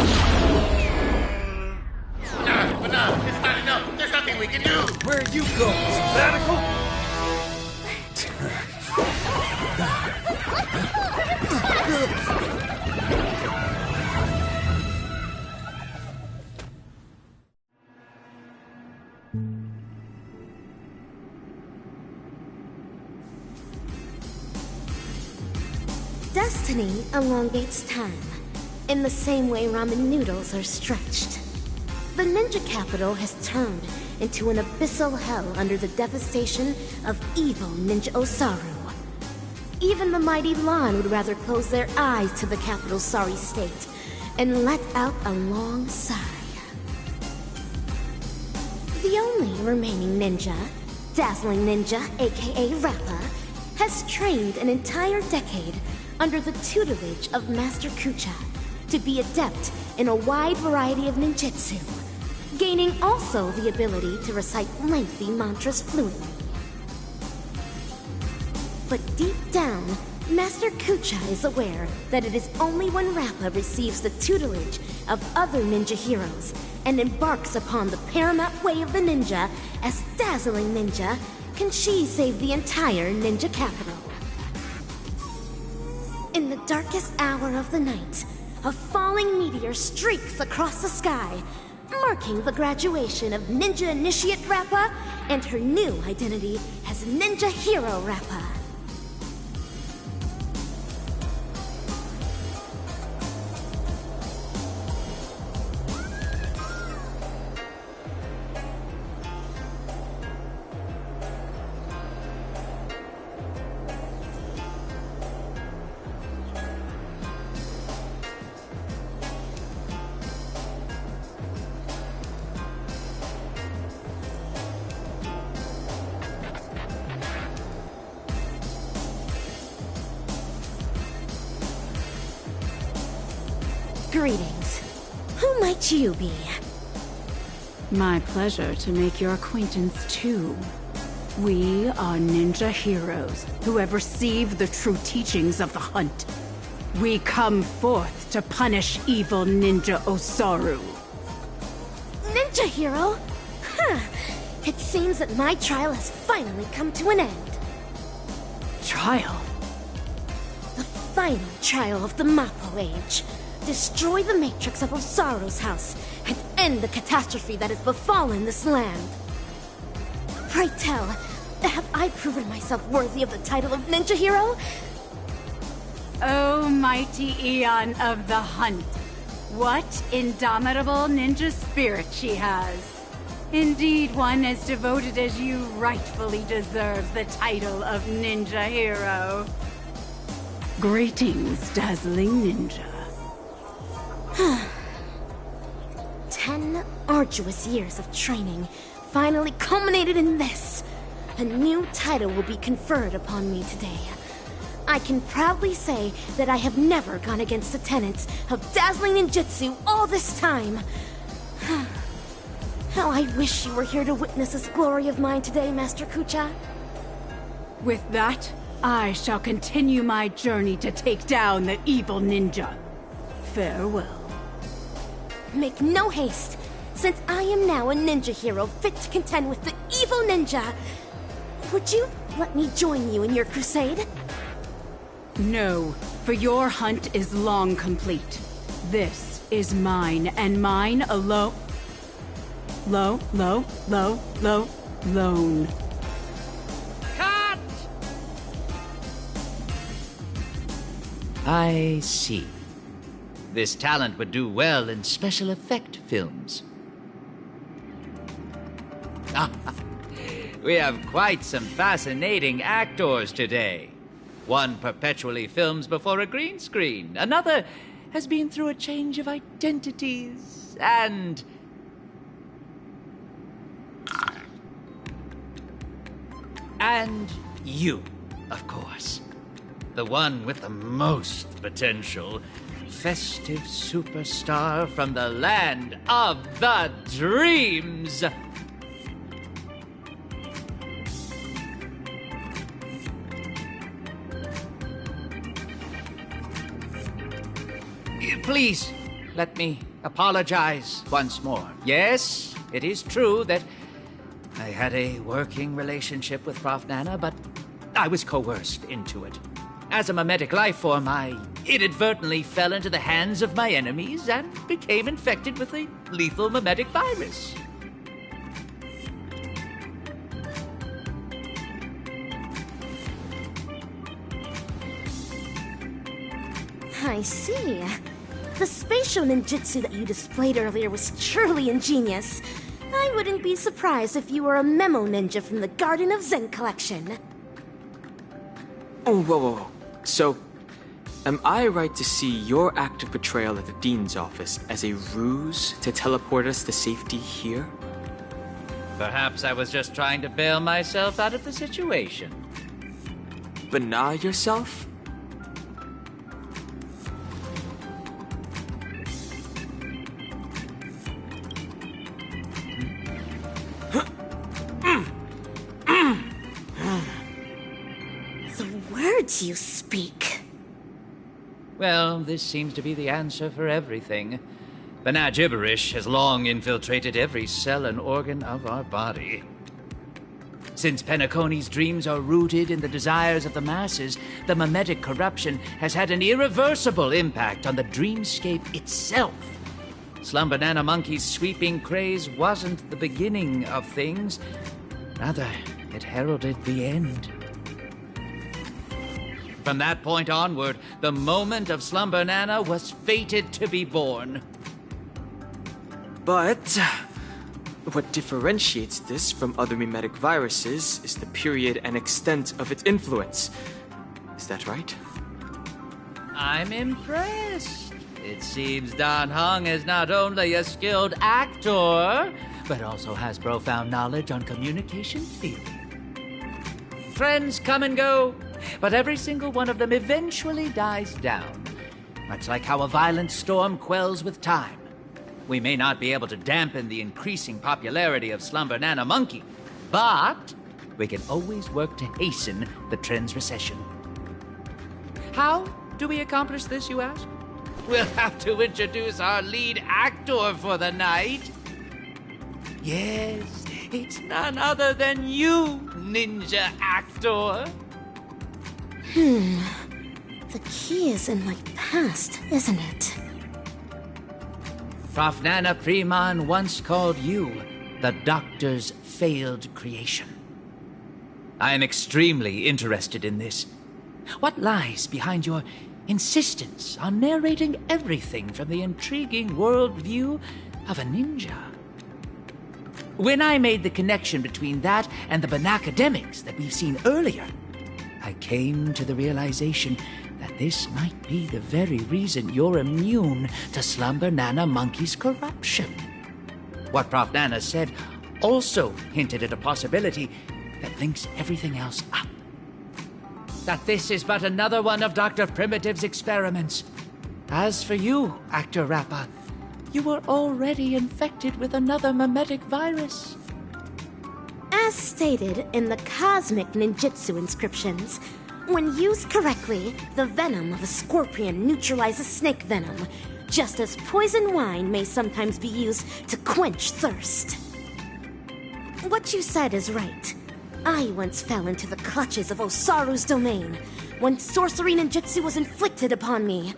No, it's not enough. There's nothing we can do. Where are you going? Sabbatical? Destiny elongates time, in the same way ramen noodles are stretched. The ninja capital has turned into an abyssal hell under the devastation of evil Ninja Osaru. Even the mighty Lan would rather close their eyes to the capital's sorry state and let out a long sigh. The only remaining ninja, Dazzling Ninja, aka Rappa, has trained an entire decade under the tutelage of Master Kucha to be adept in a wide variety of ninjutsu, gaining also the ability to recite lengthy mantras fluently. But deep down, Master Kucha is aware that it is only when Rappa receives the tutelage of other ninja heroes and embarks upon the paramount way of the ninja as Dazzling Ninja can she save the entire ninja capital. In the darkest hour of the night, a falling meteor streaks across the sky, marking the graduation of Ninja Initiate Rappa and her new identity as Ninja Hero Rappa. Greetings. Who might you be? My pleasure to make your acquaintance, too. We are ninja heroes who have received the true teachings of the hunt. We come forth to punish evil Ninja Osaru. Ninja hero? Huh. It seems that my trial has finally come to an end. Trial? The final trial of the Mappo Age. Destroy the matrix of Osaru's house and end the catastrophe that has befallen this land. Pray tell, have I proven myself worthy of the title of Ninja Hero? O mighty Eon of the Hunt, what indomitable ninja spirit she has. Indeed, one as devoted as you rightfully deserves the title of Ninja Hero. Greetings, dazzling ninja. 10 arduous years of training finally culminated in this. A new title will be conferred upon me today. I can proudly say that I have never gone against the tenets of dazzling ninjutsu all this time. How I wish you were here to witness this glory of mine today, Master Kucha. With that, I shall continue my journey to take down the evil ninja. Farewell. Make no haste, since I am now a ninja hero fit to contend with the evil ninja. Would you let me join you in your crusade? No, for your hunt is long complete. This is mine, and mine alone. Lone. Cut! I see. This talent would do well in special effect films. We have quite some fascinating actors today. One perpetually films before a green screen. Another has been through a change of identities. And you, of course. The one with the most potential. Festive superstar from the land of the dreams. Please, let me apologize once more. Yes, it is true that I had a working relationship with Prof. Nana, but I was coerced into it. As a mimetic life form, I inadvertently fell into the hands of my enemies and became infected with a lethal mimetic virus. I see. The spatial ninjutsu that you displayed earlier was truly ingenious. I wouldn't be surprised if you were a memo ninja from the Garden of Zen collection. Oh, whoa. So, am I right to see your active portrayal at the Dean's office as a ruse to teleport us to safety here? Perhaps I was just trying to bail myself out of the situation. Bana yourself? You speak. Well, this seems to be the answer for everything. Bana gibberish has long infiltrated every cell and organ of our body. Since Penacony's dreams are rooted in the desires of the masses, the mimetic corruption has had an irreversible impact on the dreamscape itself. Slumber Nana Monkey's sweeping craze wasn't the beginning of things. Rather, it heralded the end. From that point onward, the moment of Slumber Nana was fated to be born. But what differentiates this from other mimetic viruses is the period and extent of its influence. Is that right? I'm impressed. It seems Dan Heng is not only a skilled actor, but also has profound knowledge on communication theory. Friends come and go, but every single one of them eventually dies down, much like how a violent storm quells with time. We may not be able to dampen the increasing popularity of Slumber Nana Monkey, but we can always work to hasten the trend's recession. How do we accomplish this, you ask? We'll have to introduce our lead actor for the night. Yes, it's none other than you, ninja actor. The key is in my past, isn't it? Prof. Nana Primon once called you the Doctor's failed creation. I am extremely interested in this. What lies behind your insistence on narrating everything from the intriguing worldview of a ninja? When I made the connection between that and the Banacademics that we've seen earlier, I came to the realization that this might be the very reason you're immune to Slumber Nana Monkey's corruption. What Prof. Nana said also hinted at a possibility that links everything else up. That this is but another one of Dr. Primitive's experiments. As for you, Actor Rappa, you were already infected with another mimetic virus. As stated in the cosmic ninjutsu inscriptions, when used correctly, the venom of a scorpion neutralizes snake venom, just as poison wine may sometimes be used to quench thirst. What you said is right. I once fell into the clutches of Osaru's domain. When sorcery ninjutsu was inflicted upon me,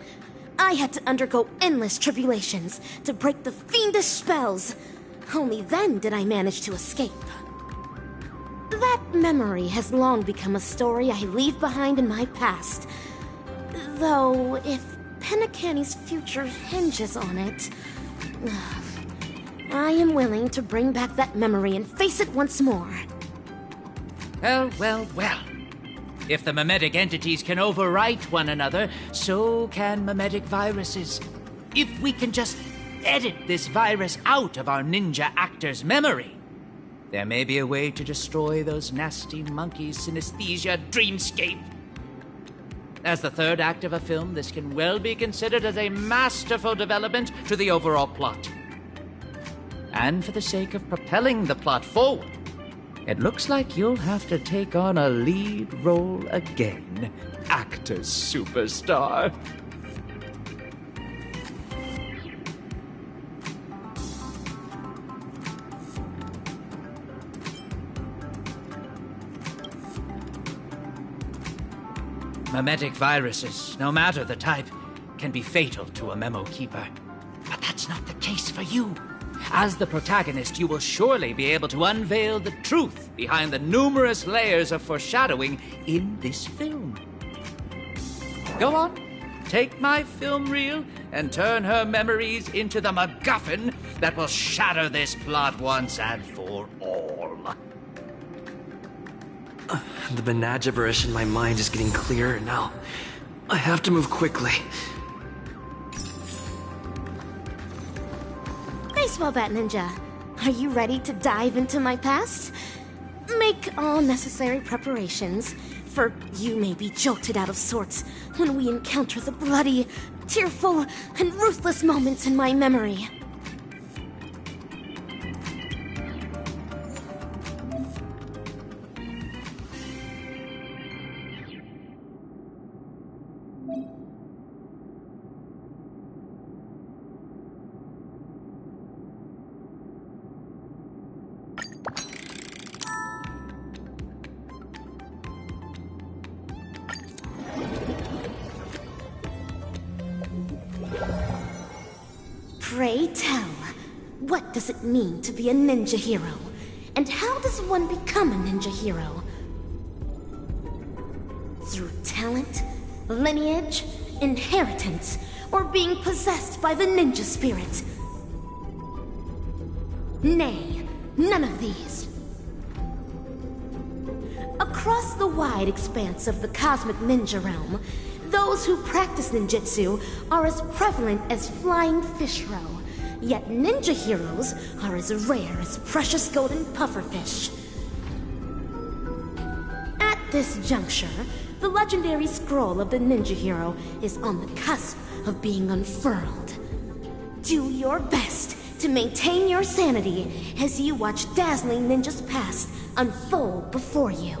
I had to undergo endless tribulations to break the fiendish spells. Only then did I manage to escape. That memory has long become a story I leave behind in my past. Though, if Penacani's future hinges on it, I am willing to bring back that memory and face it once more. Well, well, well. If the mimetic entities can overwrite one another, so can mimetic viruses. If we can just edit this virus out of our ninja actor's memory, there may be a way to destroy those nasty monkeys' synesthesia dreamscape. As the third act of a film, this can well be considered as a masterful development to the overall plot. And for the sake of propelling the plot forward, it looks like you'll have to take on a lead role again, actor superstar. Mimetic viruses, no matter the type, can be fatal to a memo keeper. But that's not the case for you. As the protagonist, you will surely be able to unveil the truth behind the numerous layers of foreshadowing in this film. Go on, take my film reel and turn her memories into the MacGuffin that will shatter this plot once and for all. The Banagiverish in my mind is getting clearer now. I have to move quickly. Baseball bat ninja, are you ready to dive into my past? Make all necessary preparations, for you may be jolted out of sorts when we encounter the bloody, tearful, and ruthless moments in my memory. Pray tell, what does it mean to be a ninja hero? And how does one become a ninja hero? Through talent, lineage, inheritance, or being possessed by the ninja spirit? Nay, none of these. Across the wide expanse of the cosmic ninja realm, those who practice ninjutsu are as prevalent as flying fish roe, yet ninja heroes are as rare as precious golden pufferfish. At this juncture, the legendary scroll of the ninja hero is on the cusp of being unfurled. Do your best to maintain your sanity as you watch dazzling ninjas past unfold before you.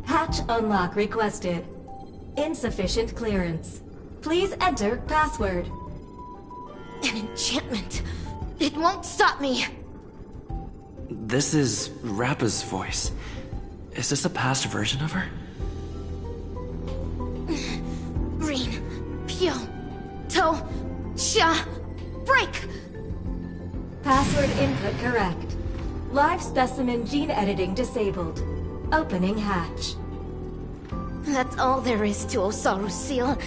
Hatch unlock requested. Insufficient clearance. Please enter password. An enchantment. It won't stop me. This is Rappa's voice. Is this a past version of her? Rin, Pyo, To, Sha, break! Password input correct. Live specimen gene editing disabled. Opening hatch. That's all there is to Osaru's seal.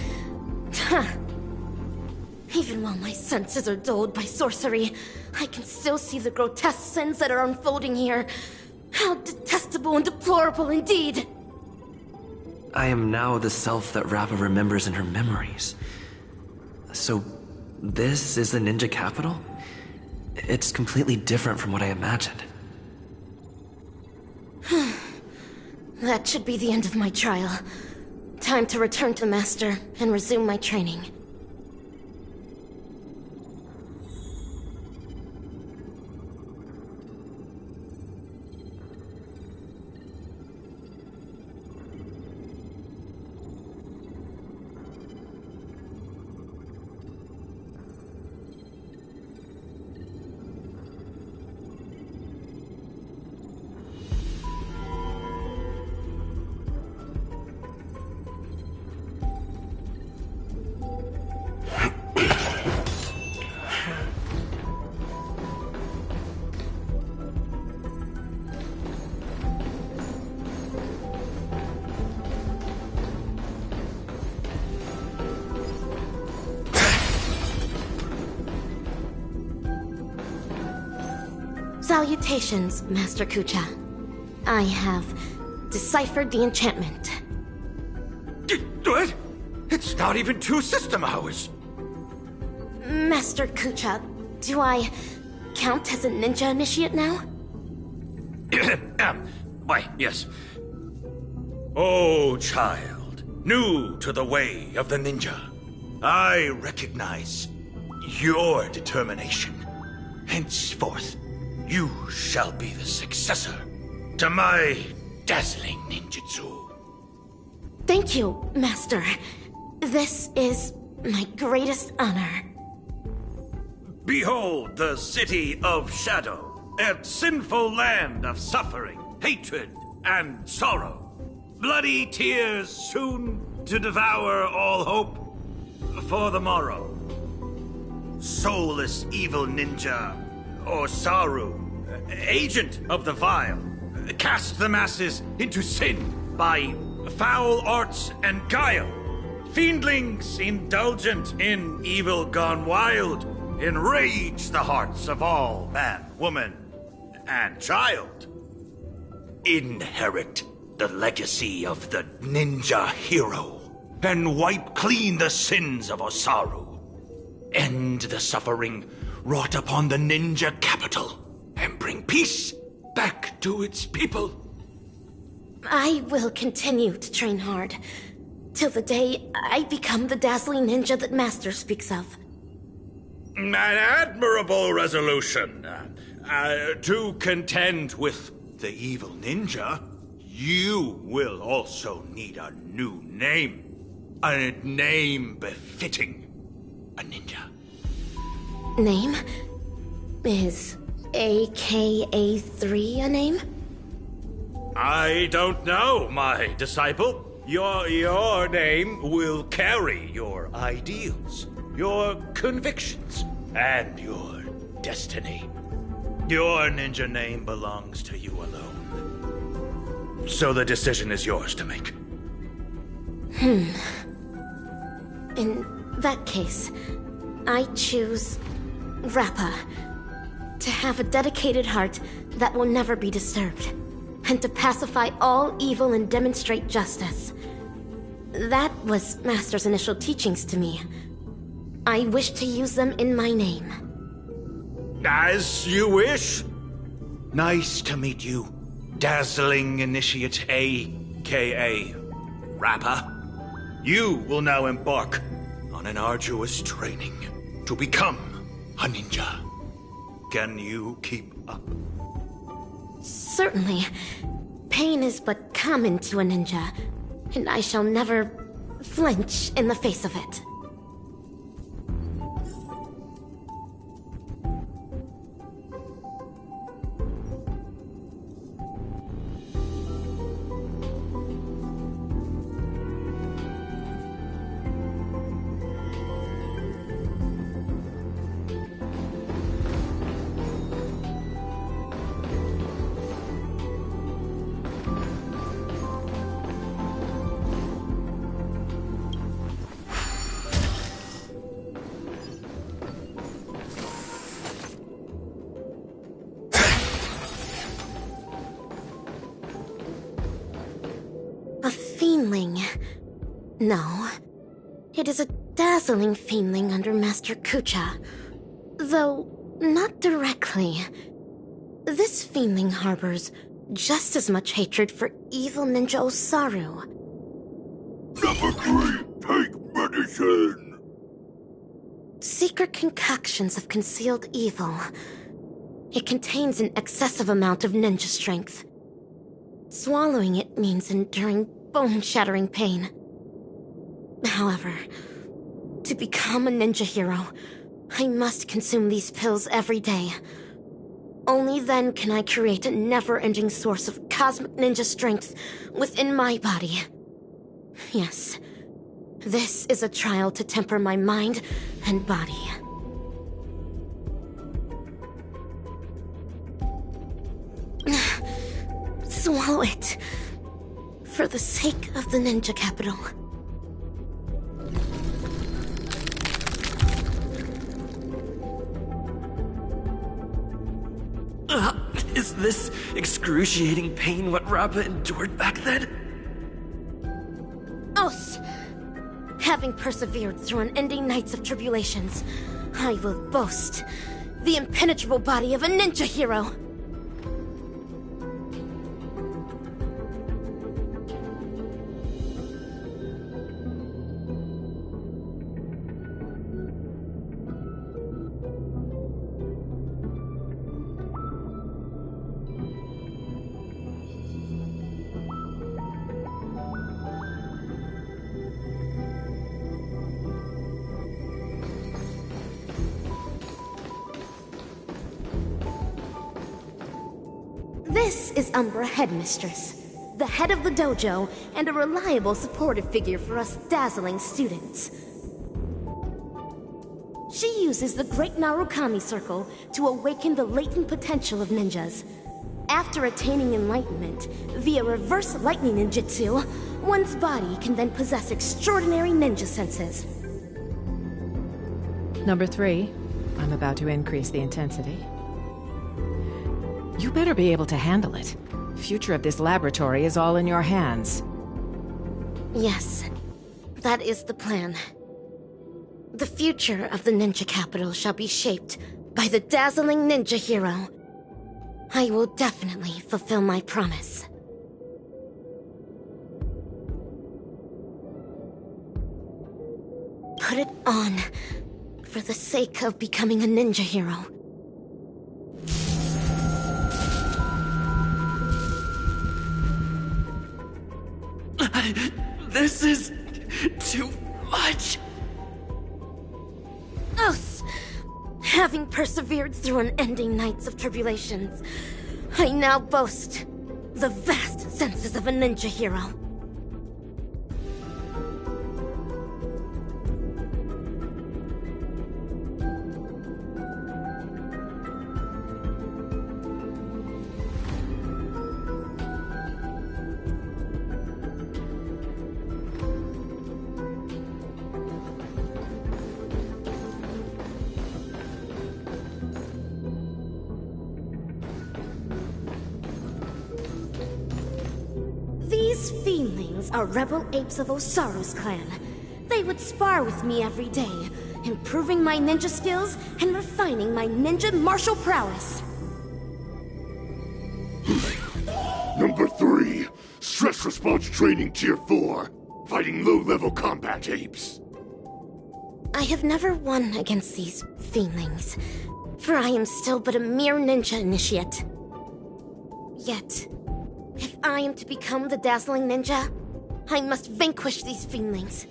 Even while my senses are dulled by sorcery, I can still see the grotesque sins that are unfolding here. How detestable and deplorable indeed! I am now the self that Rappa remembers in her memories. So, this is the ninja capital? It's completely different from what I imagined. That should be the end of my trial. Time to return to Master and resume my training. Salutations, Master Kucha. I have deciphered the enchantment. What? It's not even 2 system hours. Master Kucha, do I count as a ninja initiate now? Why, yes. Oh, child, new to the way of the ninja, I recognize your determination. Henceforth, you shall be the successor to my dazzling ninjutsu. Thank you, Master. This is my greatest honor. Behold the city of shadow, a sinful land of suffering, hatred, and sorrow. Bloody tears soon to devour all hope for the morrow. Soulless evil ninja, Osaru, agent of the vile, cast the masses into sin by foul arts and guile. Fiendlings indulgent in evil gone wild enrage the hearts of all man, woman, and child. Inherit the legacy of the ninja hero and wipe clean the sins of Osaru. End the suffering wrought upon the ninja capital and bring peace back to its people. I will continue to train hard till the day I become the dazzling ninja that Master speaks of. An admirable resolution. To contend with the evil ninja, you will also need a new name. A name befitting a ninja. Name? Is AKA3 a name? I don't know, my disciple. Your name will carry your ideals, your convictions, and your destiny. Your ninja name belongs to you alone. So the decision is yours to make. In that case, I choose Rappa. To have a dedicated heart that will never be disturbed. And to pacify all evil and demonstrate justice. That was Master's initial teachings to me. I wish to use them in my name. As you wish. Nice to meet you, Dazzling Initiate, a.k.a. Rapper. You will now embark on an arduous training to become a ninja. Can you keep up? Certainly. Pain is but common to a ninja, and I shall never flinch in the face of it. A fiendling. No. It is a dazzling fiendling under Master Kucha. Though, not directly. This fiendling harbors just as much hatred for evil ninja Osaru. Number 3, take medicine! Secret concoctions of concealed evil. It contains an excessive amount of ninja strength. Swallowing it means enduring bone-shattering pain. However, to become a ninja hero, I must consume these pills every day. Only then can I create a never-ending source of cosmic ninja strength within my body. Yes, this is a trial to temper my mind and body. Swallow it. For the sake of the ninja capital. Is this excruciating pain what Rappa endured back then? Os! Having persevered through unending nights of tribulations, I will boast the impenetrable body of a ninja hero. This is Umbra Headmistress, the head of the dojo and a reliable supportive figure for us dazzling students. She uses the Great Narukami Circle to awaken the latent potential of ninjas. After attaining enlightenment via reverse lightning ninjutsu, one's body can then possess extraordinary ninja senses. Number 3, I'm about to increase the intensity. You better be able to handle it. Future of this laboratory is all in your hands. Yes, that is the plan. The future of the ninja capital shall be shaped by the dazzling ninja hero. I will definitely fulfill my promise. Put it on, for the sake of becoming a ninja hero. This is too much. Os! Having persevered through unending nights of tribulations, I now boast the vast senses of a ninja hero. These fiendlings are rebel apes of Osaru's clan. They would spar with me every day, improving my ninja skills and refining my ninja martial prowess. Number 3, Stress Response Training Tier 4, fighting low-level combat apes. I have never won against these fiendlings, for I am still but a mere ninja initiate. Yet, if I am to become the dazzling ninja, I must vanquish these fiendlings.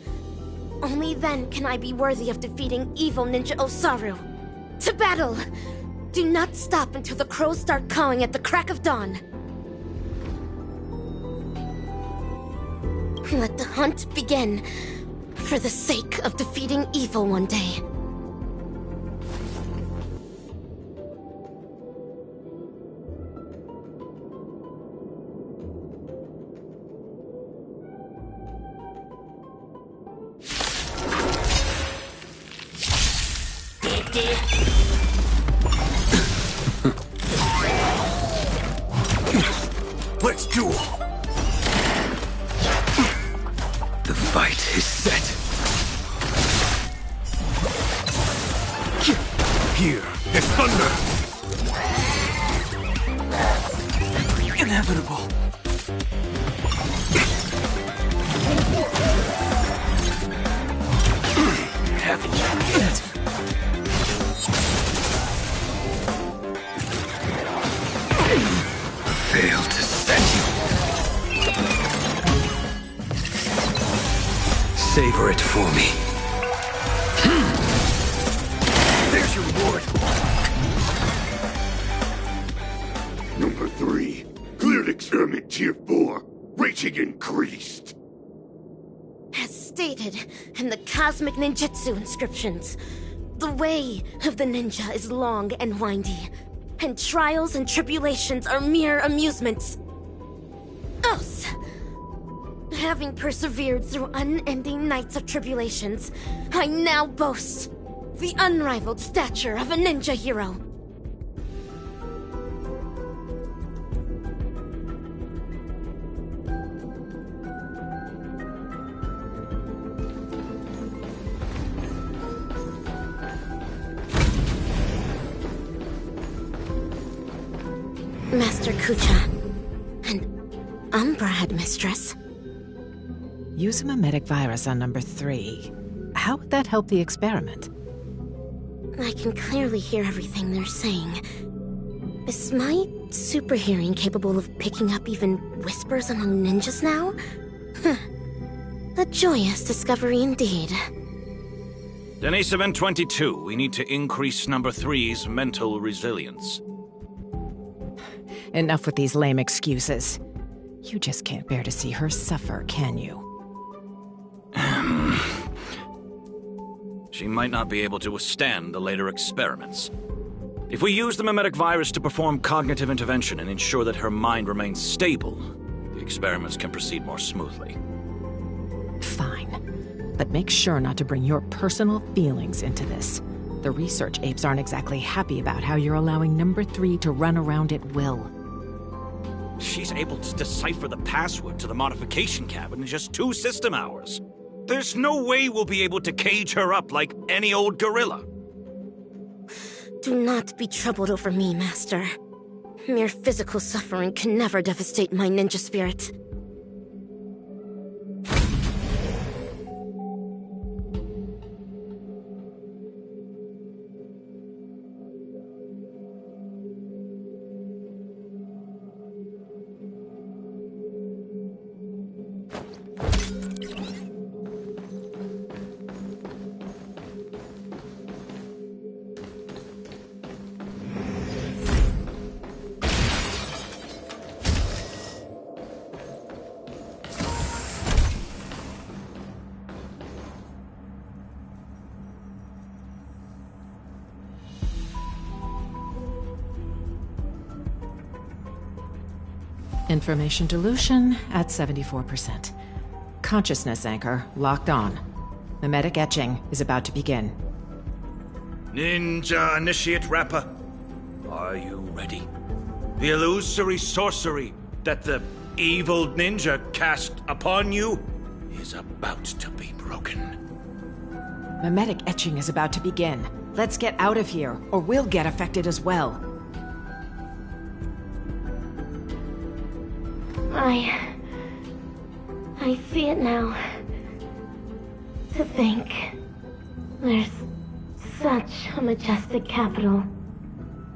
Only then can I be worthy of defeating evil Ninja Osaru. To battle! Do not stop until the crows start cawing at the crack of dawn. Let the hunt begin, for the sake of defeating evil one day. Let's duel! The fight is set. Here is thunder! Inevitable! Haven't you yet? Fail to set you. Savor it for me. There's your reward. Number 3, cleared experiment Tier 4, rating increased. As stated in the Cosmic Ninjutsu inscriptions, the way of the ninja is long and windy, and trials and tribulations are mere amusements. Us! Having persevered through unending nights of tribulations, I now boast the unrivaled stature of a ninja hero. Master Kucha, and Umbra Headmistress. Use a mimetic virus on number 3. How would that help the experiment? I can clearly hear everything they're saying. Is my super hearing capable of picking up even whispers among ninjas now? A joyous discovery indeed. Denisovin 22, we need to increase number 3's mental resilience. Enough with these lame excuses. You just can't bear to see her suffer, can you? She might not be able to withstand the later experiments. If we use the mimetic virus to perform cognitive intervention and ensure that her mind remains stable, the experiments can proceed more smoothly. Fine. But make sure not to bring your personal feelings into this. The research apes aren't exactly happy about how you're allowing number 3 to run around at will. She's able to decipher the password to the modification cabin in just 2 system hours. There's no way we'll be able to cage her up like any old gorilla. Do not be troubled over me, Master. Mere physical suffering can never devastate my ninja spirit. Information dilution at 74%. Consciousness anchor locked on. Mimetic etching is about to begin. Ninja Initiate Rapper, are you ready? The illusory sorcery that the evil ninja cast upon you is about to be broken. Memetic etching is about to begin. Let's get out of here, or we'll get affected as well. I see it now. To think, there's such a majestic capital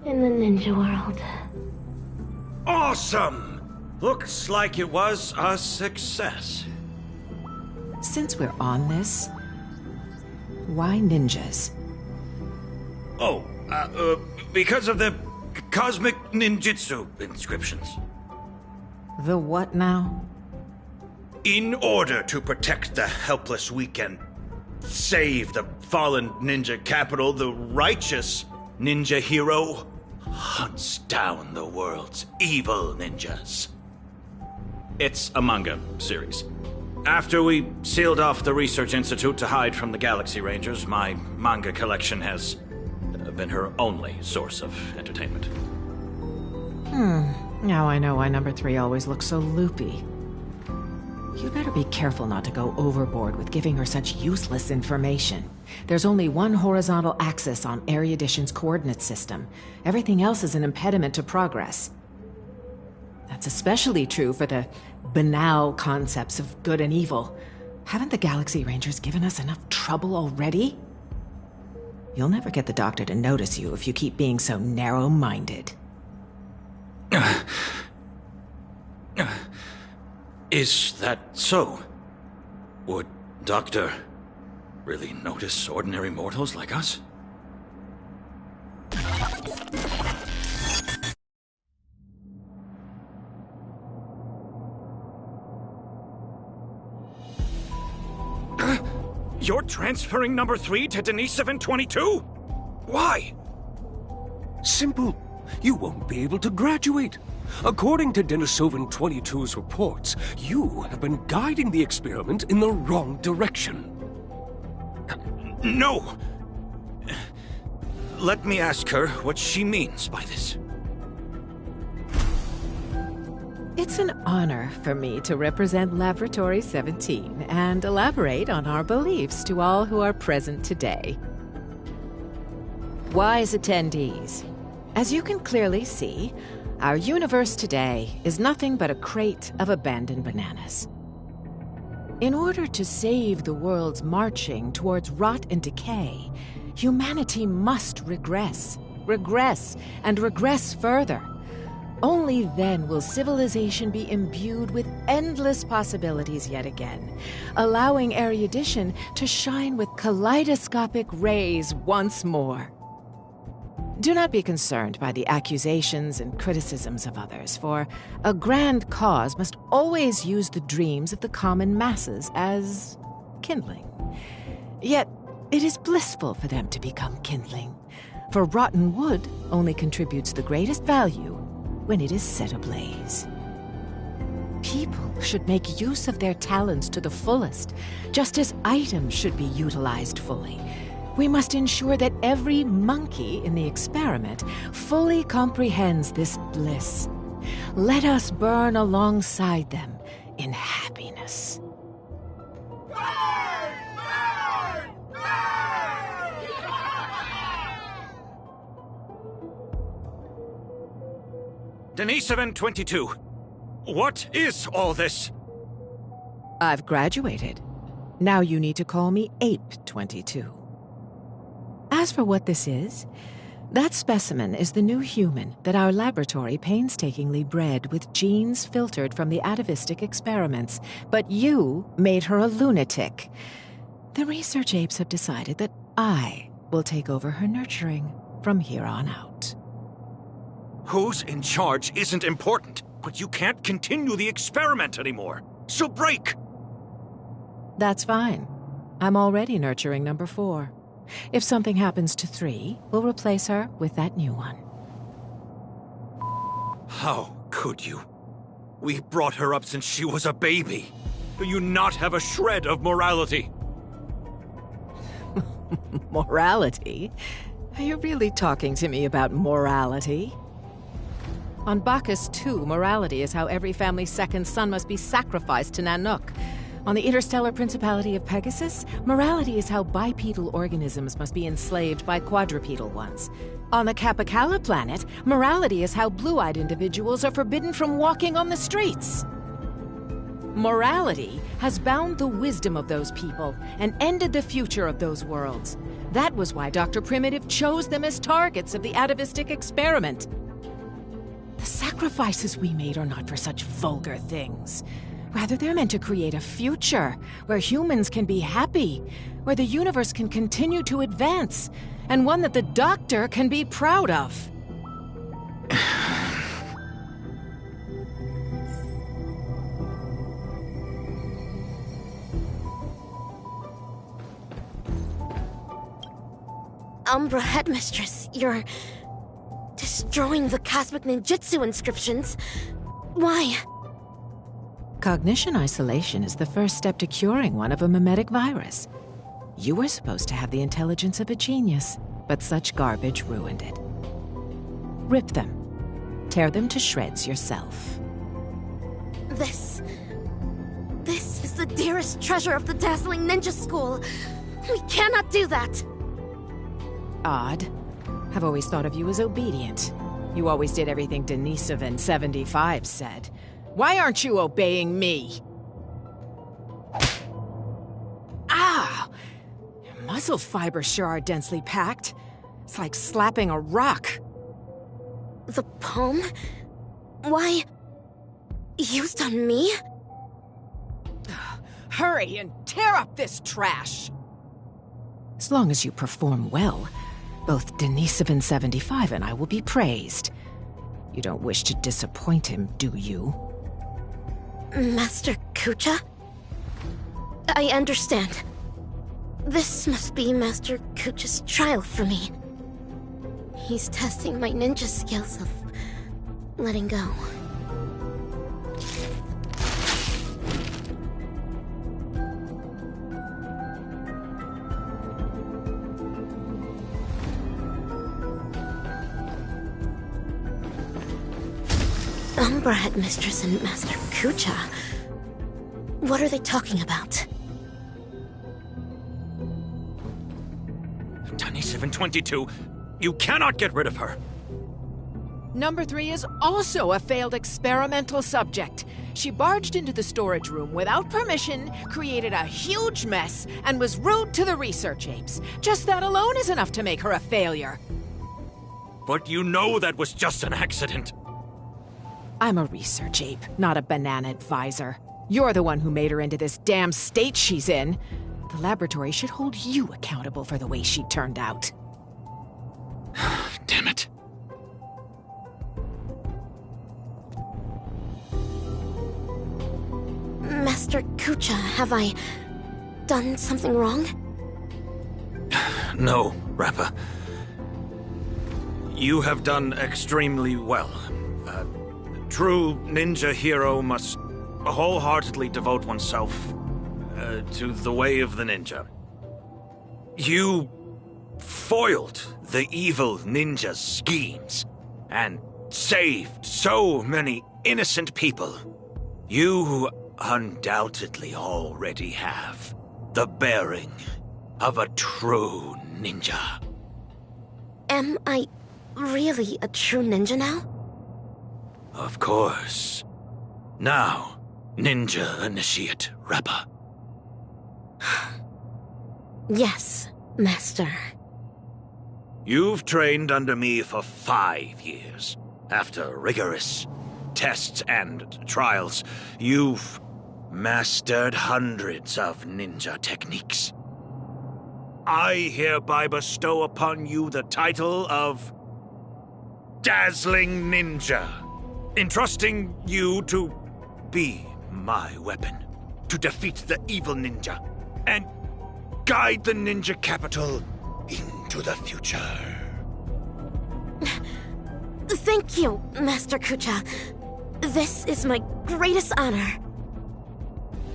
in the ninja world. Awesome! Looks like it was a success. Since we're on this, why ninjas? Oh, because of the cosmic ninjutsu inscriptions. The what now? In order to protect the helpless weak and save the fallen ninja capital, the righteous ninja hero hunts down the world's evil ninjas. It's a manga series. After we sealed off the Research Institute to hide from the Galaxy Rangers, my manga collection has been her only source of entertainment. Now I know why number 3 always looks so loopy. You better be careful not to go overboard with giving her such useless information. There's only one horizontal axis on Erudition's coordinate system. Everything else is an impediment to progress. That's especially true for the banal concepts of good and evil. Haven't the Galaxy Rangers given us enough trouble already? You'll never get the Doctor to notice you if you keep being so narrow-minded. Is that so? Would Doctor really notice ordinary mortals like us? You're transferring number 3 to Denisovin 22? Why? Simple. You won't be able to graduate. According to Denisovin 22's reports, you have been guiding the experiment in the wrong direction. No! Let me ask her what she means by this. It's an honor for me to represent Laboratory 17 and elaborate on our beliefs to all who are present today. Wise attendees, as you can clearly see, our universe today is nothing but a crate of abandoned bananas. In order to save the world's marching towards rot and decay, humanity must regress, and regress further. Only then will civilization be imbued with endless possibilities yet again, allowing erudition to shine with kaleidoscopic rays once more. Do not be concerned by the accusations and criticisms of others, for a grand cause must always use the dreams of the common masses as kindling. Yet, it is blissful for them to become kindling, for rotten wood only contributes the greatest value when it is set ablaze. People should make use of their talents to the fullest, just as items should be utilized fully. We must ensure that every monkey in the experiment fully comprehends this bliss. Let us burn alongside them in happiness. Denisovin 22, what is all this? I've graduated. Now you need to call me Ape 22. As for what this is, that specimen is the new human that our laboratory painstakingly bred with genes filtered from the atavistic experiments, but you made her a lunatic. The research apes have decided that I will take over her nurturing from here on out. Who's in charge isn't important, but you can't continue the experiment anymore. So break! That's fine. I'm already nurturing number 4. If something happens to 3, we'll replace her with that new one. How could you? We brought her up since she was a baby. Do you not have a shred of morality? Morality? Are you really talking to me about morality? On Bacchus 2, morality is how every family's second son must be sacrificed to Nanook. On the interstellar principality of Pegasus, morality is how bipedal organisms must be enslaved by quadrupedal ones. On the Capicala planet, morality is how blue-eyed individuals are forbidden from walking on the streets. Morality has bound the wisdom of those people and ended the future of those worlds. That was why Dr. Primitive chose them as targets of the atavistic experiment. The sacrifices we made are not for such vulgar things. Rather, they're meant to create a future where humans can be happy, where the universe can continue to advance, and one that the Doctor can be proud of. Umbra Headmistress, you're destroying the Cosmic Ninjutsu inscriptions. Why? Cognition isolation is the first step to curing one of a mimetic virus. You were supposed to have the intelligence of a genius, but such garbage ruined it. Rip them. Tear them to shreds yourself. This is the dearest treasure of the dazzling ninja school. We cannot do that. Odd. I've always thought of you as obedient. You always did everything Denisovan 75 said. Why aren't you obeying me? Ah! Your muscle fibers sure are densely packed. It's like slapping a rock. The palm? Why? Used on me? Hurry and tear up this trash! As long as you perform well, both Denisovan 75 and I will be praised. You don't wish to disappoint him, do you? Master Kucha? I understand. This must be Master Kucha's trial for me. He's testing my ninja skills of letting go. Umbra Headmistress and Master Kucha. What are they talking about? Denisovan-22, you cannot get rid of her. Number 3 is also a failed experimental subject. She barged into the storage room without permission, created a huge mess, and was rude to the research apes. Just that alone is enough to make her a failure. But you know that was just an accident. I'm a research ape, not a banana advisor. You're the one who made her into this damn state she's in. The laboratory should hold you accountable for the way she turned out. Damn it. Master Kucha, have I done something wrong? No, Rappa. You have done extremely well. A true ninja hero must wholeheartedly devote oneself to the way of the ninja. You foiled the evil ninja's schemes and saved so many innocent people. You undoubtedly already have the bearing of a true ninja. Am I really a true ninja now? Of course. Now, Ninja Initiate Rappa. Yes, Master. You've trained under me for 5 years. After rigorous tests and trials, you've mastered hundreds of ninja techniques. I hereby bestow upon you the title of Dazzling Ninja, entrusting you to be my weapon, to defeat the evil ninja, and guide the ninja capital into the future. Thank you, Master Kucha. This is my greatest honor.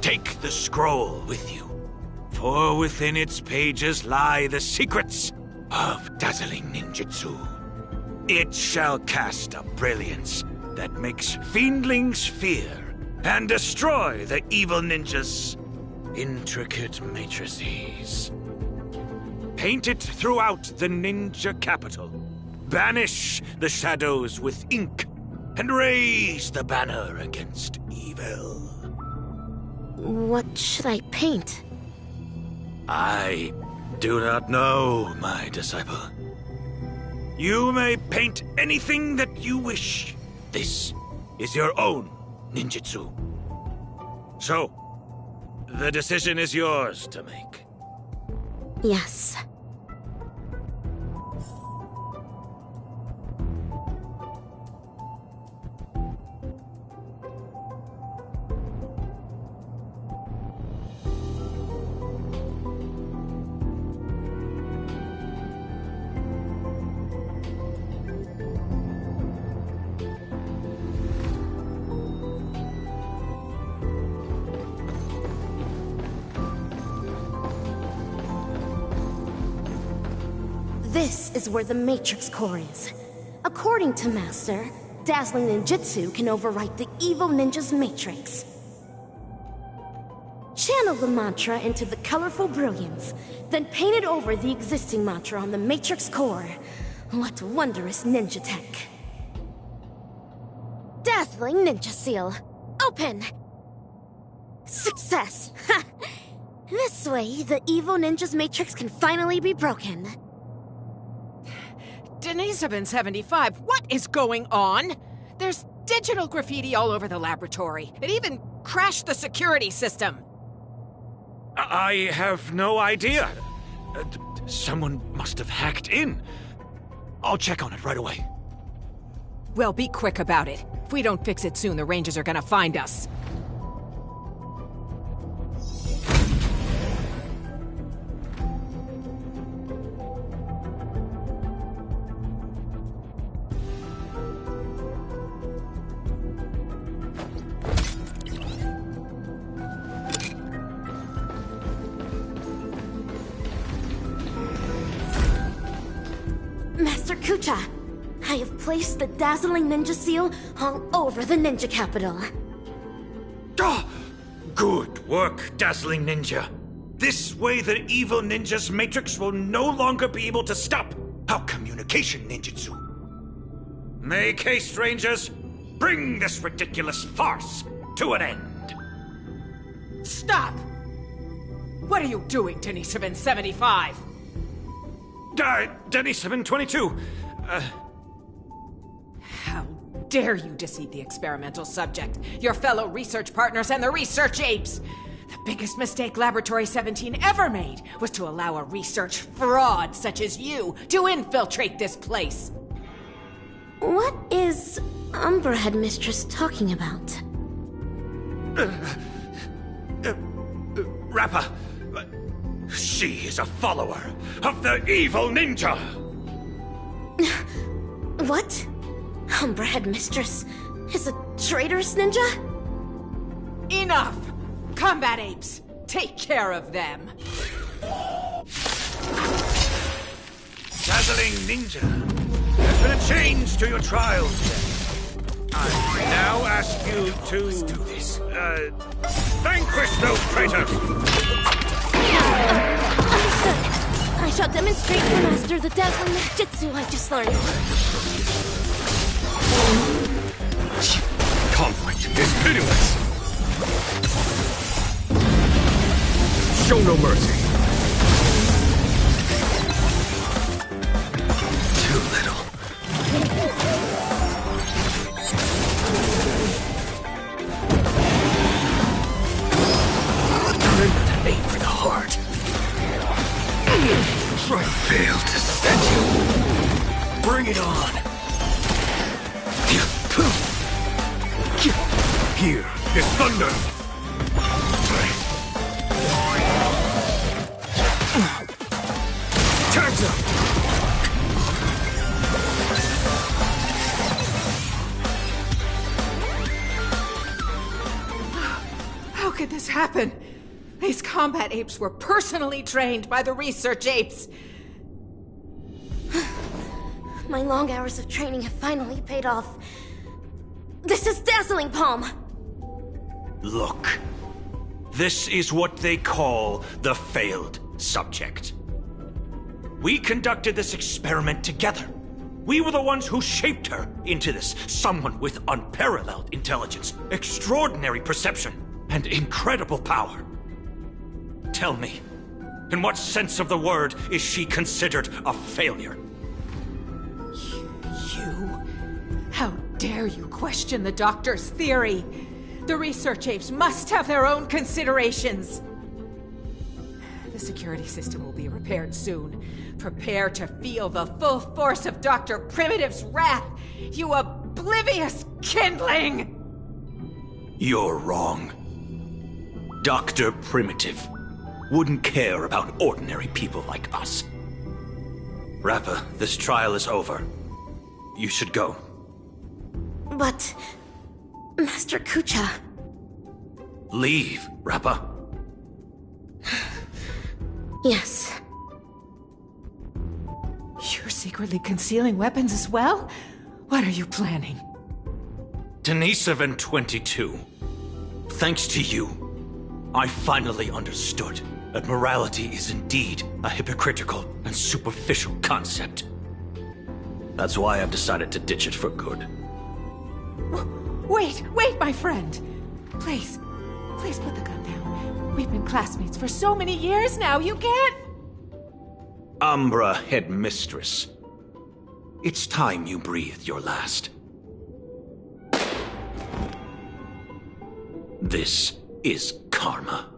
Take the scroll with you, for within its pages lie the secrets of dazzling ninjutsu. It shall cast a brilliance that makes fiendlings fear and destroy the evil ninja's intricate matrices. Paint it throughout the ninja capital. Banish the shadows with ink, and raise the banner against evil. What should I paint? I do not know, my disciple. You may paint anything that you wish. This is your own ninjutsu. So, the decision is yours to make. Yes. This is where the Matrix Core is. According to Master, Dazzling Ninjutsu can overwrite the evil ninja's matrix. Channel the mantra into the colorful brilliance, then paint it over the existing mantra on the Matrix Core. What wondrous ninja tech. Dazzling Ninja Seal. Open! Success! Ha! This way, the evil ninja's matrix can finally be broken. Denisovin 75, what is going on? There's digital graffiti all over the laboratory. It even crashed the security system. I have no idea. Someone must have hacked in. I'll check on it right away. Well, be quick about it. If we don't fix it soon, the Rangers are gonna find us. Master Kucha, I have placed the Dazzling Ninja Seal all over the Ninja Capital. Ah! Good work, Dazzling Ninja. This way the evil ninja's matrix will no longer be able to stop our communication ninjutsu. Make haste, Rangers. Bring this ridiculous farce to an end. Stop! What are you doing, Denisovin 75? Denisovin 22. How dare you deceive the experimental subject, your fellow research partners, and the research apes? The biggest mistake Laboratory 17 ever made was to allow a research fraud such as you to infiltrate this place. What is Umbra Headmistress talking about? Rappa. She is a follower of the evil ninja! What? Umbra Headmistress is a traitorous ninja? Enough! Combat apes, take care of them. Dazzling Ninja, there's been a change to your trial today. I now ask you to... Let's do this. Vanquish those traitors! I shall demonstrate to Master the Dazzling Ninjutsu I just learned. Conflict is pitiless. Show no mercy. Too little. Remember to aim for the heart. I failed to set you. Bring it on. Here is thunder. Time's up. How could this happen? These combat apes were personally trained by the research apes. My long hours of training have finally paid off. This is Dazzling Palm! Look. This is what they call the failed subject. We conducted this experiment together. We were the ones who shaped her into this someone with unparalleled intelligence, extraordinary perception, and incredible power. Tell me, in what sense of the word is she considered a failure? You? How dare you question the doctor's theory? The research apes must have their own considerations. The security system will be repaired soon. Prepare to feel the full force of Dr. Primitive's wrath, you oblivious kindling! You're wrong. Dr. Primitive wouldn't care about ordinary people like us. Rappa, this trial is over. You should go. But... Master Kucha... Leave, Rappa. Yes. You're secretly concealing weapons as well? What are you planning? Denisovan 22. Thanks to you, I finally understood that morality is indeed a hypocritical and superficial concept. That's why I've decided to ditch it for good. Wait, my friend! Please put the gun down. We've been classmates for so many years now, you can't... Umbra Headmistress. It's time you breathed your last. This is karma.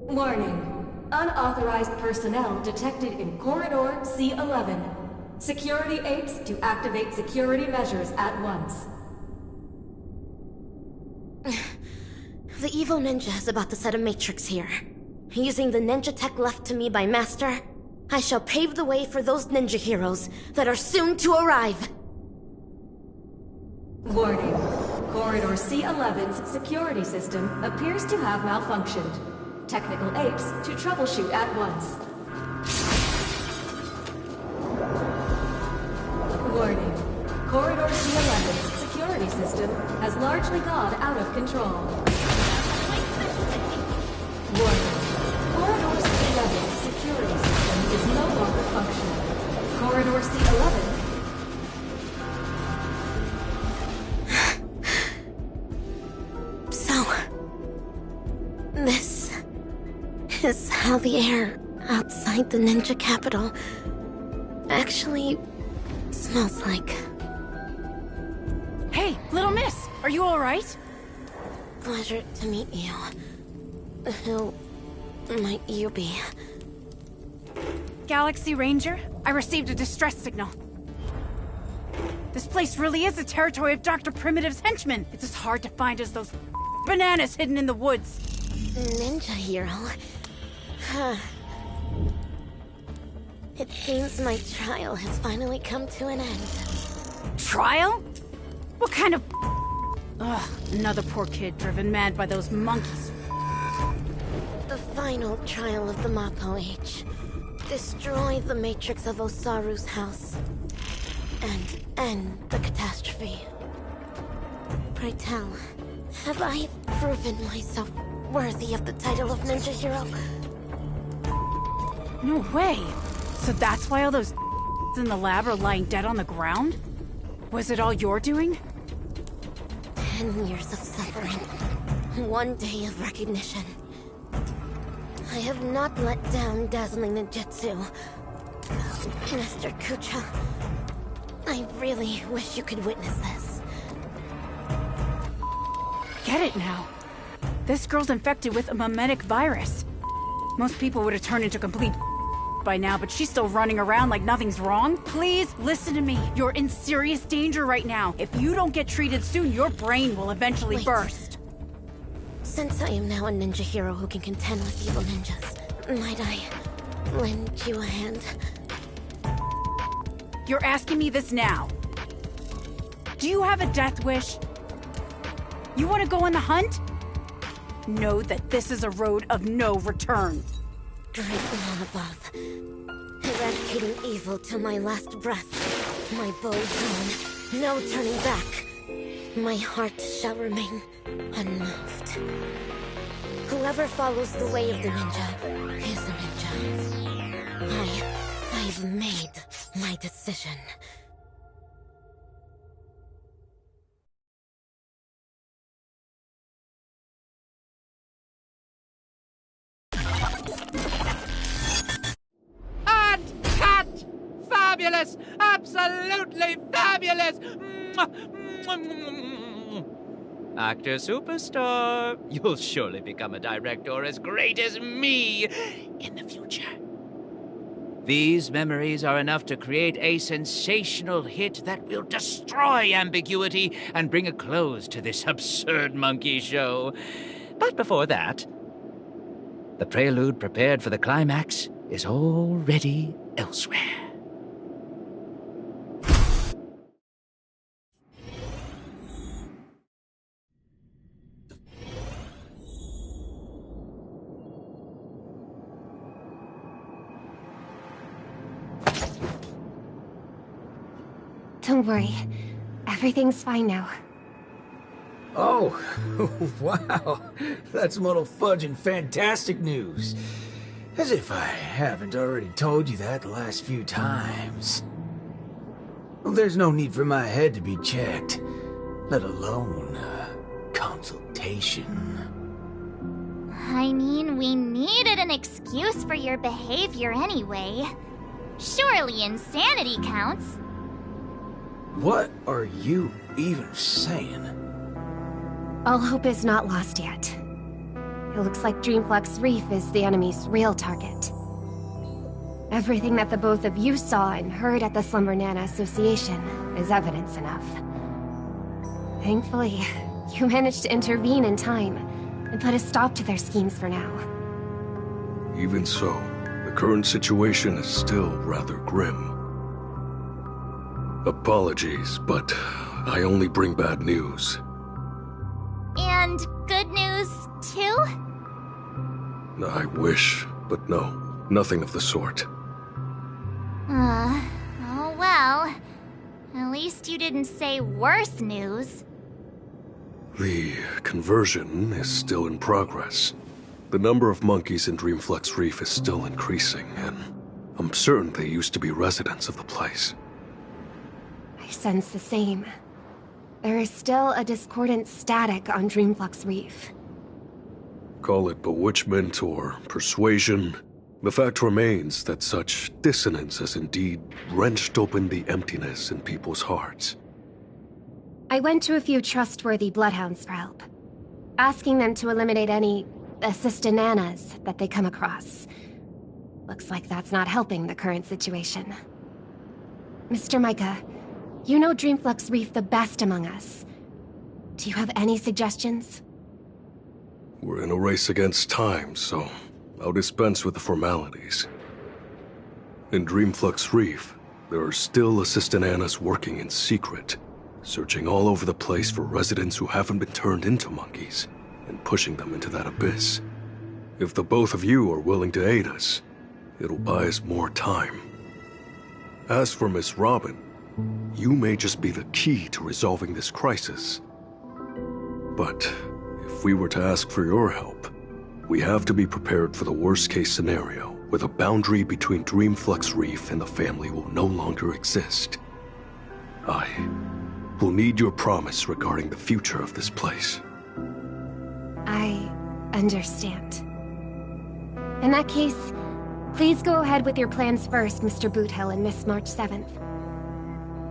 Warning. Unauthorized personnel detected in Corridor C11. Security apes to activate security measures at once. The evil ninja is about to set a matrix here. Using the ninja tech left to me by Master, I shall pave the way for those ninja heroes that are soon to arrive. Warning. Corridor C11's security system appears to have malfunctioned. Technical apes to troubleshoot at once. Warning. Corridor C11's security system has largely gone out of control. Warning. Corridor C11's security system is no longer functional. Corridor C11... So... This... is how the air outside the ninja capital actually smells like. Hey, little miss, are you alright? Pleasure to meet you. Who might you be? Galaxy Ranger, I received a distress signal. This place really is the territory of Dr. Primitive's henchmen. It's as hard to find as those bananas hidden in the woods. Ninja hero? It seems my trial has finally come to an end. Trial? What kind of... Ugh, another poor kid driven mad by those monkeys. The final trial of the Mappo Age. Destroy the matrix of Osaru's house. And end the catastrophe. Pray tell, have I proven myself worthy of the title of Ninja Hero? No way. So that's why all those in the lab are lying dead on the ground? Was it all your doing? 10 years of suffering. 1 day of recognition. I have not let down dazzling ninjutsu. Master Kucha, I really wish you could witness this. Get it now. This girl's infected with a mimetic virus. Most people would have turned into complete by now, but she's still running around like nothing's wrong. Please listen to me. You're in serious danger right now. If you don't get treated soon, your brain will eventually burst. Since I am now a ninja hero who can contend with evil ninjas, might I lend you a hand? You're asking me this now. Do you have a death wish? You want to go on the hunt? Know that this is a road of no return. Great one above. Eradicating evil till my last breath. My bow drawn. No turning back. my heart shall remain unmoved. Whoever follows the way of the ninja is a ninja. I've made my decision. Cut! Fabulous! Absolutely fabulous! Actor superstar, you'll surely become a director as great as me in the future. These memories are enough to create a sensational hit that will destroy ambiguity and bring a close to this absurd monkey show. But before that, the prelude prepared for the climax is already elsewhere. Don't worry. Everything's fine now. Oh, wow. That's Muddle Fudge and fantastic news. As if I haven't already told you that the last few times. Well, there's no need for my head to be checked, let alone consultation. I mean, we needed an excuse for your behavior anyway. Surely insanity counts. What are you even saying? All hope is not lost yet. It looks like Dreamflux Reef is the enemy's real target. Everything that the both of you saw and heard at the Slumber Nana Association is evidence enough. Thankfully, you managed to intervene in time and put a stop to their schemes for now. Even so, the current situation is still rather grim. Apologies, but I only bring bad news. And good news, too? I wish, but no, nothing of the sort. Oh well. At least you didn't say worse news. The conversion is still in progress. The number of monkeys in Dreamflux Reef is still increasing, and I'm certain they used to be residents of the place. I sense the same. There is still a discordant static on Dreamflux Reef. Call it bewitchment or persuasion, the fact remains that such dissonance has indeed wrenched open the emptiness in people's hearts. I went to a few trustworthy bloodhounds for help, asking them to eliminate any assistananas that they come across. Looks like that's not helping the current situation. Mr. Micah, you know Dreamflux Reef the best among us. Do you have any suggestions? We're in a race against time, so I'll dispense with the formalities. In Dreamflux Reef, there are still assistananas working in secret, searching all over the place for residents who haven't been turned into monkeys, and pushing them into that abyss. If the both of you are willing to aid us, it'll buy us more time. As for Miss Robin, you may just be the key to resolving this crisis. But if we were to ask for your help, we have to be prepared for the worst-case scenario, where the boundary between Dreamflux Reef and the family will no longer exist. I will need your promise regarding the future of this place. I understand. In that case, please go ahead with your plans first, Mr. Boothill and Miss March 7th.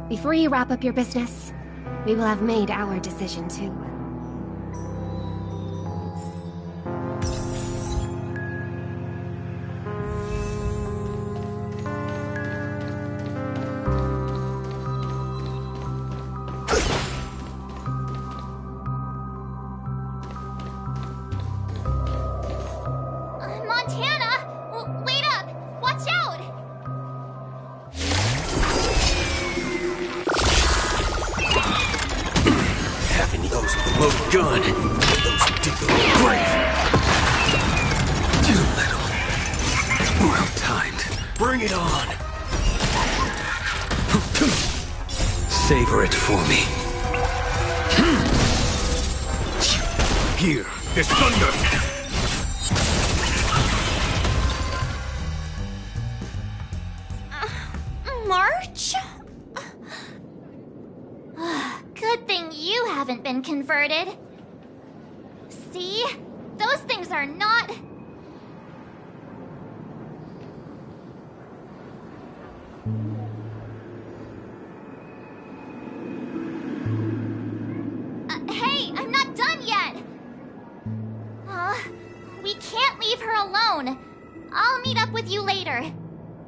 Before you wrap up your business, we will have made our decision too. Montana! Wait up! Watch out! Having those with a loaded gun. Those who dig their own grave. Too little. Well timed. Bring it on. Savor it for me. Hear this thunder! March? Good thing you haven't been converted. See? Those things are not... Hey, I'm not done yet! We can't leave her alone. I'll meet up with you later.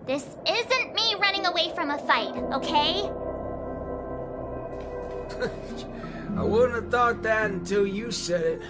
This isn't me running away from a fight, okay? I wouldn't have thought that until you said it.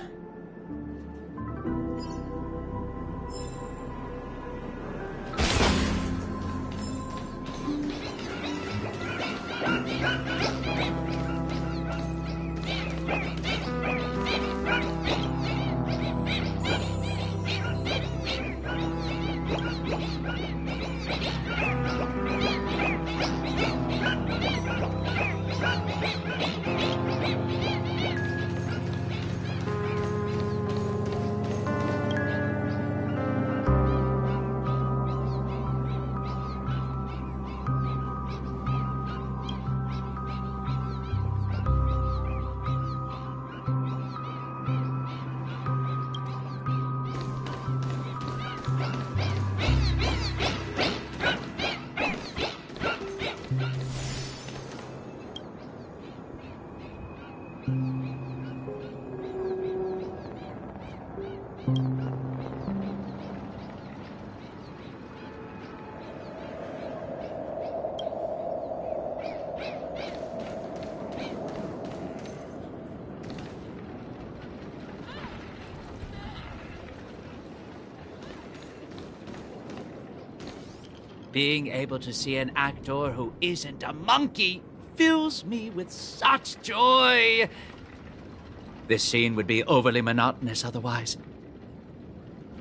Being able to see an actor who isn't a monkey fills me with such joy. This scene would be overly monotonous otherwise.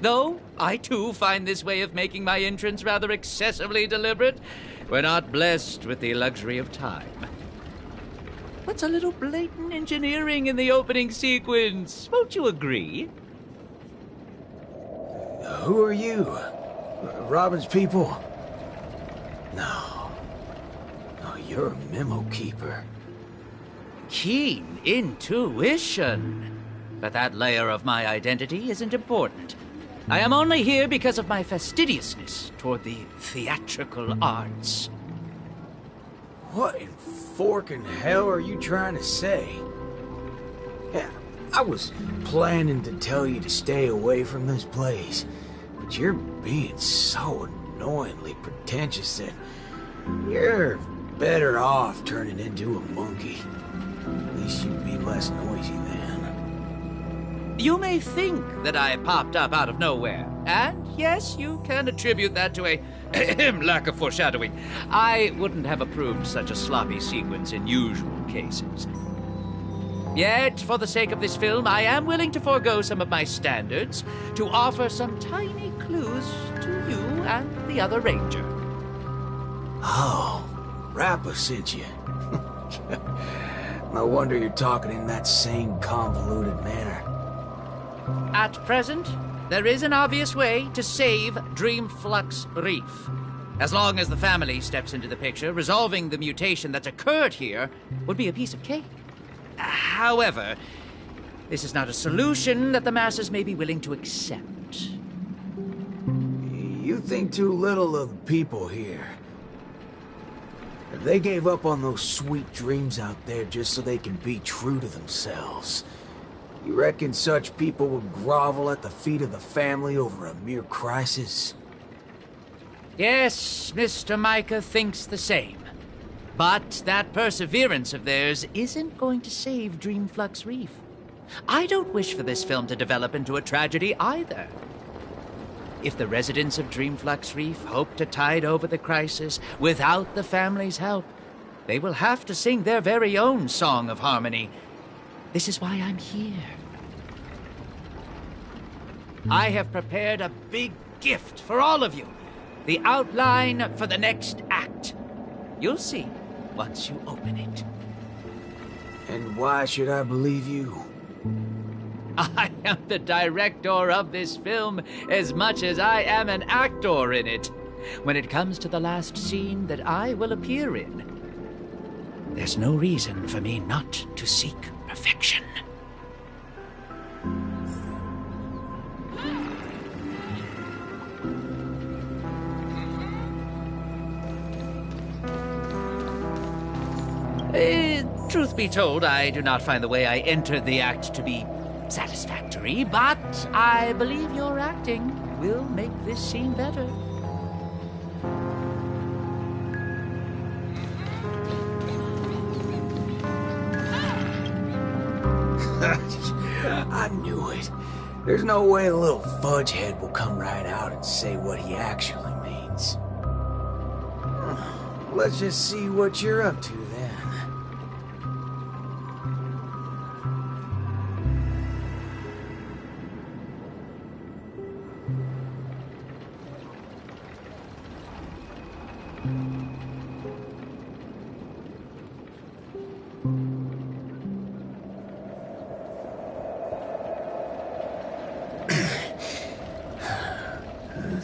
Though, I too find this way of making my entrance rather excessively deliberate. We're not blessed with the luxury of time. What's a little blatant engineering in the opening sequence? Won't you agree? Who are you? Robin's people? No. No, you're a memo keeper. Keen intuition. But that layer of my identity isn't important. I am only here because of my fastidiousness toward the theatrical arts. What in forking hell are you trying to say? Yeah, I was planning to tell you to stay away from this place, but you're being so annoyingly pretentious that you're better off turning into a monkey. At least you'd be less noisy then. You may think that I popped up out of nowhere, and yes, you can attribute that to a lack of foreshadowing. I wouldn't have approved such a sloppy sequence in usual cases. Yet, for the sake of this film, I am willing to forego some of my standards to offer some tiny clues to you and the other ranger. Oh, Rappa sent you. No wonder you're talking in that same convoluted manner. At present, there is an obvious way to save Dreamflux Reef. As long as the family steps into the picture, resolving the mutation that's occurred here would be a piece of cake. However, this is not a solution that the masses may be willing to accept. You think too little of the people here. They gave up on those sweet dreams out there just so they can be true to themselves. You reckon such people would grovel at the feet of the family over a mere crisis? Yes, Mr. Micah thinks the same. But that perseverance of theirs isn't going to save Dreamflux Reef. I don't wish for this film to develop into a tragedy either. If the residents of Dreamflux Reef hope to tide over the crisis without the family's help, they will have to sing their very own song of harmony. This is why I'm here. I have prepared a big gift for all of you. The outline for the next act. You'll see once you open it. And why should I believe you? I am the director of this film as much as I am an actor in it. When it comes to the last scene that I will appear in, there's no reason for me not to seek perfection. Truth be told, I do not find the way I entered the act to be satisfactory, but I believe your acting will make this scene better. I knew it. There's no way the little fudgehead will come right out and say what he actually means. Let's just see what you're up to then.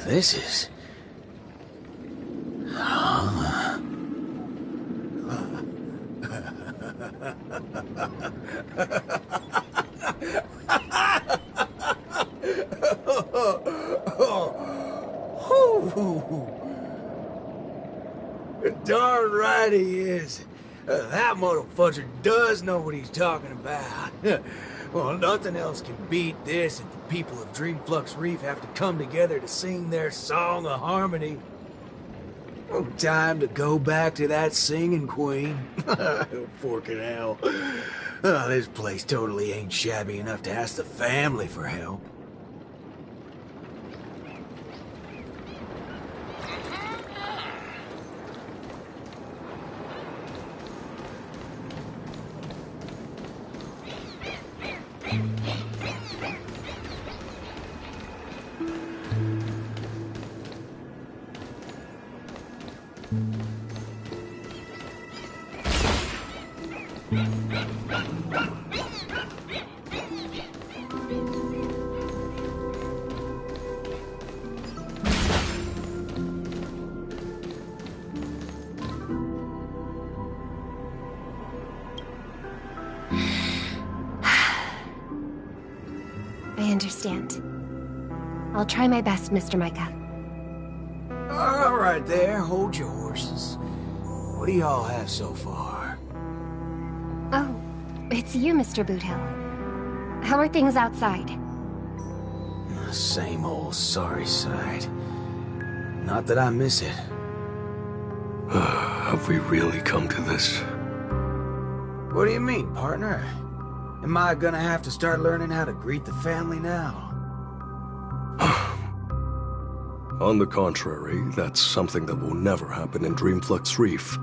This is... Darn right he is. That motherfucker does know what he's talking about. Well, nothing else can beat this if the people of Dreamflux Reef have to come together to sing their song of harmony. Oh, time to go back to that singing queen. Forking hell. Oh, this place totally ain't shabby enough to ask the family for help. I understand. I'll try my best, Mr. Micah. All right there, hold your horses. What do y'all have so far? Oh, it's you, Mr. Boothill. How are things outside? Same old sorry sight. Not that I miss it. Have we really come to this? What do you mean, partner? Am I gonna have to start learning how to greet the family now? On the contrary, that's something that will never happen in Dreamflux Reef.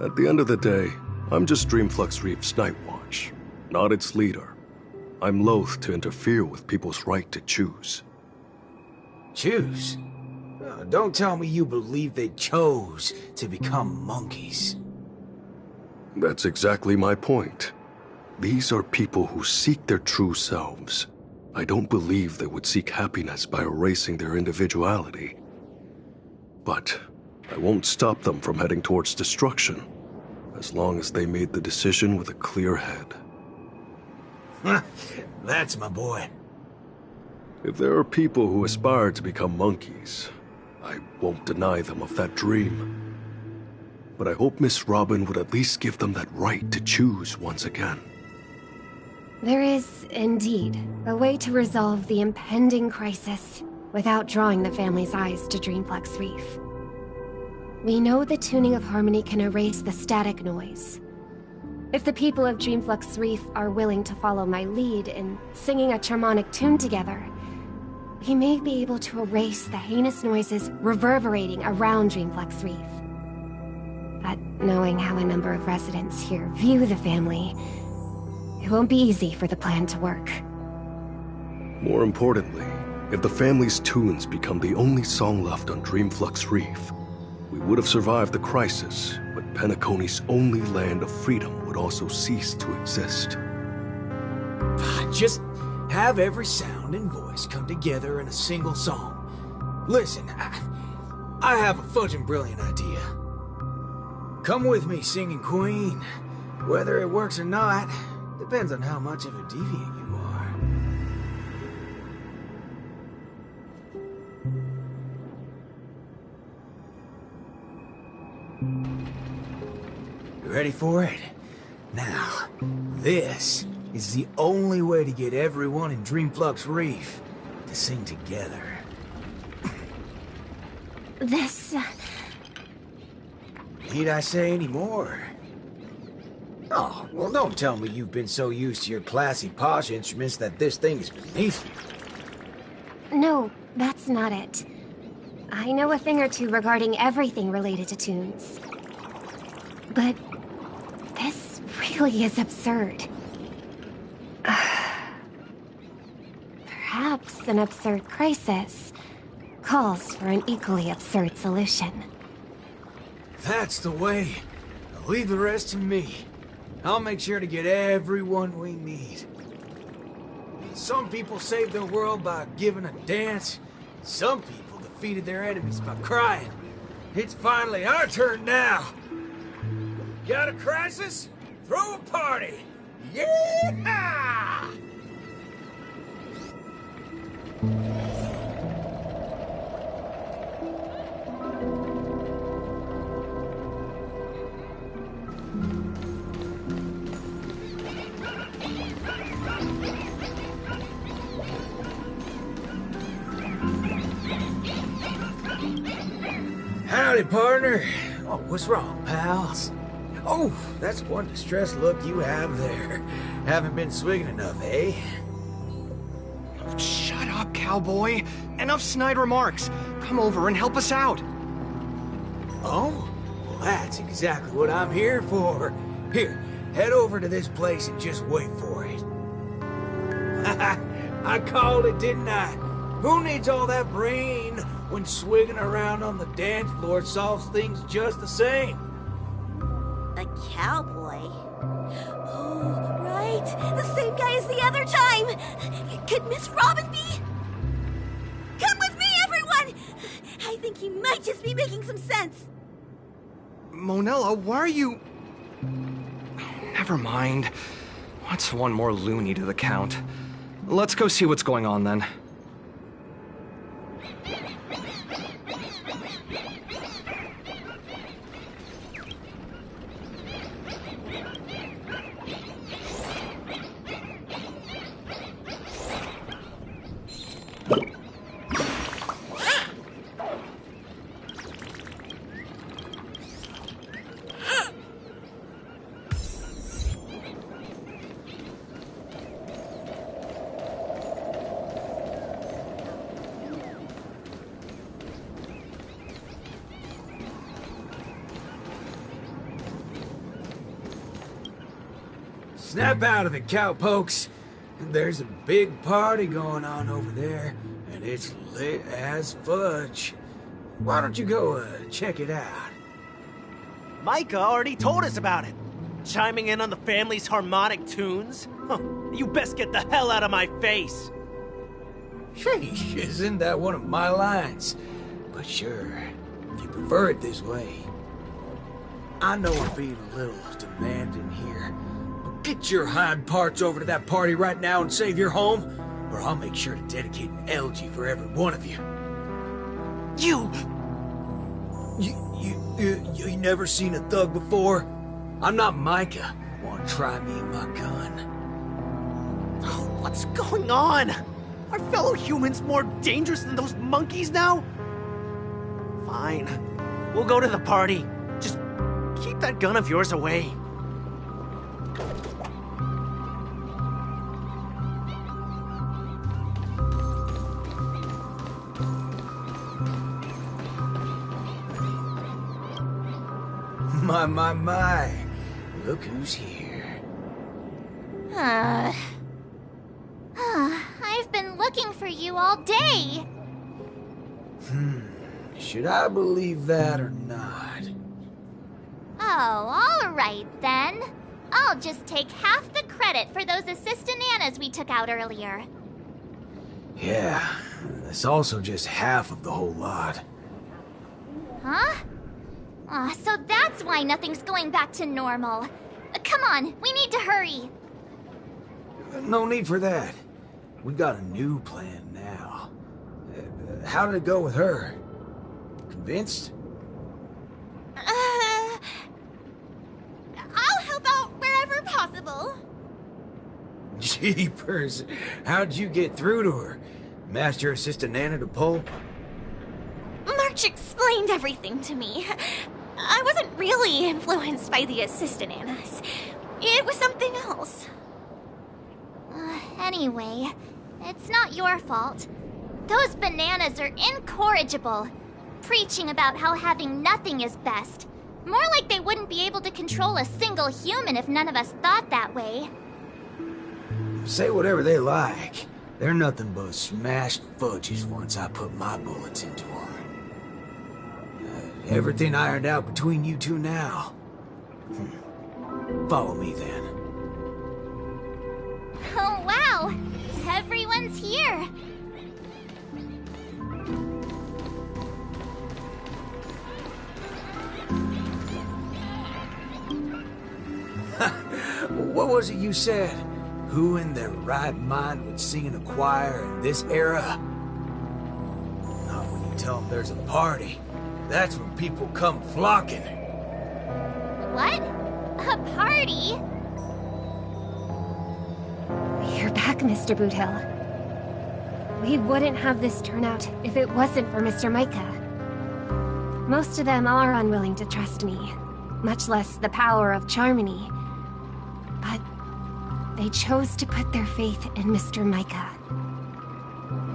At the end of the day, I'm just Dreamflux Reef's Night Watch, not its leader. I'm loath to interfere with people's right to choose. Choose? Don't tell me you believe they chose to become monkeys. That's exactly my point. These are people who seek their true selves. I don't believe they would seek happiness by erasing their individuality. But I won't stop them from heading towards destruction, as long as they made the decision with a clear head. That's my boy. If there are people who aspire to become monkeys, I won't deny them of that dream. But I hope Miss Robin would at least give them that right to choose once again. There is, indeed, a way to resolve the impending crisis without drawing the family's eyes to Dreamflux Reef. We know the tuning of harmony can erase the static noise. If the people of Dreamflux Reef are willing to follow my lead in singing a charmonic tune together, we may be able to erase the heinous noises reverberating around Dreamflux Reef. But knowing how a number of residents here view the family, it won't be easy for the plan to work. More importantly, if the family's tunes become the only song left on Dreamflux Reef, we would have survived the crisis, but Penacony's only land of freedom would also cease to exist. Just have every sound and voice come together in a single song. Listen, I have a fudging brilliant idea. Come with me, Singing Queen. Whether it works or not, depends on how much of a deviant you are. You ready for it? Now, this is the only way to get everyone in Dreamflux Reef to sing together. This... Need I say any more? Oh, well, don't tell me you've been so used to your classy, posh instruments that this thing is beneath you. No, that's not it. I know a thing or two regarding everything related to tunes. But this really is absurd. Perhaps an absurd crisis calls for an equally absurd solution. That's the way. Now leave the rest to me. I'll make sure to get everyone we need. Some people saved the world by giving a dance. Some people defeated their enemies by crying. It's finally our turn now. Got a crisis? Throw a party! Yeah! Howdy, partner. Oh, what's wrong, pals? Oh, that's one distressed look you have there. Haven't been swigging enough, eh? Shut up, cowboy. Enough snide remarks. Come over and help us out. Oh? Well, that's exactly what I'm here for. Here, head over to this place and just wait for it. I called it, didn't I? Who needs all that brain when swigging around on the dance floor solves things just the same? A cowboy? Oh, right. The same guy as the other time. Could Miss Robin be? Come with me, everyone! I think he might just be making some sense. Monella, why are you... Never mind. What's one more loony to the count? Let's go see what's going on then. Snap out of it, cowpokes. There's a big party going on over there, and it's lit as fudge. Why don't you go check it out? Micah already told us about it. Chiming in on the family's harmonic tunes? Huh, you best get the hell out of my face. Sheesh, isn't that one of my lines? But sure, if you prefer it this way. I know I'm being a little demanding here, but get your hind parts over to that party right now and save your home, or I'll make sure to dedicate an elegy for every one of you. You never seen a thug before? I'm not Micah. Wanna try me and my gun? What's going on? Are fellow humans more dangerous than those monkeys now? Fine. We'll go to the party. Just keep that gun of yours away. My. Look who's here. I've been looking for you all day. Should I believe that or not? Oh, all right then. I'll just take half the credit for those assistant Annas we took out earlier. Yeah, that's also just half of the whole lot. Huh? Aw, so that's why nothing's going back to normal. Come on, we need to hurry. No need for that. We got a new plan now. How did it go with her? Convinced? I'll help out wherever possible. Jeepers, how'd you get through to her? Master Assistant Anna to pulp? March explained everything to me. I wasn't really influenced by the assistant Annas. It was something else. Anyway, it's not your fault. Those bananas are incorrigible, preaching about how having nothing is best. More like they wouldn't be able to control a single human if none of us thought that way. Say whatever they like. They're nothing but smashed fudges once I put my bullets into them. Everything ironed out between you two now. Follow me then. Oh wow! Everyone's here! What was it you said? Who in their right mind would sing in a choir in this era? Not when you tell them there's a party. That's when people come flocking. What? A party? You're back, Mr. Boothill. We wouldn't have this turnout if it wasn't for Mr. Micah. Most of them are unwilling to trust me, much less the power of Charmony. But they chose to put their faith in Mr. Micah.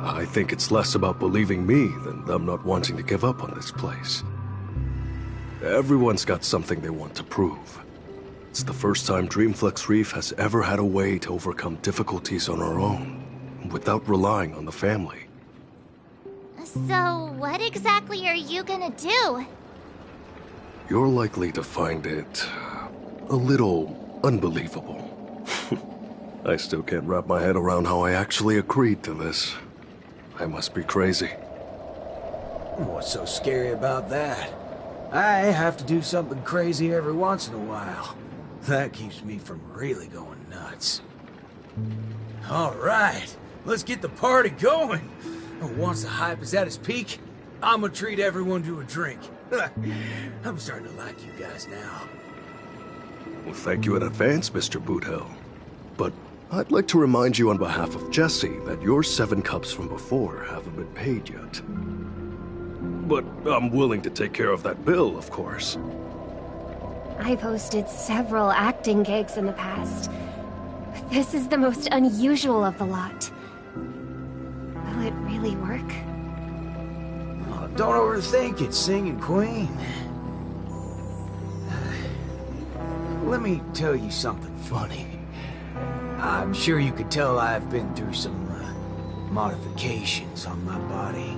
I think it's less about believing me than them not wanting to give up on this place. Everyone's got something they want to prove. It's the first time Dreamflux Reef has ever had a way to overcome difficulties on our own, without relying on the family. So, what exactly are you gonna do? You're likely to find it a little unbelievable. I still can't wrap my head around how I actually agreed to this. I must be crazy. What's so scary about that? I have to do something crazy every once in a while. That keeps me from really going nuts. All right, let's get the party going. Once the hype is at its peak, I'm gonna treat everyone to a drink. I'm starting to like you guys now. Well, thank you in advance, Mr. Boothill. But I'd like to remind you on behalf of Jesse that your 7 cups from before haven't been paid yet. But I'm willing to take care of that bill, of course. I've hosted several acting gigs in the past, but this is the most unusual of the lot. Will it really work? Oh, don't overthink it, Singing Queen. Let me tell you something funny. I'm sure you could tell I've been through some modifications on my body.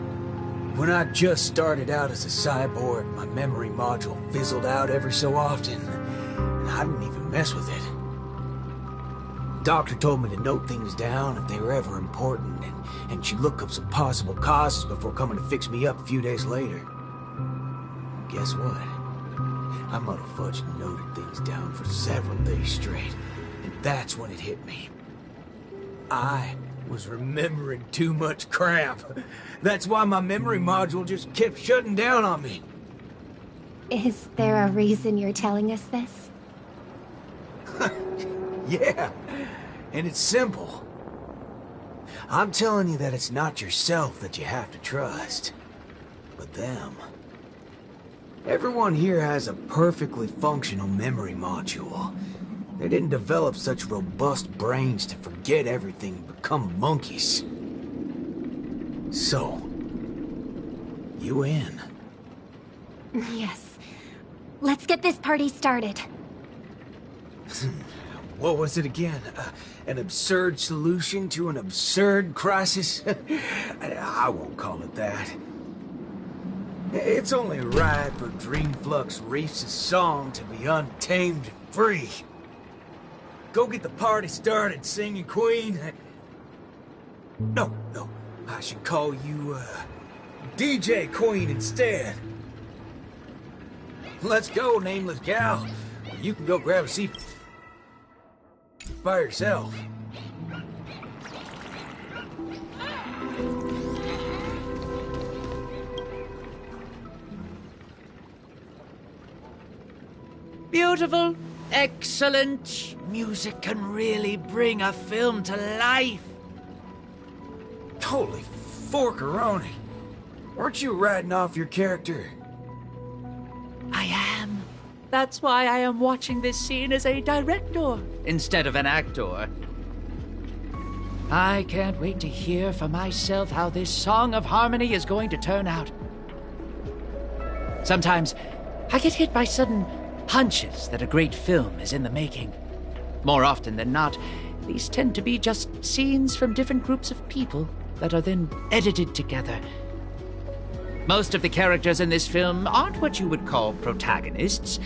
When I just started out as a cyborg, my memory module fizzled out every so often, and I didn't even mess with it. Doctor told me to note things down if they were ever important, and she'd look up some possible causes before coming to fix me up a few days later. Guess what? I motherfudge noted things down for several days straight, and that's when it hit me. I was remembering too much crap. That's why my memory module just kept shutting down on me. Is there a reason you're telling us this? Yeah, and it's simple. I'm telling you that it's not yourself that you have to trust, but them. Everyone here has a perfectly functional memory module. They didn't develop such robust brains to forget everything and become monkeys. So, you in? Yes. Let's get this party started. What was it again? An absurd solution to an absurd crisis? I won't call it that. It's only right for Dreamflux Reef's song to be untamed and free. go get the party started, singing queen. No, I should call you, DJ Queen instead. Let's go, nameless gal. You can go grab a seat by yourself. Beautiful, excellent. Music can really bring a film to life. Holy forkeroni. Weren't you riding off your character? I am. That's why I am watching this scene as a director instead of an actor. I can't wait to hear for myself how this Song of Harmony is going to turn out. Sometimes I get hit by sudden hunches that a great film is in the making. More often than not, these tend to be just scenes from different groups of people that are then edited together. Most of the characters in this film aren't what you would call protagonists.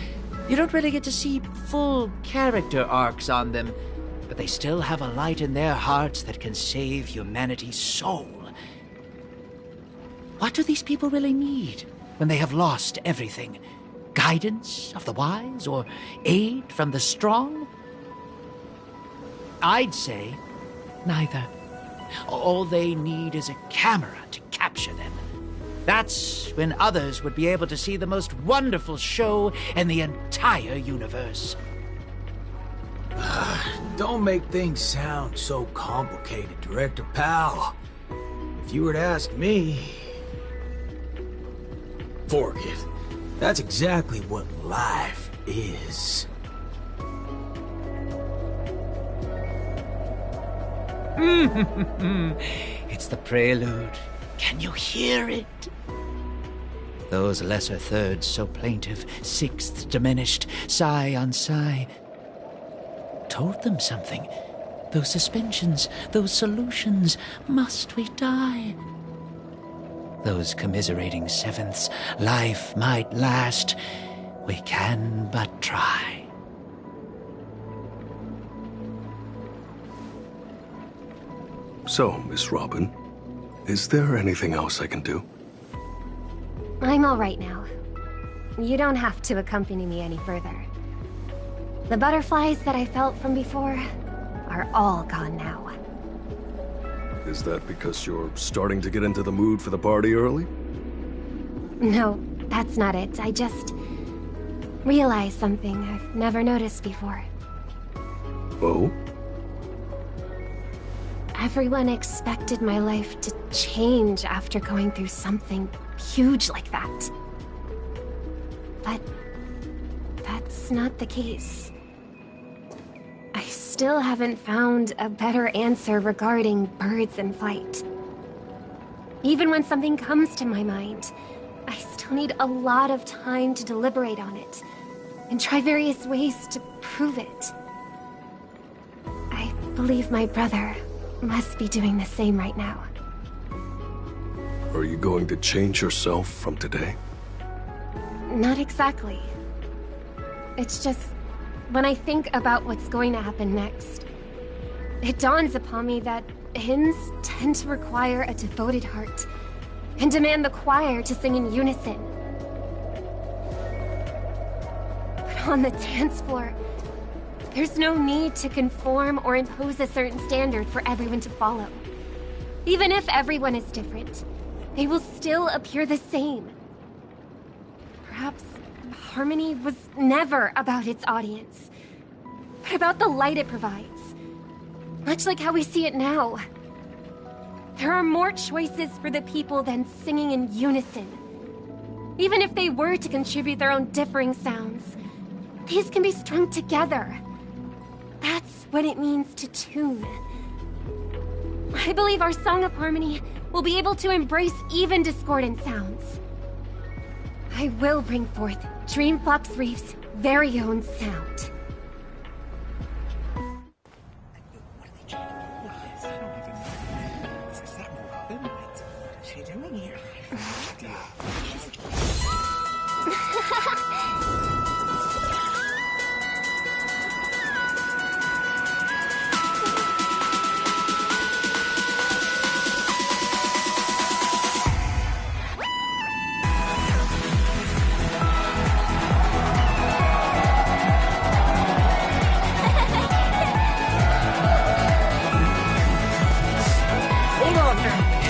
You don't really get to see full character arcs on them, but they still have a light in their hearts that can save humanity's soul. What do these people really need when they have lost everything? Guidance of the wise or aid from the strong? I'd say neither. All they need is a camera to capture them. That's when others would be able to see the most wonderful show in the entire universe. Don't make things sound so complicated, Director Powell. If you were to ask me... Forget it. That's exactly what life is. It's the prelude. Can you hear it? Those lesser thirds so plaintive, sixths diminished, sigh on sigh. Told them something. Those suspensions, those solutions, must we die? Those commiserating sevenths, life might last. We can but try. So, Miss Robin, is there anything else I can do? I'm all right now. You don't have to accompany me any further. The butterflies that I felt from before are all gone now. Is that because you're starting to get into the mood for the party early? No, that's not it. I just realized something I've never noticed before. Oh? Everyone expected my life to change after going through something huge like that. But that's not the case. I still haven't found a better answer regarding birds in flight. Even when something comes to my mind, I still need a lot of time to deliberate on it and try various ways to prove it. I believe my brother must be doing the same right now. Are you going to change yourself from today? Not exactly. It's just, when I think about what's going to happen next, it dawns upon me that hymns tend to require a devoted heart and demand the choir to sing in unison. But on the dance floor, there's no need to conform or impose a certain standard for everyone to follow. Even if everyone is different, they will still appear the same. Perhaps harmony was never about its audience, but about the light it provides. Much like how we see it now. There are more choices for the people than singing in unison. Even if they were to contribute their own differing sounds, these can be strung together. That's what it means to tune. I believe our Song of Harmony will be able to embrace even discordant sounds. I will bring forth Dreamflux Reef's very own sound.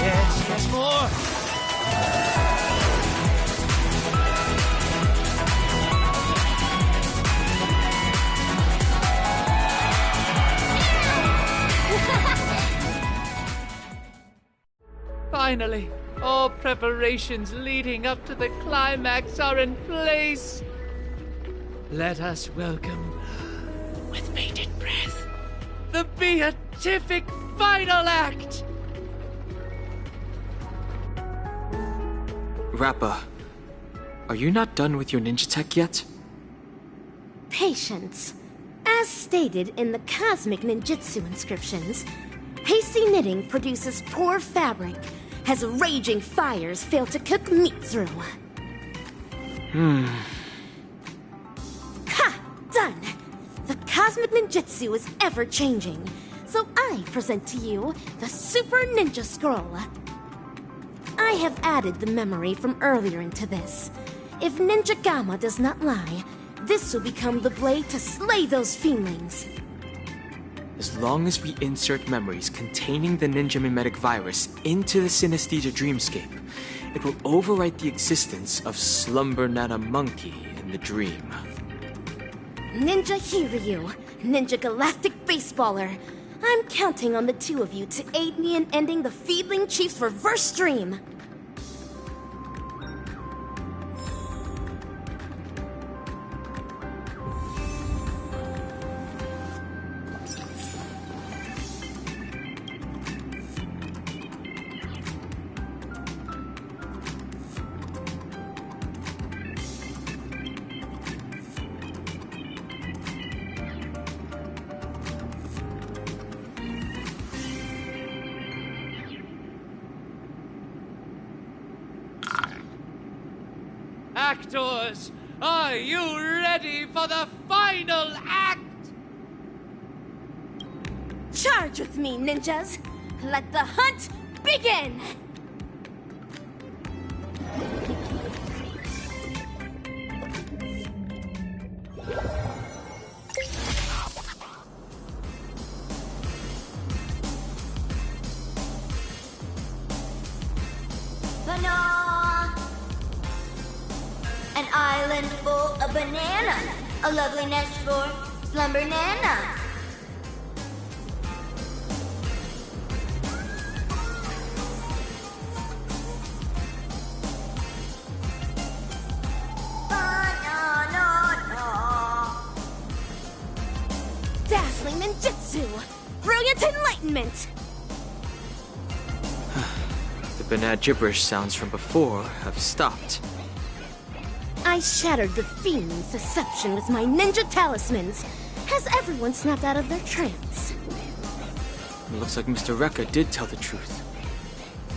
Yes, more. Finally, all preparations leading up to the climax are in place. Let us welcome, with bated breath, the beatific final act! Rappa, are you not done with your ninja tech yet? Patience. As stated in the cosmic ninjutsu inscriptions, hasty knitting produces poor fabric, as raging fires fail to cook meat through. Ha! Done! The cosmic ninjutsu is ever-changing, so I present to you the Super Ninja Scroll. I have added the memory from earlier into this. If Ninja Gamma does not lie, this will become the blade to slay those fiendlings. As long as we insert memories containing the ninja mimetic virus into the synesthesia dreamscape, it will overwrite the existence of Slumber Nana Monkey in the dream. Ninja Hiryu, Ninja Galactic Baseballer. I'm counting on the two of you to aid me in ending the Feedling Chief's reverse dream. Actors, are you ready for the final act? Charge with me, ninjas! Let the hunt begin! An island full of bananas. A lovely nest for Slumber Nana. Dazzling ninjutsu! Brilliant enlightenment! The banana gibberish sounds from before have stopped. I shattered the fiend's deception with my ninja talismans. Has everyone snapped out of their trance? It looks like Mr. Rekka did tell the truth.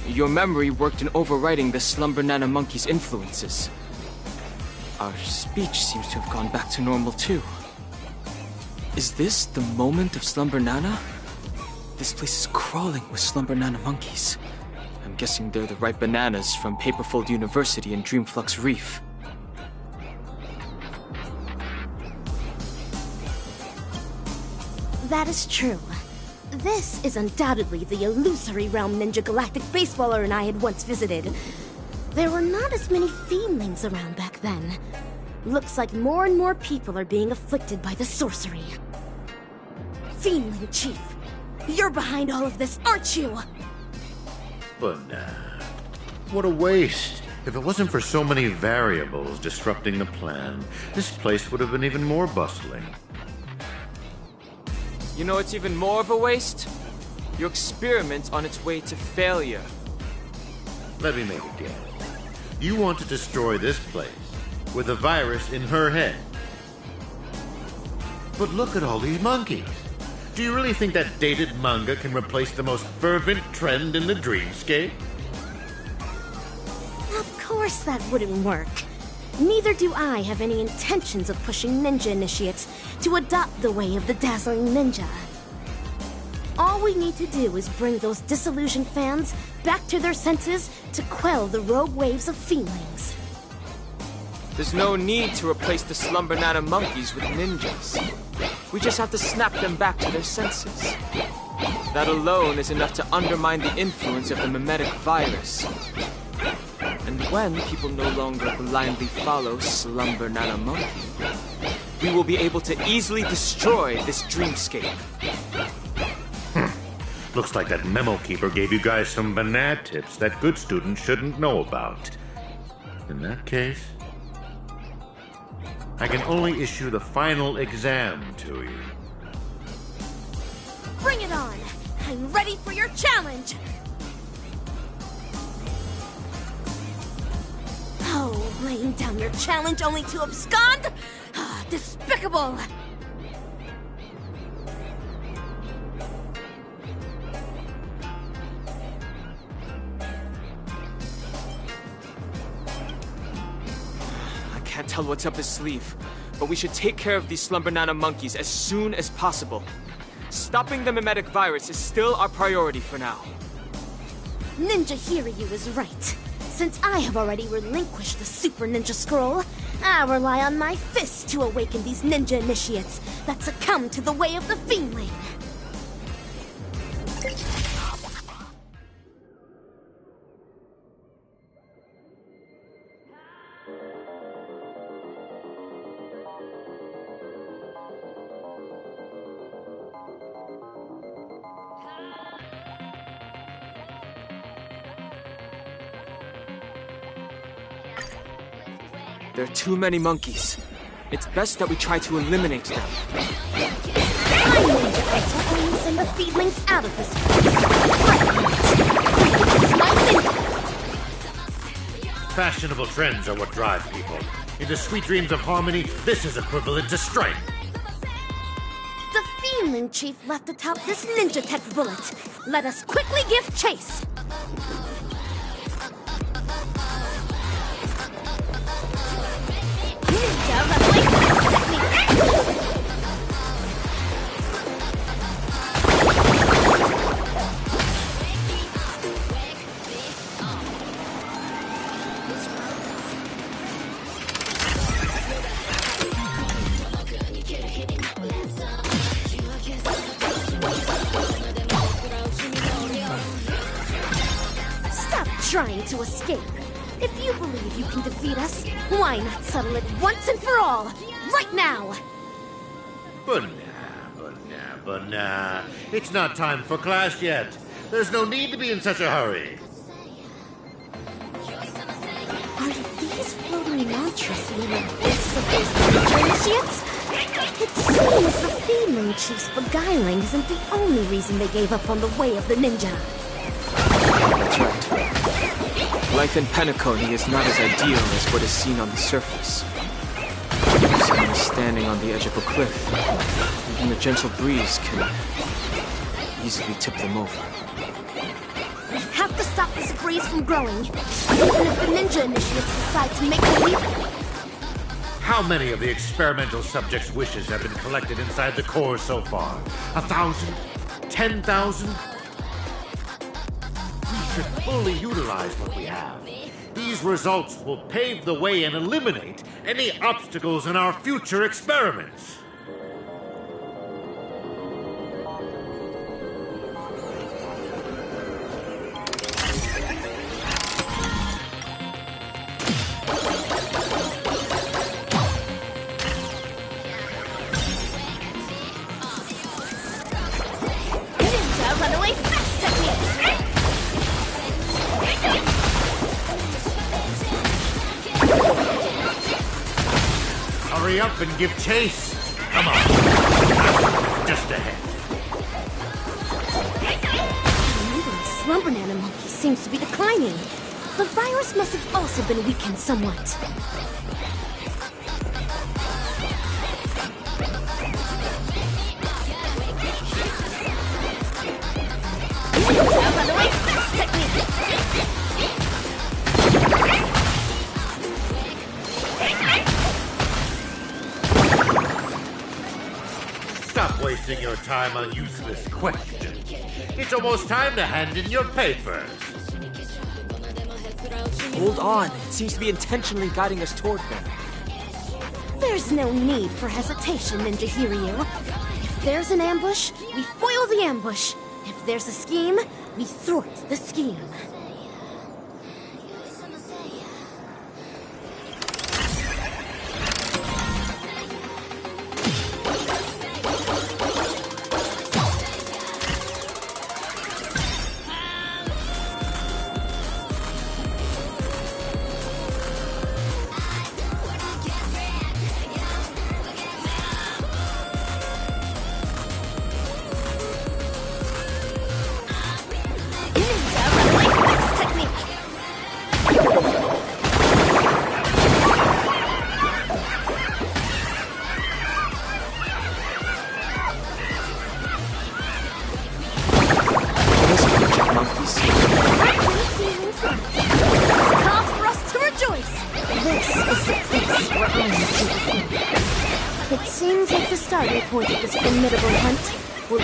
Your memory worked in overriding the Slumber Nana Monkey's influences. Our speech seems to have gone back to normal too. Is this the moment of Slumber Nana? This place is crawling with Slumber Nana monkeys. I'm guessing they're the ripe bananas from Paperfold University and Dreamflux Reef. That is true. This is undoubtedly the illusory realm Ninja Galactic Baseballer and I had once visited. There were not as many fiendlings around back then. Looks like more and more people are being afflicted by the sorcery. Fiendling Chief, you're behind all of this, aren't you? But what a waste. If it wasn't for so many variables disrupting the plan, this place would have been even more bustling. You know it's even more of a waste? Your experiment's on its way to failure. Let me make a guess. You want to destroy this place with a virus in her head. But look at all these monkeys. Do you really think that dated manga can replace the most fervent trend in the dreamscape? Of course that wouldn't work. Neither do I have any intentions of pushing ninja initiates to adopt the way of the dazzling ninja. All we need to do is bring those disillusioned fans back to their senses to quell the rogue waves of feelings. There's no need to replace the Slumber Nana monkeys with ninjas. We just have to snap them back to their senses. That alone is enough to undermine the influence of the mimetic virus. And when people no longer blindly follow Slumber Nana Monkey, we will be able to easily destroy this dreamscape. Looks like that memo keeper gave you guys some banana tips that good students shouldn't know about. In that case, I can only issue the final exam to you. Bring it on! I'm ready for your challenge! Oh, laying down your challenge only to abscond? Ah, despicable! I can't tell what's up his sleeve, but we should take care of these Slumber Nana monkeys as soon as possible. Stopping the mimetic virus is still our priority for now. Ninja Hiryu is right. Since I have already relinquished the Super Ninja Scroll, I rely on my fists to awaken these ninja initiates that succumb to the way of the Fiendling. There are too many monkeys. It's best that we try to eliminate them. My ninja Ultra only send the Fiendlings out of this place. My ninja! Fashionable trends are what drive people. Into sweet dreams of harmony, this is equivalent to strife. The Fiendling Chief left atop this ninja tech bullet. Let us quickly give chase. Ninja runaway fast technique! Stop trying to escape. If you believe you can defeat us, why not settle it once and for all, right now? But nah. It's not time for class yet. There's no need to be in such a hurry. Are these floating mantras in the voices of those ninja initiates? It seems the Fiendling Chief's beguiling isn't the only reason they gave up on the way of the ninja. That's right. Life in Penacony is not as ideal as what is seen on the surface. Someone standing on the edge of a cliff, even a gentle breeze can easily tip them over. We have to stop this breeze from growing, even if the ninja initiates decide to make the leap. How many of the experimental subjects' wishes have been collected inside the core so far? 1,000? 10,000? We should fully utilize what we have. These results will pave the way and eliminate any obstacles in our future experiments. Ninja runaway fast technique! Hurry up and give chase. Come on. Just ahead. The number of Slumber Nana monkeys seems to be declining. The virus must have also been weakened somewhat. Ninja runaway fast technique! Stop wasting your time on useless questions. It's almost time to hand in your papers. Hold on. It seems to be intentionally guiding us toward them. There's no need for hesitation, Ninja Hiryu. If there's an ambush, we foil the ambush. If If there's a scheme, we thwart the scheme.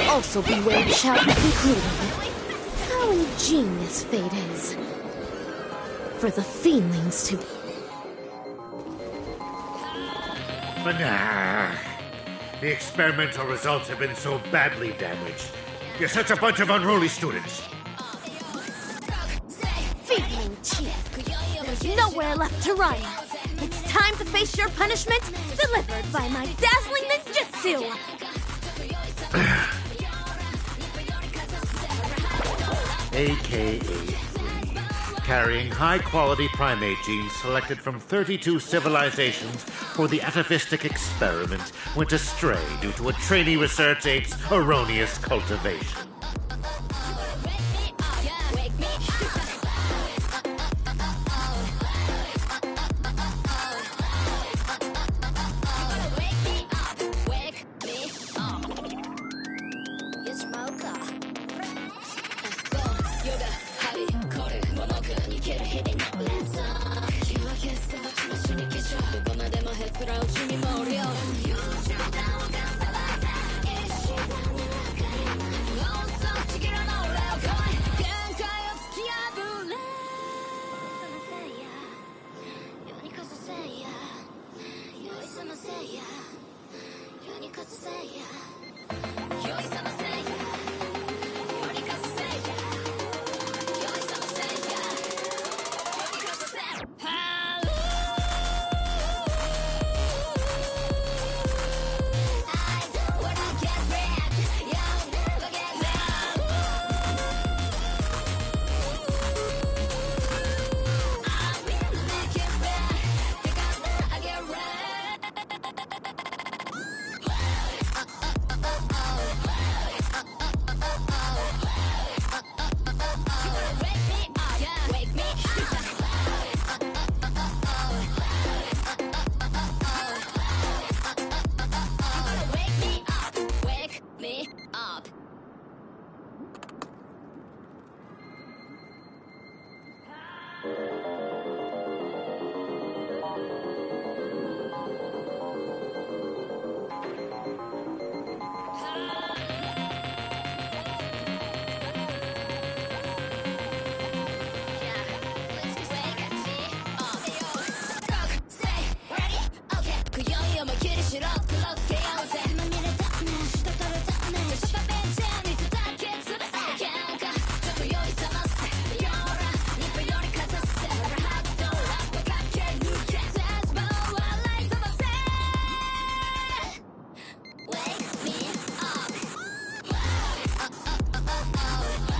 Also be where it shall be concluded. How ingenious fate is. For the Fiendlings to... Nah. The experimental results have been so badly damaged. You're such a bunch of unruly students. Fiendling Chief, there's nowhere left to run. It's time to face your punishment, delivered by my dazzling ninjutsu. AKA-3, carrying high-quality primate genes selected from 32 civilizations for the atavistic experiment, went astray due to a trainee research ape's erroneous cultivation.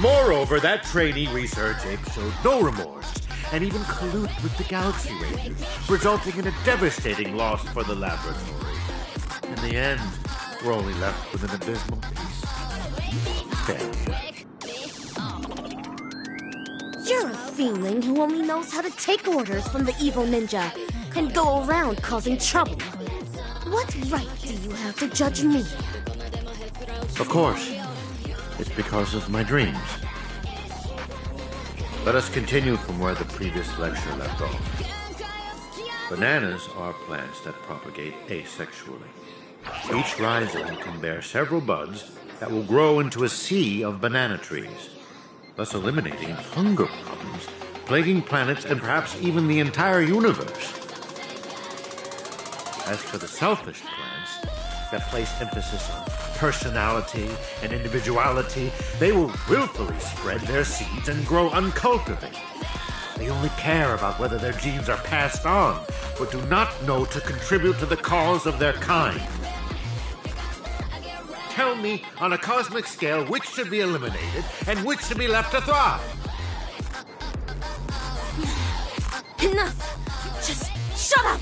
Moreover, that trainee research ape showed no remorse and even colluded with the Galaxy Rangers, resulting in a devastating loss for the laboratory. In the end, we're only left with an abysmal piece of failure. You're a Fiendling who only knows how to take orders from the evil ninja and go around causing trouble. What right do you have to judge me? Of course. It's because of my dreams. Let us continue from where the previous lecture left off. Bananas are plants that propagate asexually. Each rhizome can bear several buds that will grow into a sea of banana trees, thus eliminating hunger problems, plaguing planets, and perhaps even the entire universe. As for the selfish plants that place emphasis on personality and individuality, they will willfully spread their seeds and grow uncultivated. They only care about whether their genes are passed on, but do not know to contribute to the cause of their kind. Tell me, on a cosmic scale, which should be eliminated and which should be left to thrive? Enough! Just shut up!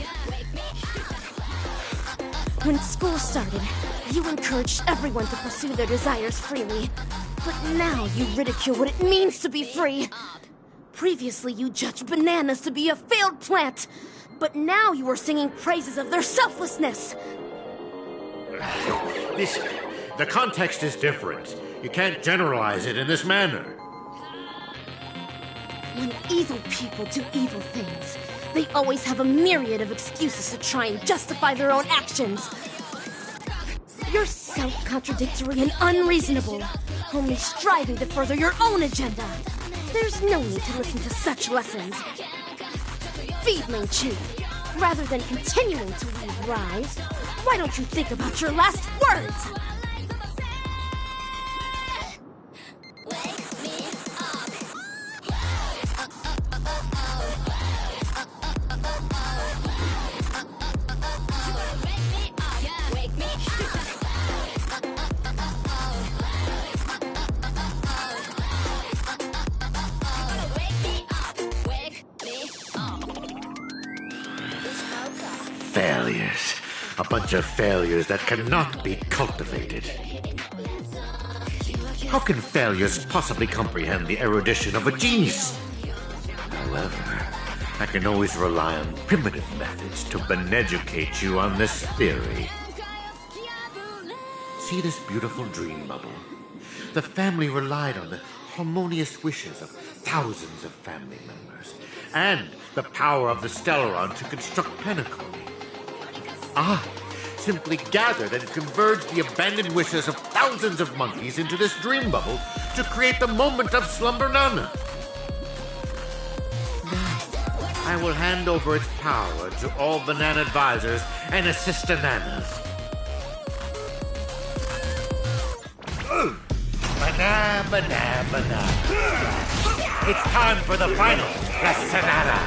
When school started, you encouraged everyone to pursue their desires freely. But now you ridicule what it means to be free. Previously, you judged bananas to be a failed plant. But now you are singing praises of their selflessness. The context is different. You can't generalize it in this manner. When evil people do evil things, they always have a myriad of excuses to try and justify their own actions. You're self-contradictory and unreasonable, only striving to further your own agenda. There's no need to listen to such lessons. Feed Ling Chu. Rather than continuing to weave lies, why don't you think about your last words? Failures. A bunch of failures that cannot be cultivated. How can failures possibly comprehend the erudition of a genius? However, I can always rely on primitive methods to beneducate you on this theory. See this beautiful dream bubble? The family relied on the harmonious wishes of thousands of family members, and the power of the Stellaron to construct Penacony. Simply gathered and converged the abandoned wishes of thousands of monkeys into this dream bubble to create the moment of Slumber Nana. I will hand over its power to all banana advisors and assistananas. Banana. It's time for the final Rassanana.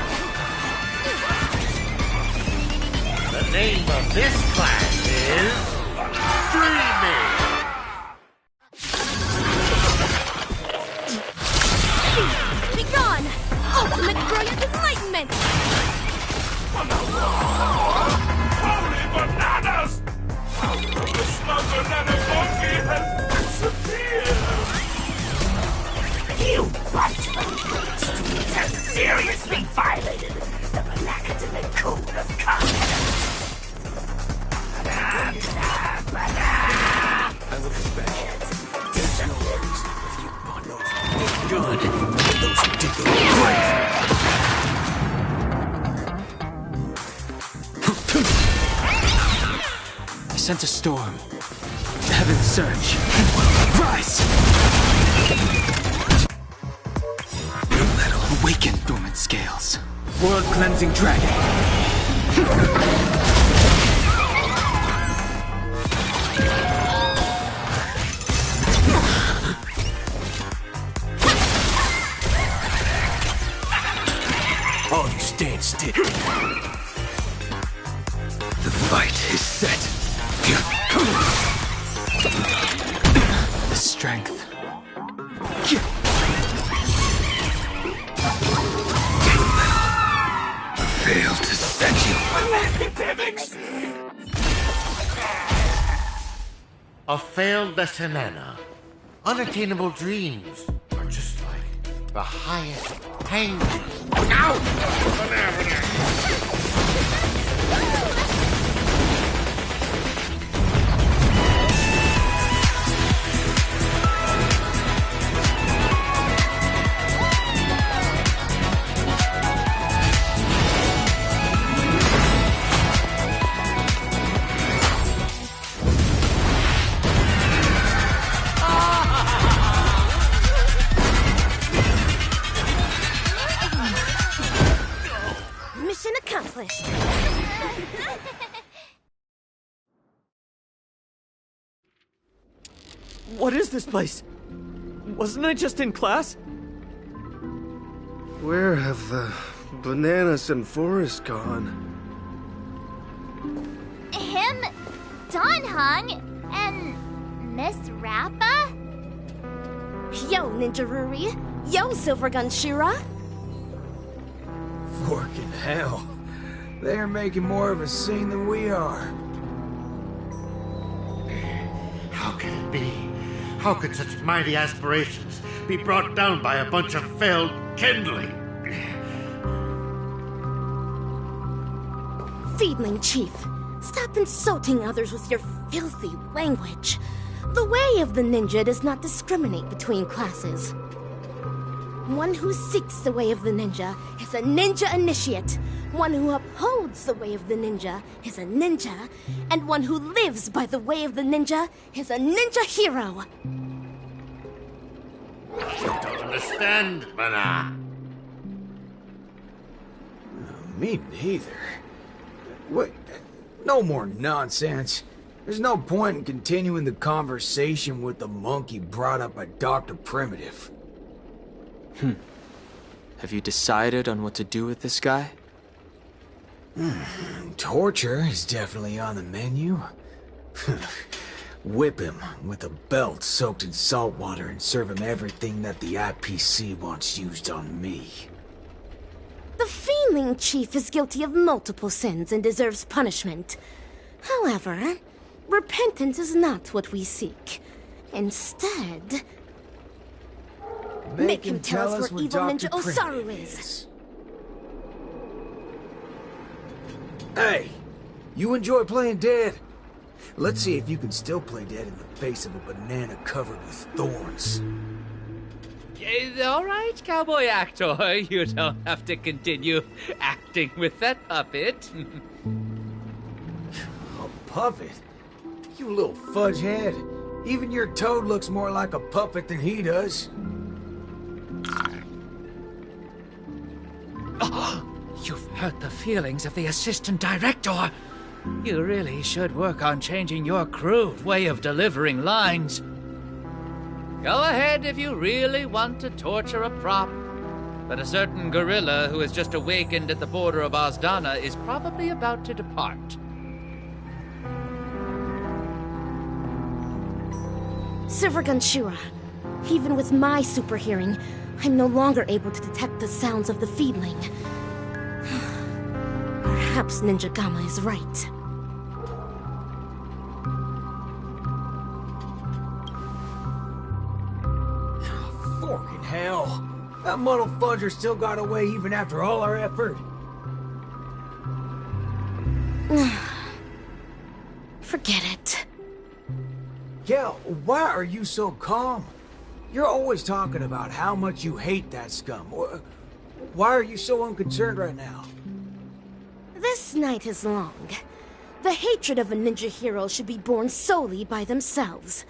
The name of this class is Dreaming. Be gone! Ultimate brilliant enlightenment! Holy bananas! The Slumber Nana monkey has disappeared! You bunch of students have seriously violated the Malacademic Code of Conduct. I will dispatch you. Take your words with you, but good. Those who did the I sent a storm. Heaven surge. Rise! Awaken, dormant scales. World-cleansing dragon. All you stand still. The fight is set. The strength. Failed to set you. Academics! A failed Rassanana. Unattainable dreams are just like the highest pain. Mission accomplished. What is this place? Wasn't I just in class? Where have the bananas and Forrest gone? Him, Don Hung, and Miss Rappa? Yo, Ninja Ruri. Yo, Silvergun Shira. Forking hell. They're making more of a scene than we are. How can it be? How could such mighty aspirations be brought down by a bunch of failed kindling? Feedling Chief, stop insulting others with your filthy language. The way of the ninja does not discriminate between classes. One who seeks the way of the ninja is a ninja initiate. One who upholds the way of the ninja is a ninja. And one who lives by the way of the ninja is a ninja hero. I don't understand, Mana. Me neither. Wait, no more nonsense. There's no point in continuing the conversation with the monkey brought up by Dr. Primitive. Have you decided on what to do with this guy? Torture is definitely on the menu. Whip him with a belt soaked in salt water and serve him everything that the IPC wants used on me. The Feeling Chief is guilty of multiple sins and deserves punishment. However, repentance is not what we seek. Instead, make him tell us where evil Ninja Osaru is. Hey, you enjoy playing dead? Let's see if you can still play dead in the face of a banana covered with thorns. All right, cowboy actor. You don't have to continue acting with that puppet. A puppet? You little fudge head. Even your toad looks more like a puppet than he does. Oh, you've hurt the feelings of the assistant director. You really should work on changing your crude way of delivering lines. Go ahead if you really want to torture a prop. But a certain gorilla who has just awakened at the border of Ozdana is probably about to depart. Silvergun Shira, even with my super hearing, I'm no longer able to detect the sounds of the feedling. Perhaps Ninja Gamma is right. Forking hell. That muddle fudger still got away even after all our effort. Forget it. Kel, why are you so calm? You're always talking about how much you hate that scum. Why are you so unconcerned right now? This night is long. The hatred of a ninja hero should be borne solely by themselves.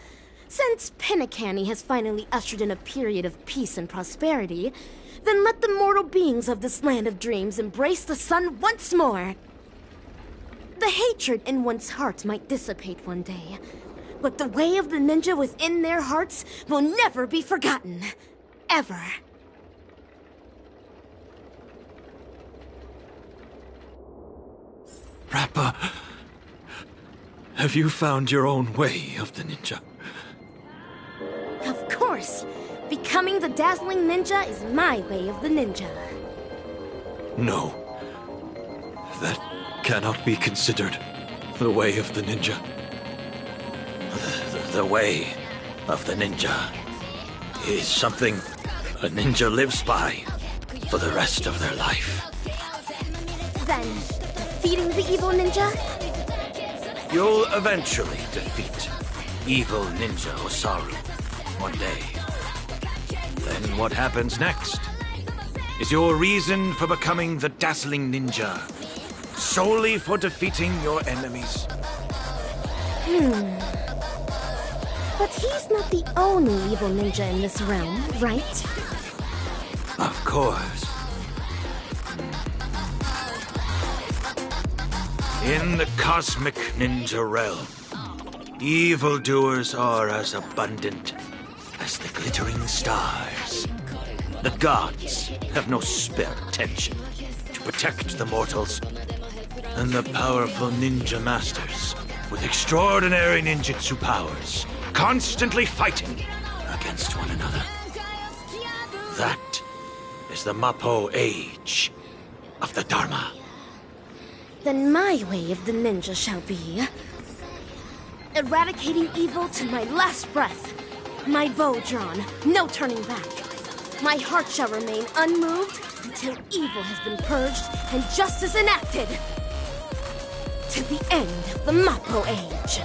Since Penacany has finally ushered in a period of peace and prosperity, then let the mortal beings of this land of dreams embrace the sun once more. The hatred in one's heart might dissipate one day, but the way of the ninja within their hearts will never be forgotten. Ever. Rappa, have you found your own way of the ninja? Of course. Becoming the dazzling ninja is my way of the ninja. No. That cannot be considered the way of the ninja. The way of the ninja is something a ninja lives by for the rest of their life. Then, defeating the evil ninja? You'll eventually defeat evil Ninja Osaru one day. Then what happens next? Is your reason for becoming the dazzling ninja solely for defeating your enemies? But he's not the only evil ninja in this realm, right? Of course. In the cosmic ninja realm, Evildoers are as abundant as the glittering stars. The gods have no spare attention to protect the mortals, and the powerful ninja masters with extraordinary ninjutsu powers constantly fighting against one another. That is the Mappo age of the Dharma. Then my way of the ninja shall be eradicating evil to my last breath. My bow drawn, no turning back. My heart shall remain unmoved until evil has been purged and justice enacted. To the end of the Mappo age.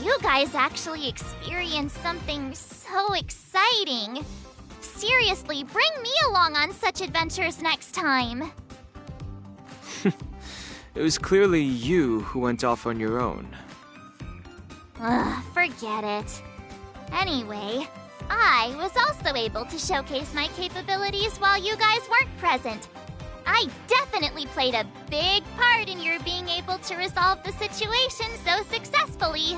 You guys actually experienced something so exciting. Seriously, bring me along on such adventures next time. It was clearly you who went off on your own. Forget it. Anyway, I was also able to showcase my capabilities while you guys weren't present. I definitely played a big part in your being able to resolve the situation so successfully.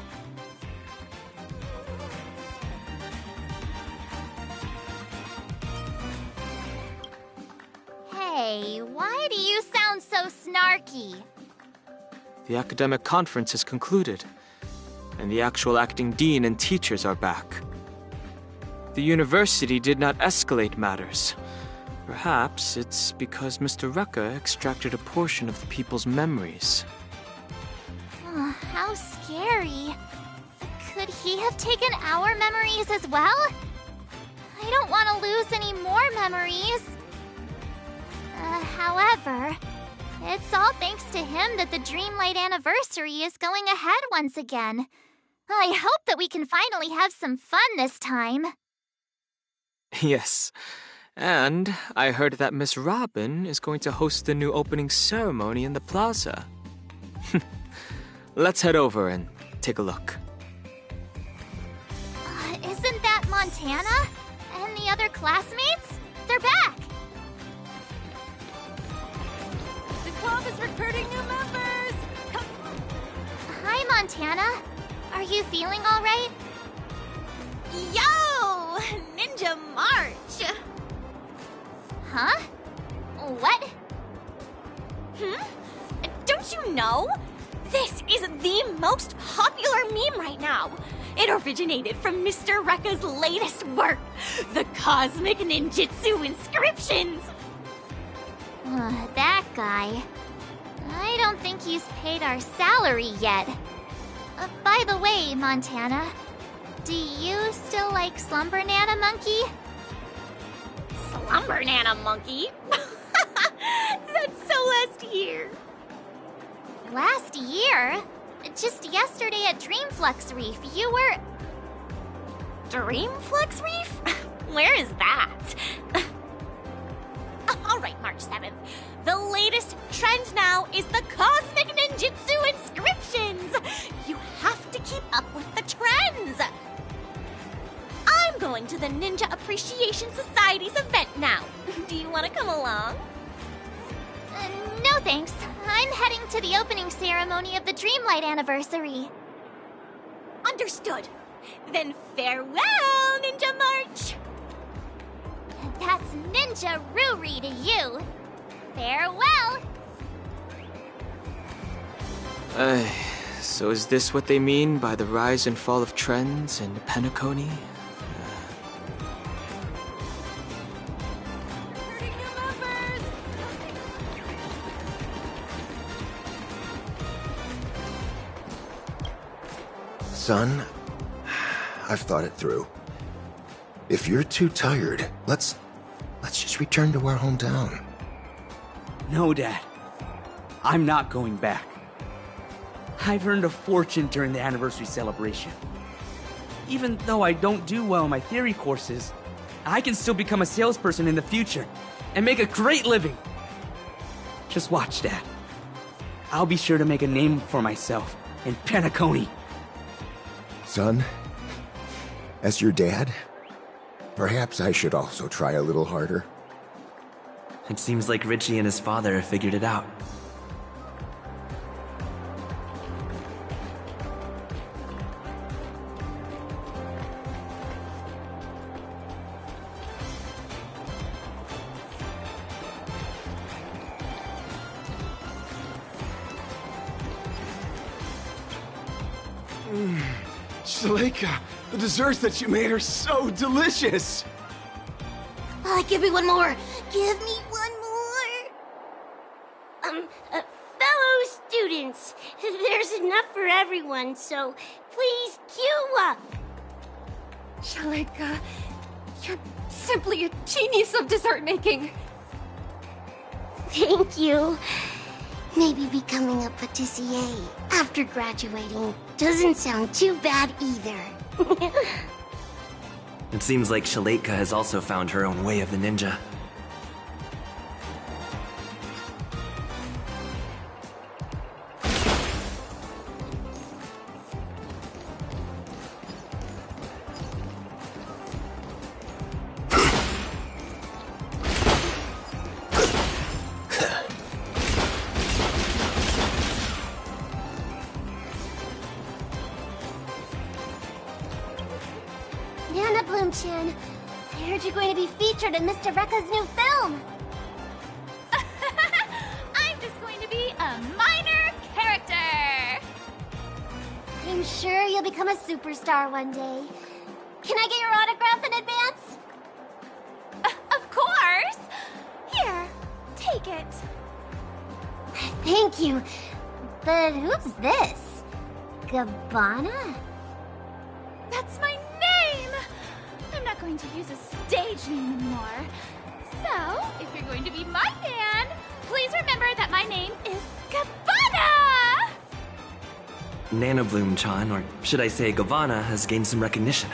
Hey, why do you sound so snarky? The academic conference has concluded, and the actual acting dean and teachers are back. The university did not escalate matters. Perhaps it's because Mr. Rekka extracted a portion of the people's memories. How scary. Could he have taken our memories as well? I don't want to lose any more memories. However, it's all thanks to him that the Dreamlight anniversary is going ahead once again. I hope that we can finally have some fun this time. Yes. And I heard that Miss Robin is going to host the new opening ceremony in the plaza. Let's head over and take a look. Isn't that Montana? And the other classmates? They're back! The club is recruiting new members! Hi, Montana. Are you feeling all right? Yo! Ninja March! Huh? What? Don't you know? This is the most popular meme right now. It originated from Mr. Rekka's latest work, the Cosmic Ninjutsu Inscriptions. That guy. I don't think he's paid our salary yet. By the way, Montana, do you still like Slumber Nana Monkey? Slumber Nana Monkey? That's so last year. Last year? Just yesterday at Dreamflux Reef, you were... Dreamflux Reef? Where is that? All right, March 7th. The latest trend now is the Cosmic Ninjutsu Inscriptions. You have to keep up with the trends. I'm going to the Ninja Appreciation Society's event now. Do you want to come along? No thanks. I'm heading to the opening ceremony of the Dreamlight anniversary. Understood. Then farewell, Ninja March. That's Ninja Ruri to you. Farewell. So is this what they mean by the rise and fall of trends in Penacony? Son, I've thought it through. If you're too tired, let's just return to our hometown. No, Dad. I'm not going back. I've earned a fortune during the anniversary celebration. Even though I don't do well in my theory courses, I can still become a salesperson in the future and make a great living. Just watch, Dad. I'll be sure to make a name for myself in Penacony. Son, as your dad, perhaps I should also try a little harder. It seems like Richie and his father have figured it out. Shalaika, the desserts that you made are so delicious! Give me one more! Give me one more! Fellow students, there's enough for everyone, so please queue up! Shalaika, you're simply a genius of dessert making! Thank you. Maybe becoming a patissier after graduating doesn't sound too bad either. It seems like Shalaika has also found her own way of the ninja. Nana Bloom-chan, I heard you're going to be featured in Mr. Rekka's new film. I'm just going to be a minor character. I'm sure you'll become a superstar one day. Can I get your autograph in advance? Of course. Here, take it. Thank you. But who's this? Gabbana? That's my name! I'm not going to use a stage name anymore. So, if you're going to be my fan, please remember that my name is Gabbana! Nana Bloom-chan, or should I say Gabbana, has gained some recognition.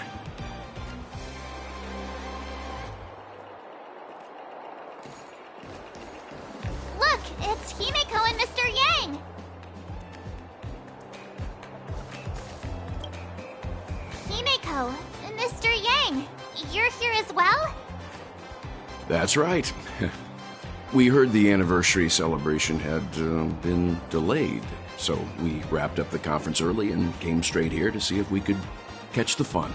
Look, it's Himeko and Mr. Yang! Himeko, Mr. Yang, you're here as well? That's right. We heard the anniversary celebration had been delayed, so we wrapped up the conference early and came straight here to see if we could catch the fun.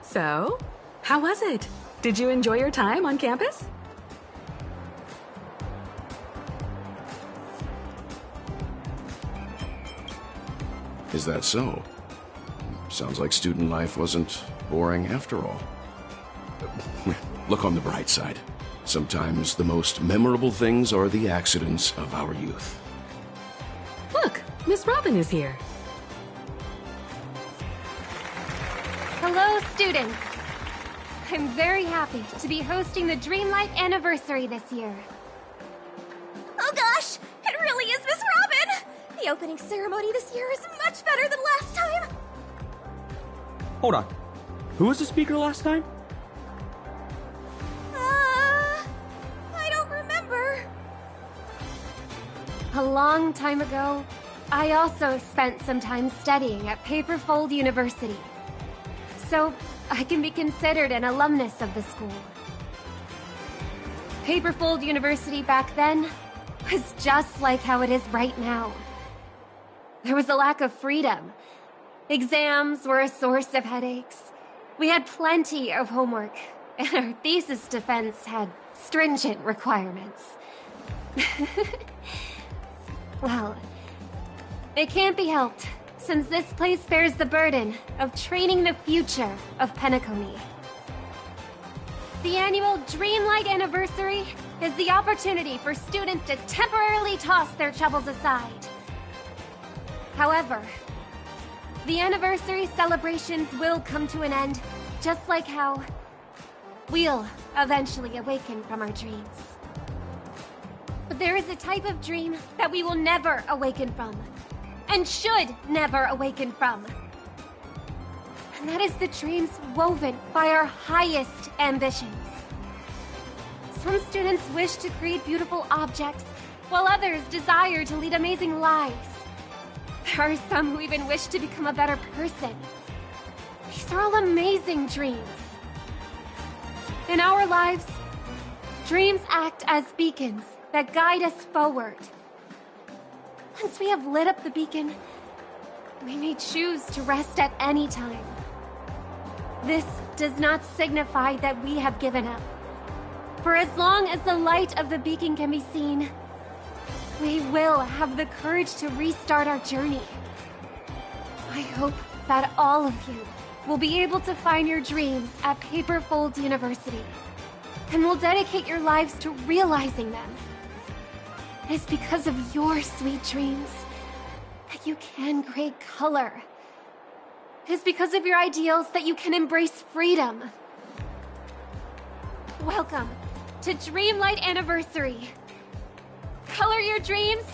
So, how was it? Did you enjoy your time on campus? Is that so? Sounds like student life wasn't boring after all. Look on the bright side. Sometimes the most memorable things are the accidents of our youth. Look, Miss Robin is here. Hello, students! I'm very happy to be hosting the Dreamlight anniversary this year. Oh gosh, it really is Miss Robin! The opening ceremony this year is much better than last time! Hold on. Who was the speaker last time? I don't remember. A long time ago, I also spent some time studying at Paperfold University. So, I can be considered an alumnus of the school. Paperfold University back then was just like how it is right now. There was a lack of freedom. Exams were a source of headaches. We had plenty of homework, and our thesis defense had stringent requirements. Well, it can't be helped, since this place bears the burden of training the future of Penacony. The annual Dreamlight Anniversary is the opportunity for students to temporarily toss their troubles aside. However, The anniversary celebrations will come to an end, just like how we'll eventually awaken from our dreams. But there is a type of dream that we will never awaken from, and should never awaken from. And that is the dreams woven by our highest ambitions. Some students wish to create beautiful objects, while others desire to lead amazing lives. There are some who even wish to become a better person. These are all amazing dreams. In our lives, dreams act as beacons that guide us forward. Once we have lit up the beacon, we may choose to rest at any time. This does not signify that we have given up. For as long as the light of the beacon can be seen, we will have the courage to restart our journey. I hope that all of you will be able to find your dreams at Paperfold University, and will dedicate your lives to realizing them. It is because of your sweet dreams that you can create color. It is because of your ideals that you can embrace freedom. Welcome to Dreamlight Anniversary. Color your dreams,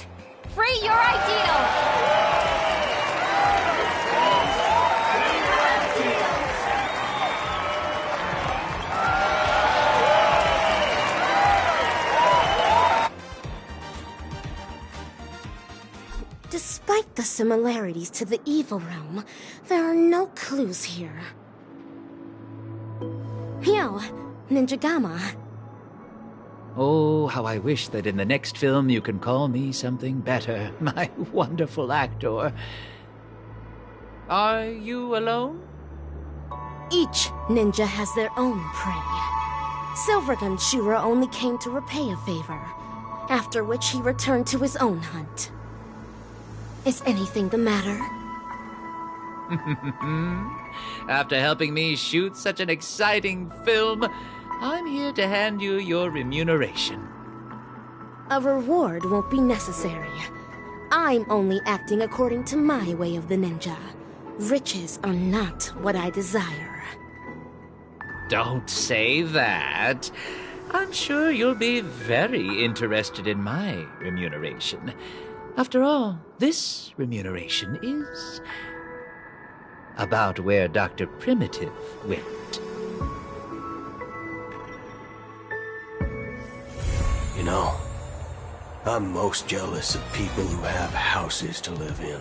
free your ideals! Despite the similarities to the evil realm, there are no clues here. Yo, Ninja Gamma. Oh, how I wish that in the next film you can call me something better, my wonderful actor. Are you alone? Each ninja has their own prey. Silvergun Shura only came to repay a favor, after which he returned to his own hunt. Is anything the matter? After helping me shoot such an exciting film, I'm here to hand you your remuneration. A reward won't be necessary. I'm only acting according to my way of the ninja. Riches are not what I desire. Don't say that. I'm sure you'll be very interested in my remuneration. After all, this remuneration is about where Dr. Primitive went. You know, I'm most jealous of people who have houses to live in.